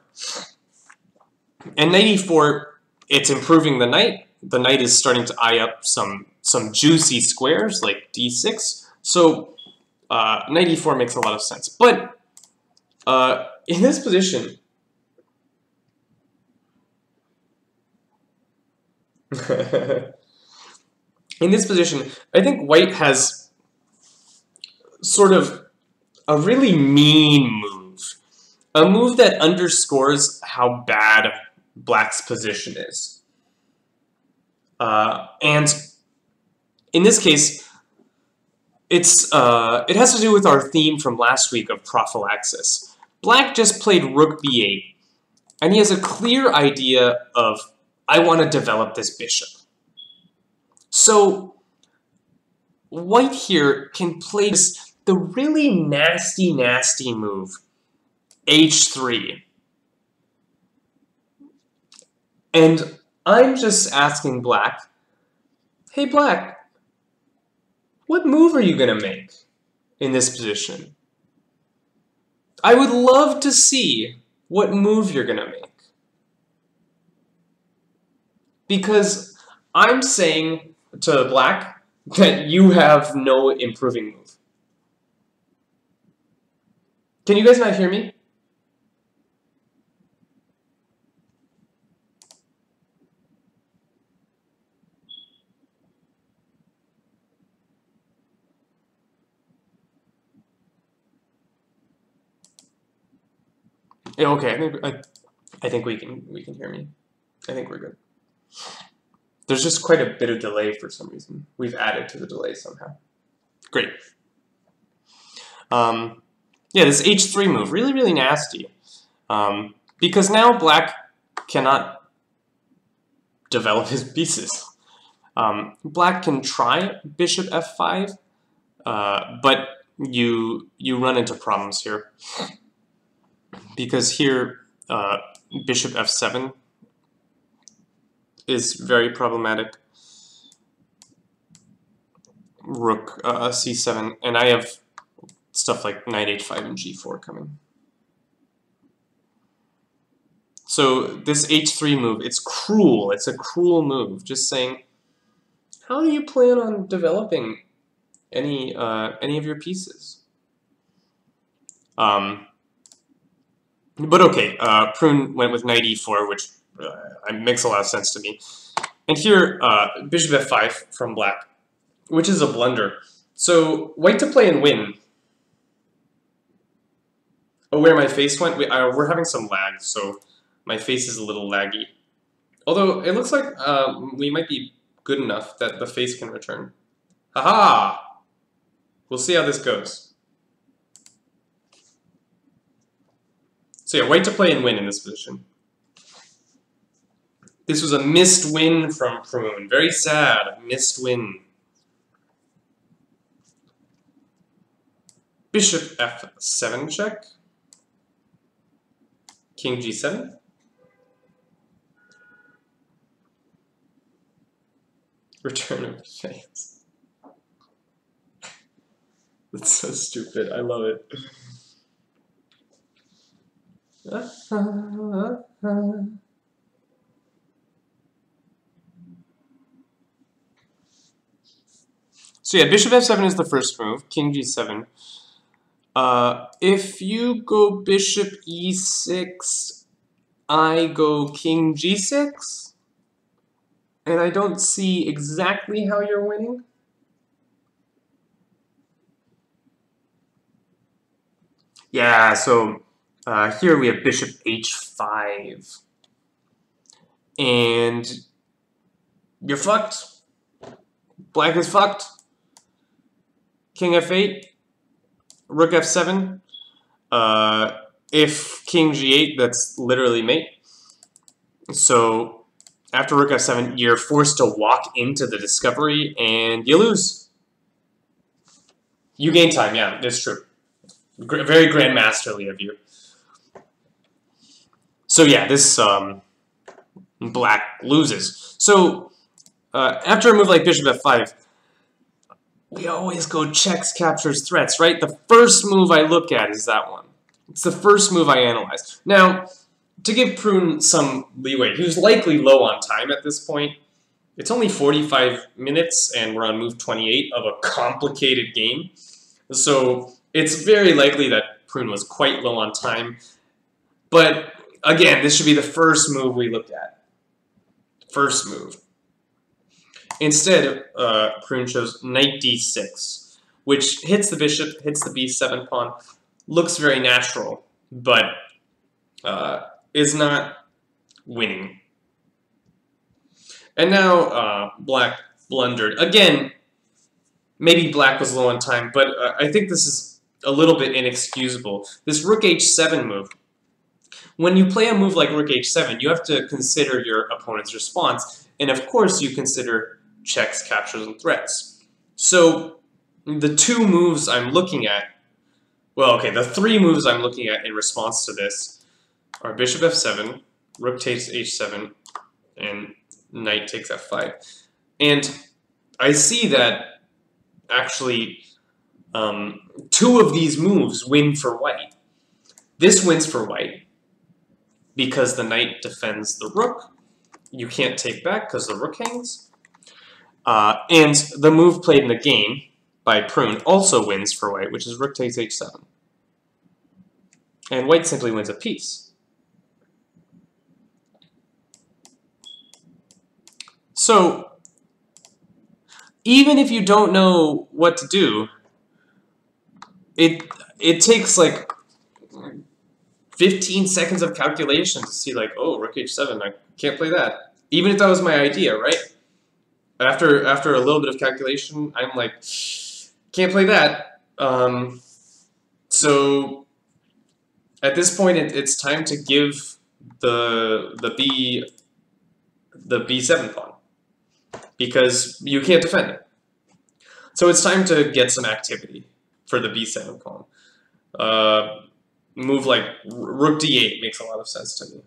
Speaker 1: And knight e4, it's improving the knight. The knight is starting to eye up some juicy squares like d6. So knight e4 makes a lot of sense. But in this position, I think white has sort of a really mean move. A move that underscores how bad black's position is. And in this case, it has to do with our theme from last week of prophylaxis. Black just played rook b8, and he has a clear idea of, I want to develop this bishop. So white here can play the really nasty move, h3. And I'm just asking black, hey black, what move are you going to make in this position? I would love to see what move you're going to make. Because I'm saying to black that you have no improving move. Can you guys not hear me? Yeah, okay, I think we can hear me. I think we're good. There's just quite a bit of delay for some reason. We've added to the delay somehow. Great. Yeah, this h3 move, really, really nasty. Because now black cannot develop his pieces. Black can try bishop f5, but you run into problems here. Because here, bishop f7 is very problematic. Rook c7, and I have stuff like knight h5 and g4 coming. So this h3 move, it's cruel. It's a cruel move. Just saying, how do you plan on developing any of your pieces? But okay, Prune went with knight e4, which makes a lot of sense to me. And here, bishop f5 from black, which is a blunder. So white to play and win. Oh, where my face went? We're having some lag, so my face is a little laggy. Although it looks like we might be good enough that the face can return. Haha! We'll see how this goes. So yeah, white to play and win in this position. This was a missed win from Prune. Very sad. Missed win. Bishop f7 check. King g7. Return of the face. That's so stupid. I love it. So yeah, bishop f7 is the first move. King g7. If you go bishop e6, I go king g6, and I don't see exactly how you're winning. Yeah, so here we have bishop h5, and you're fucked. Black is fucked. King f8. Rook f7. If king g8, that's literally mate. So after rook f7, you're forced to walk into the discovery, and you lose. You gain time, yeah, that's true. Very grandmasterly of you. So yeah, this black loses. So after a move like bishop f5, we always go checks, captures, threats, right? The first move I look at is that one. It's the first move I analyze. Now, to give Prune some leeway, he was likely low on time at this point. It's only 45 minutes, and we're on move 28 of a complicated game. So it's very likely that Prune was quite low on time. But again, this should be the first move we look at. First move. Instead, Prune chose knight d6, which hits the bishop, hits the b7 pawn, looks very natural, but is not winning. And now black blundered. Again, maybe black was low on time, but I think this is a little bit inexcusable. This rook h7 move. When you play a move like rook h7, you have to consider your opponent's response, and of course you consider checks, captures, and threats. So the two moves I'm looking at, well, okay, the three moves I'm looking at in response to this are bishop f7, rook takes h7, and knight takes f5. And I see that actually two of these moves win for white. This wins for white because the knight defends the rook. You can't take back because the rook hangs. And the move played in the game by Prune also wins for white, which is rook takes h7. And white simply wins a piece. So, even if you don't know what to do, it takes like 15 seconds of calculation to see like, oh, rook h7, I can't play that. Even if that was my idea, right? after a little bit of calculation, I'm like, can't play that. So at this point, it's time to give the b7 pawn, because you can't defend it. So it's time to get some activity for the b7 pawn. Move like rook d8 makes a lot of sense to me.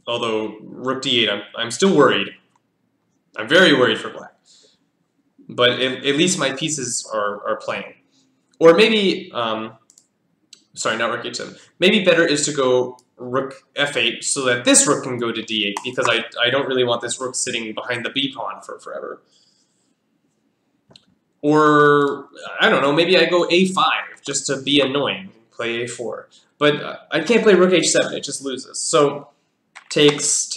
Speaker 1: Although rook d8, I'm still worried. I'm very worried for black. But at least my pieces are playing. Or maybe, sorry, not rook h7. Maybe better is to go rook f8 so that this rook can go to d8, because I don't really want this rook sitting behind the b pawn for forever. Or, I don't know, maybe I go a5 just to be annoying, play a4. But I can't play rook h7, it just loses. So, takes,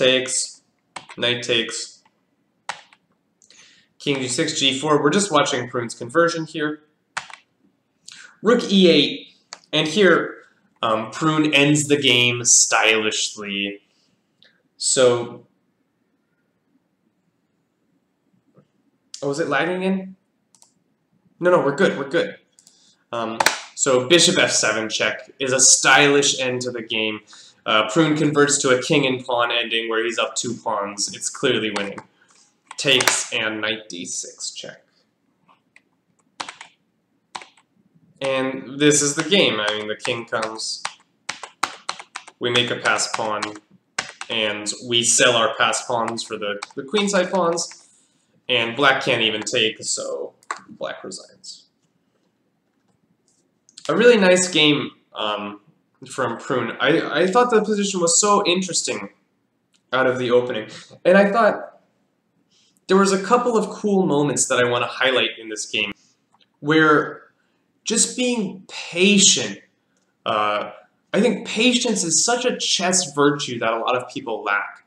Speaker 1: knight takes, king g6, g4. We're just watching Prune's conversion here. Rook e8, and here Prune ends the game stylishly. So, oh, is it lagging in? No, we're good, we're good. So bishop f7 check is a stylish end to the game. Prune converts to a king and pawn ending where he's up 2 pawns. It's clearly winning. Takes and knight d6 check. And this is the game. I mean, the king comes, we make a pass pawn, and we sell our pass pawns for the queenside pawns, and black can't even take, so black resigns. A really nice game from Prune. I thought the position was so interesting out of the opening, and I thought there was a couple of cool moments that I want to highlight in this game, where just being patient. I think patience is such a chess virtue that a lot of people lack.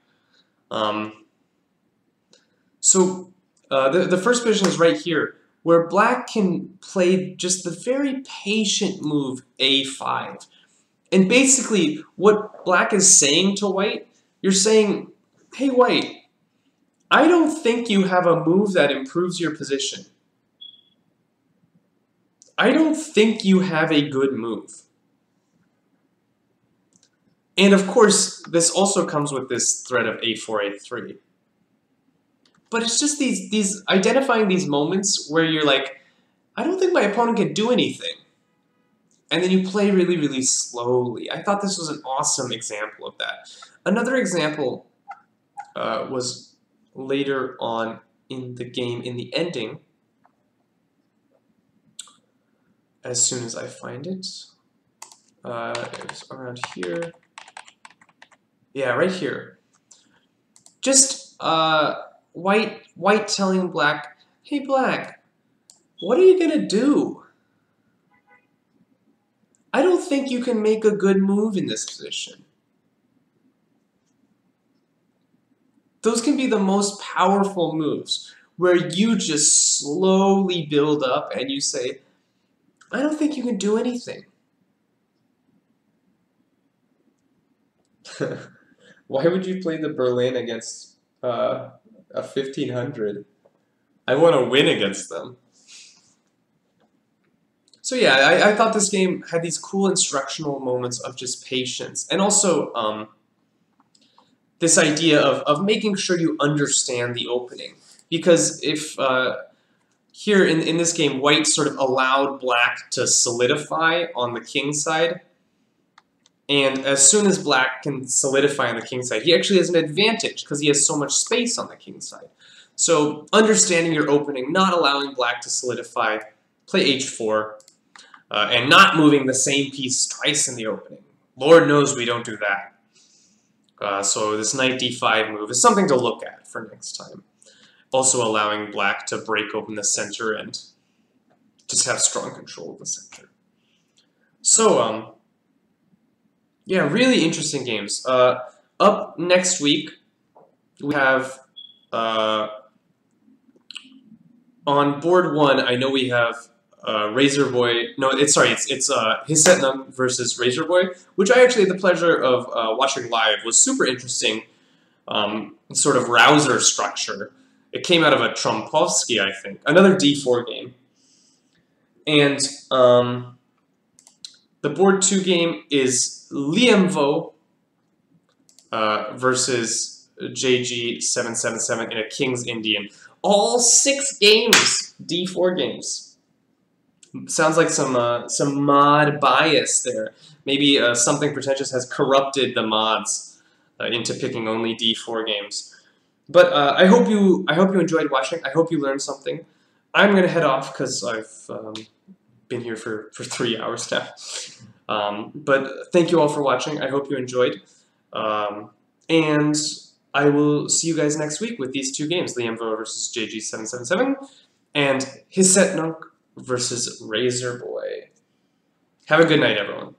Speaker 1: The first position is right here, where black can play just the very patient move a5. And basically, what black is saying to white, you're saying, hey white, I don't think you have a move that improves your position. I don't think you have a good move. And of course, this also comes with this threat of a4, a3. But it's just these identifying these moments where you're like, I don't think my opponent can do anything. And then you play really, really slowly. I thought this was an awesome example of that. Another example was later on in the game, in the ending. As soon as I find it. It's around here. Yeah, right here. Just white telling black, hey black, what are you gonna do? I don't think you can make a good move in this position. Those can be the most powerful moves, where you just slowly build up and you say, I don't think you can do anything. Why would you play the Berlin against a 1500? I want to win against them. So yeah, I thought this game had these cool instructional moments of just patience. And also this idea of making sure you understand the opening. Because if... here in this game, white sort of allowed black to solidify on the king side. And as soon as black can solidify on the king side, he actually has an advantage because he has so much space on the king side. So understanding your opening, not allowing black to solidify, play h4, and not moving the same piece twice in the opening. Lord knows we don't do that. So this knight d5 move is something to look at for next time. Also allowing black to break open the center and just have strong control of the center. So, yeah, really interesting games. Up next week, we have, on board 1, I know we have Razor Boy, no, it's Hisetnam versus Razor Boy, which I actually had the pleasure of watching live. Was super interesting. sort of rouser structure. It came out of a Trompovsky, I think. Another d4 game. And the board 2 game is Liemvo versus JG777 in a King's Indian. All 6 games, d4 games. Sounds like some mod bias there. Maybe something pretentious has corrupted the mods into picking only d4 games. But I hope you enjoyed watching. I hope you learned something. I'm gonna head off because I've been here for 3 hours now. But thank you all for watching. I hope you enjoyed. And I will see you guys next week with these 2 games, Liemvo versus JG777 and Hisetnok versus Razor Boy. Have a good night, everyone.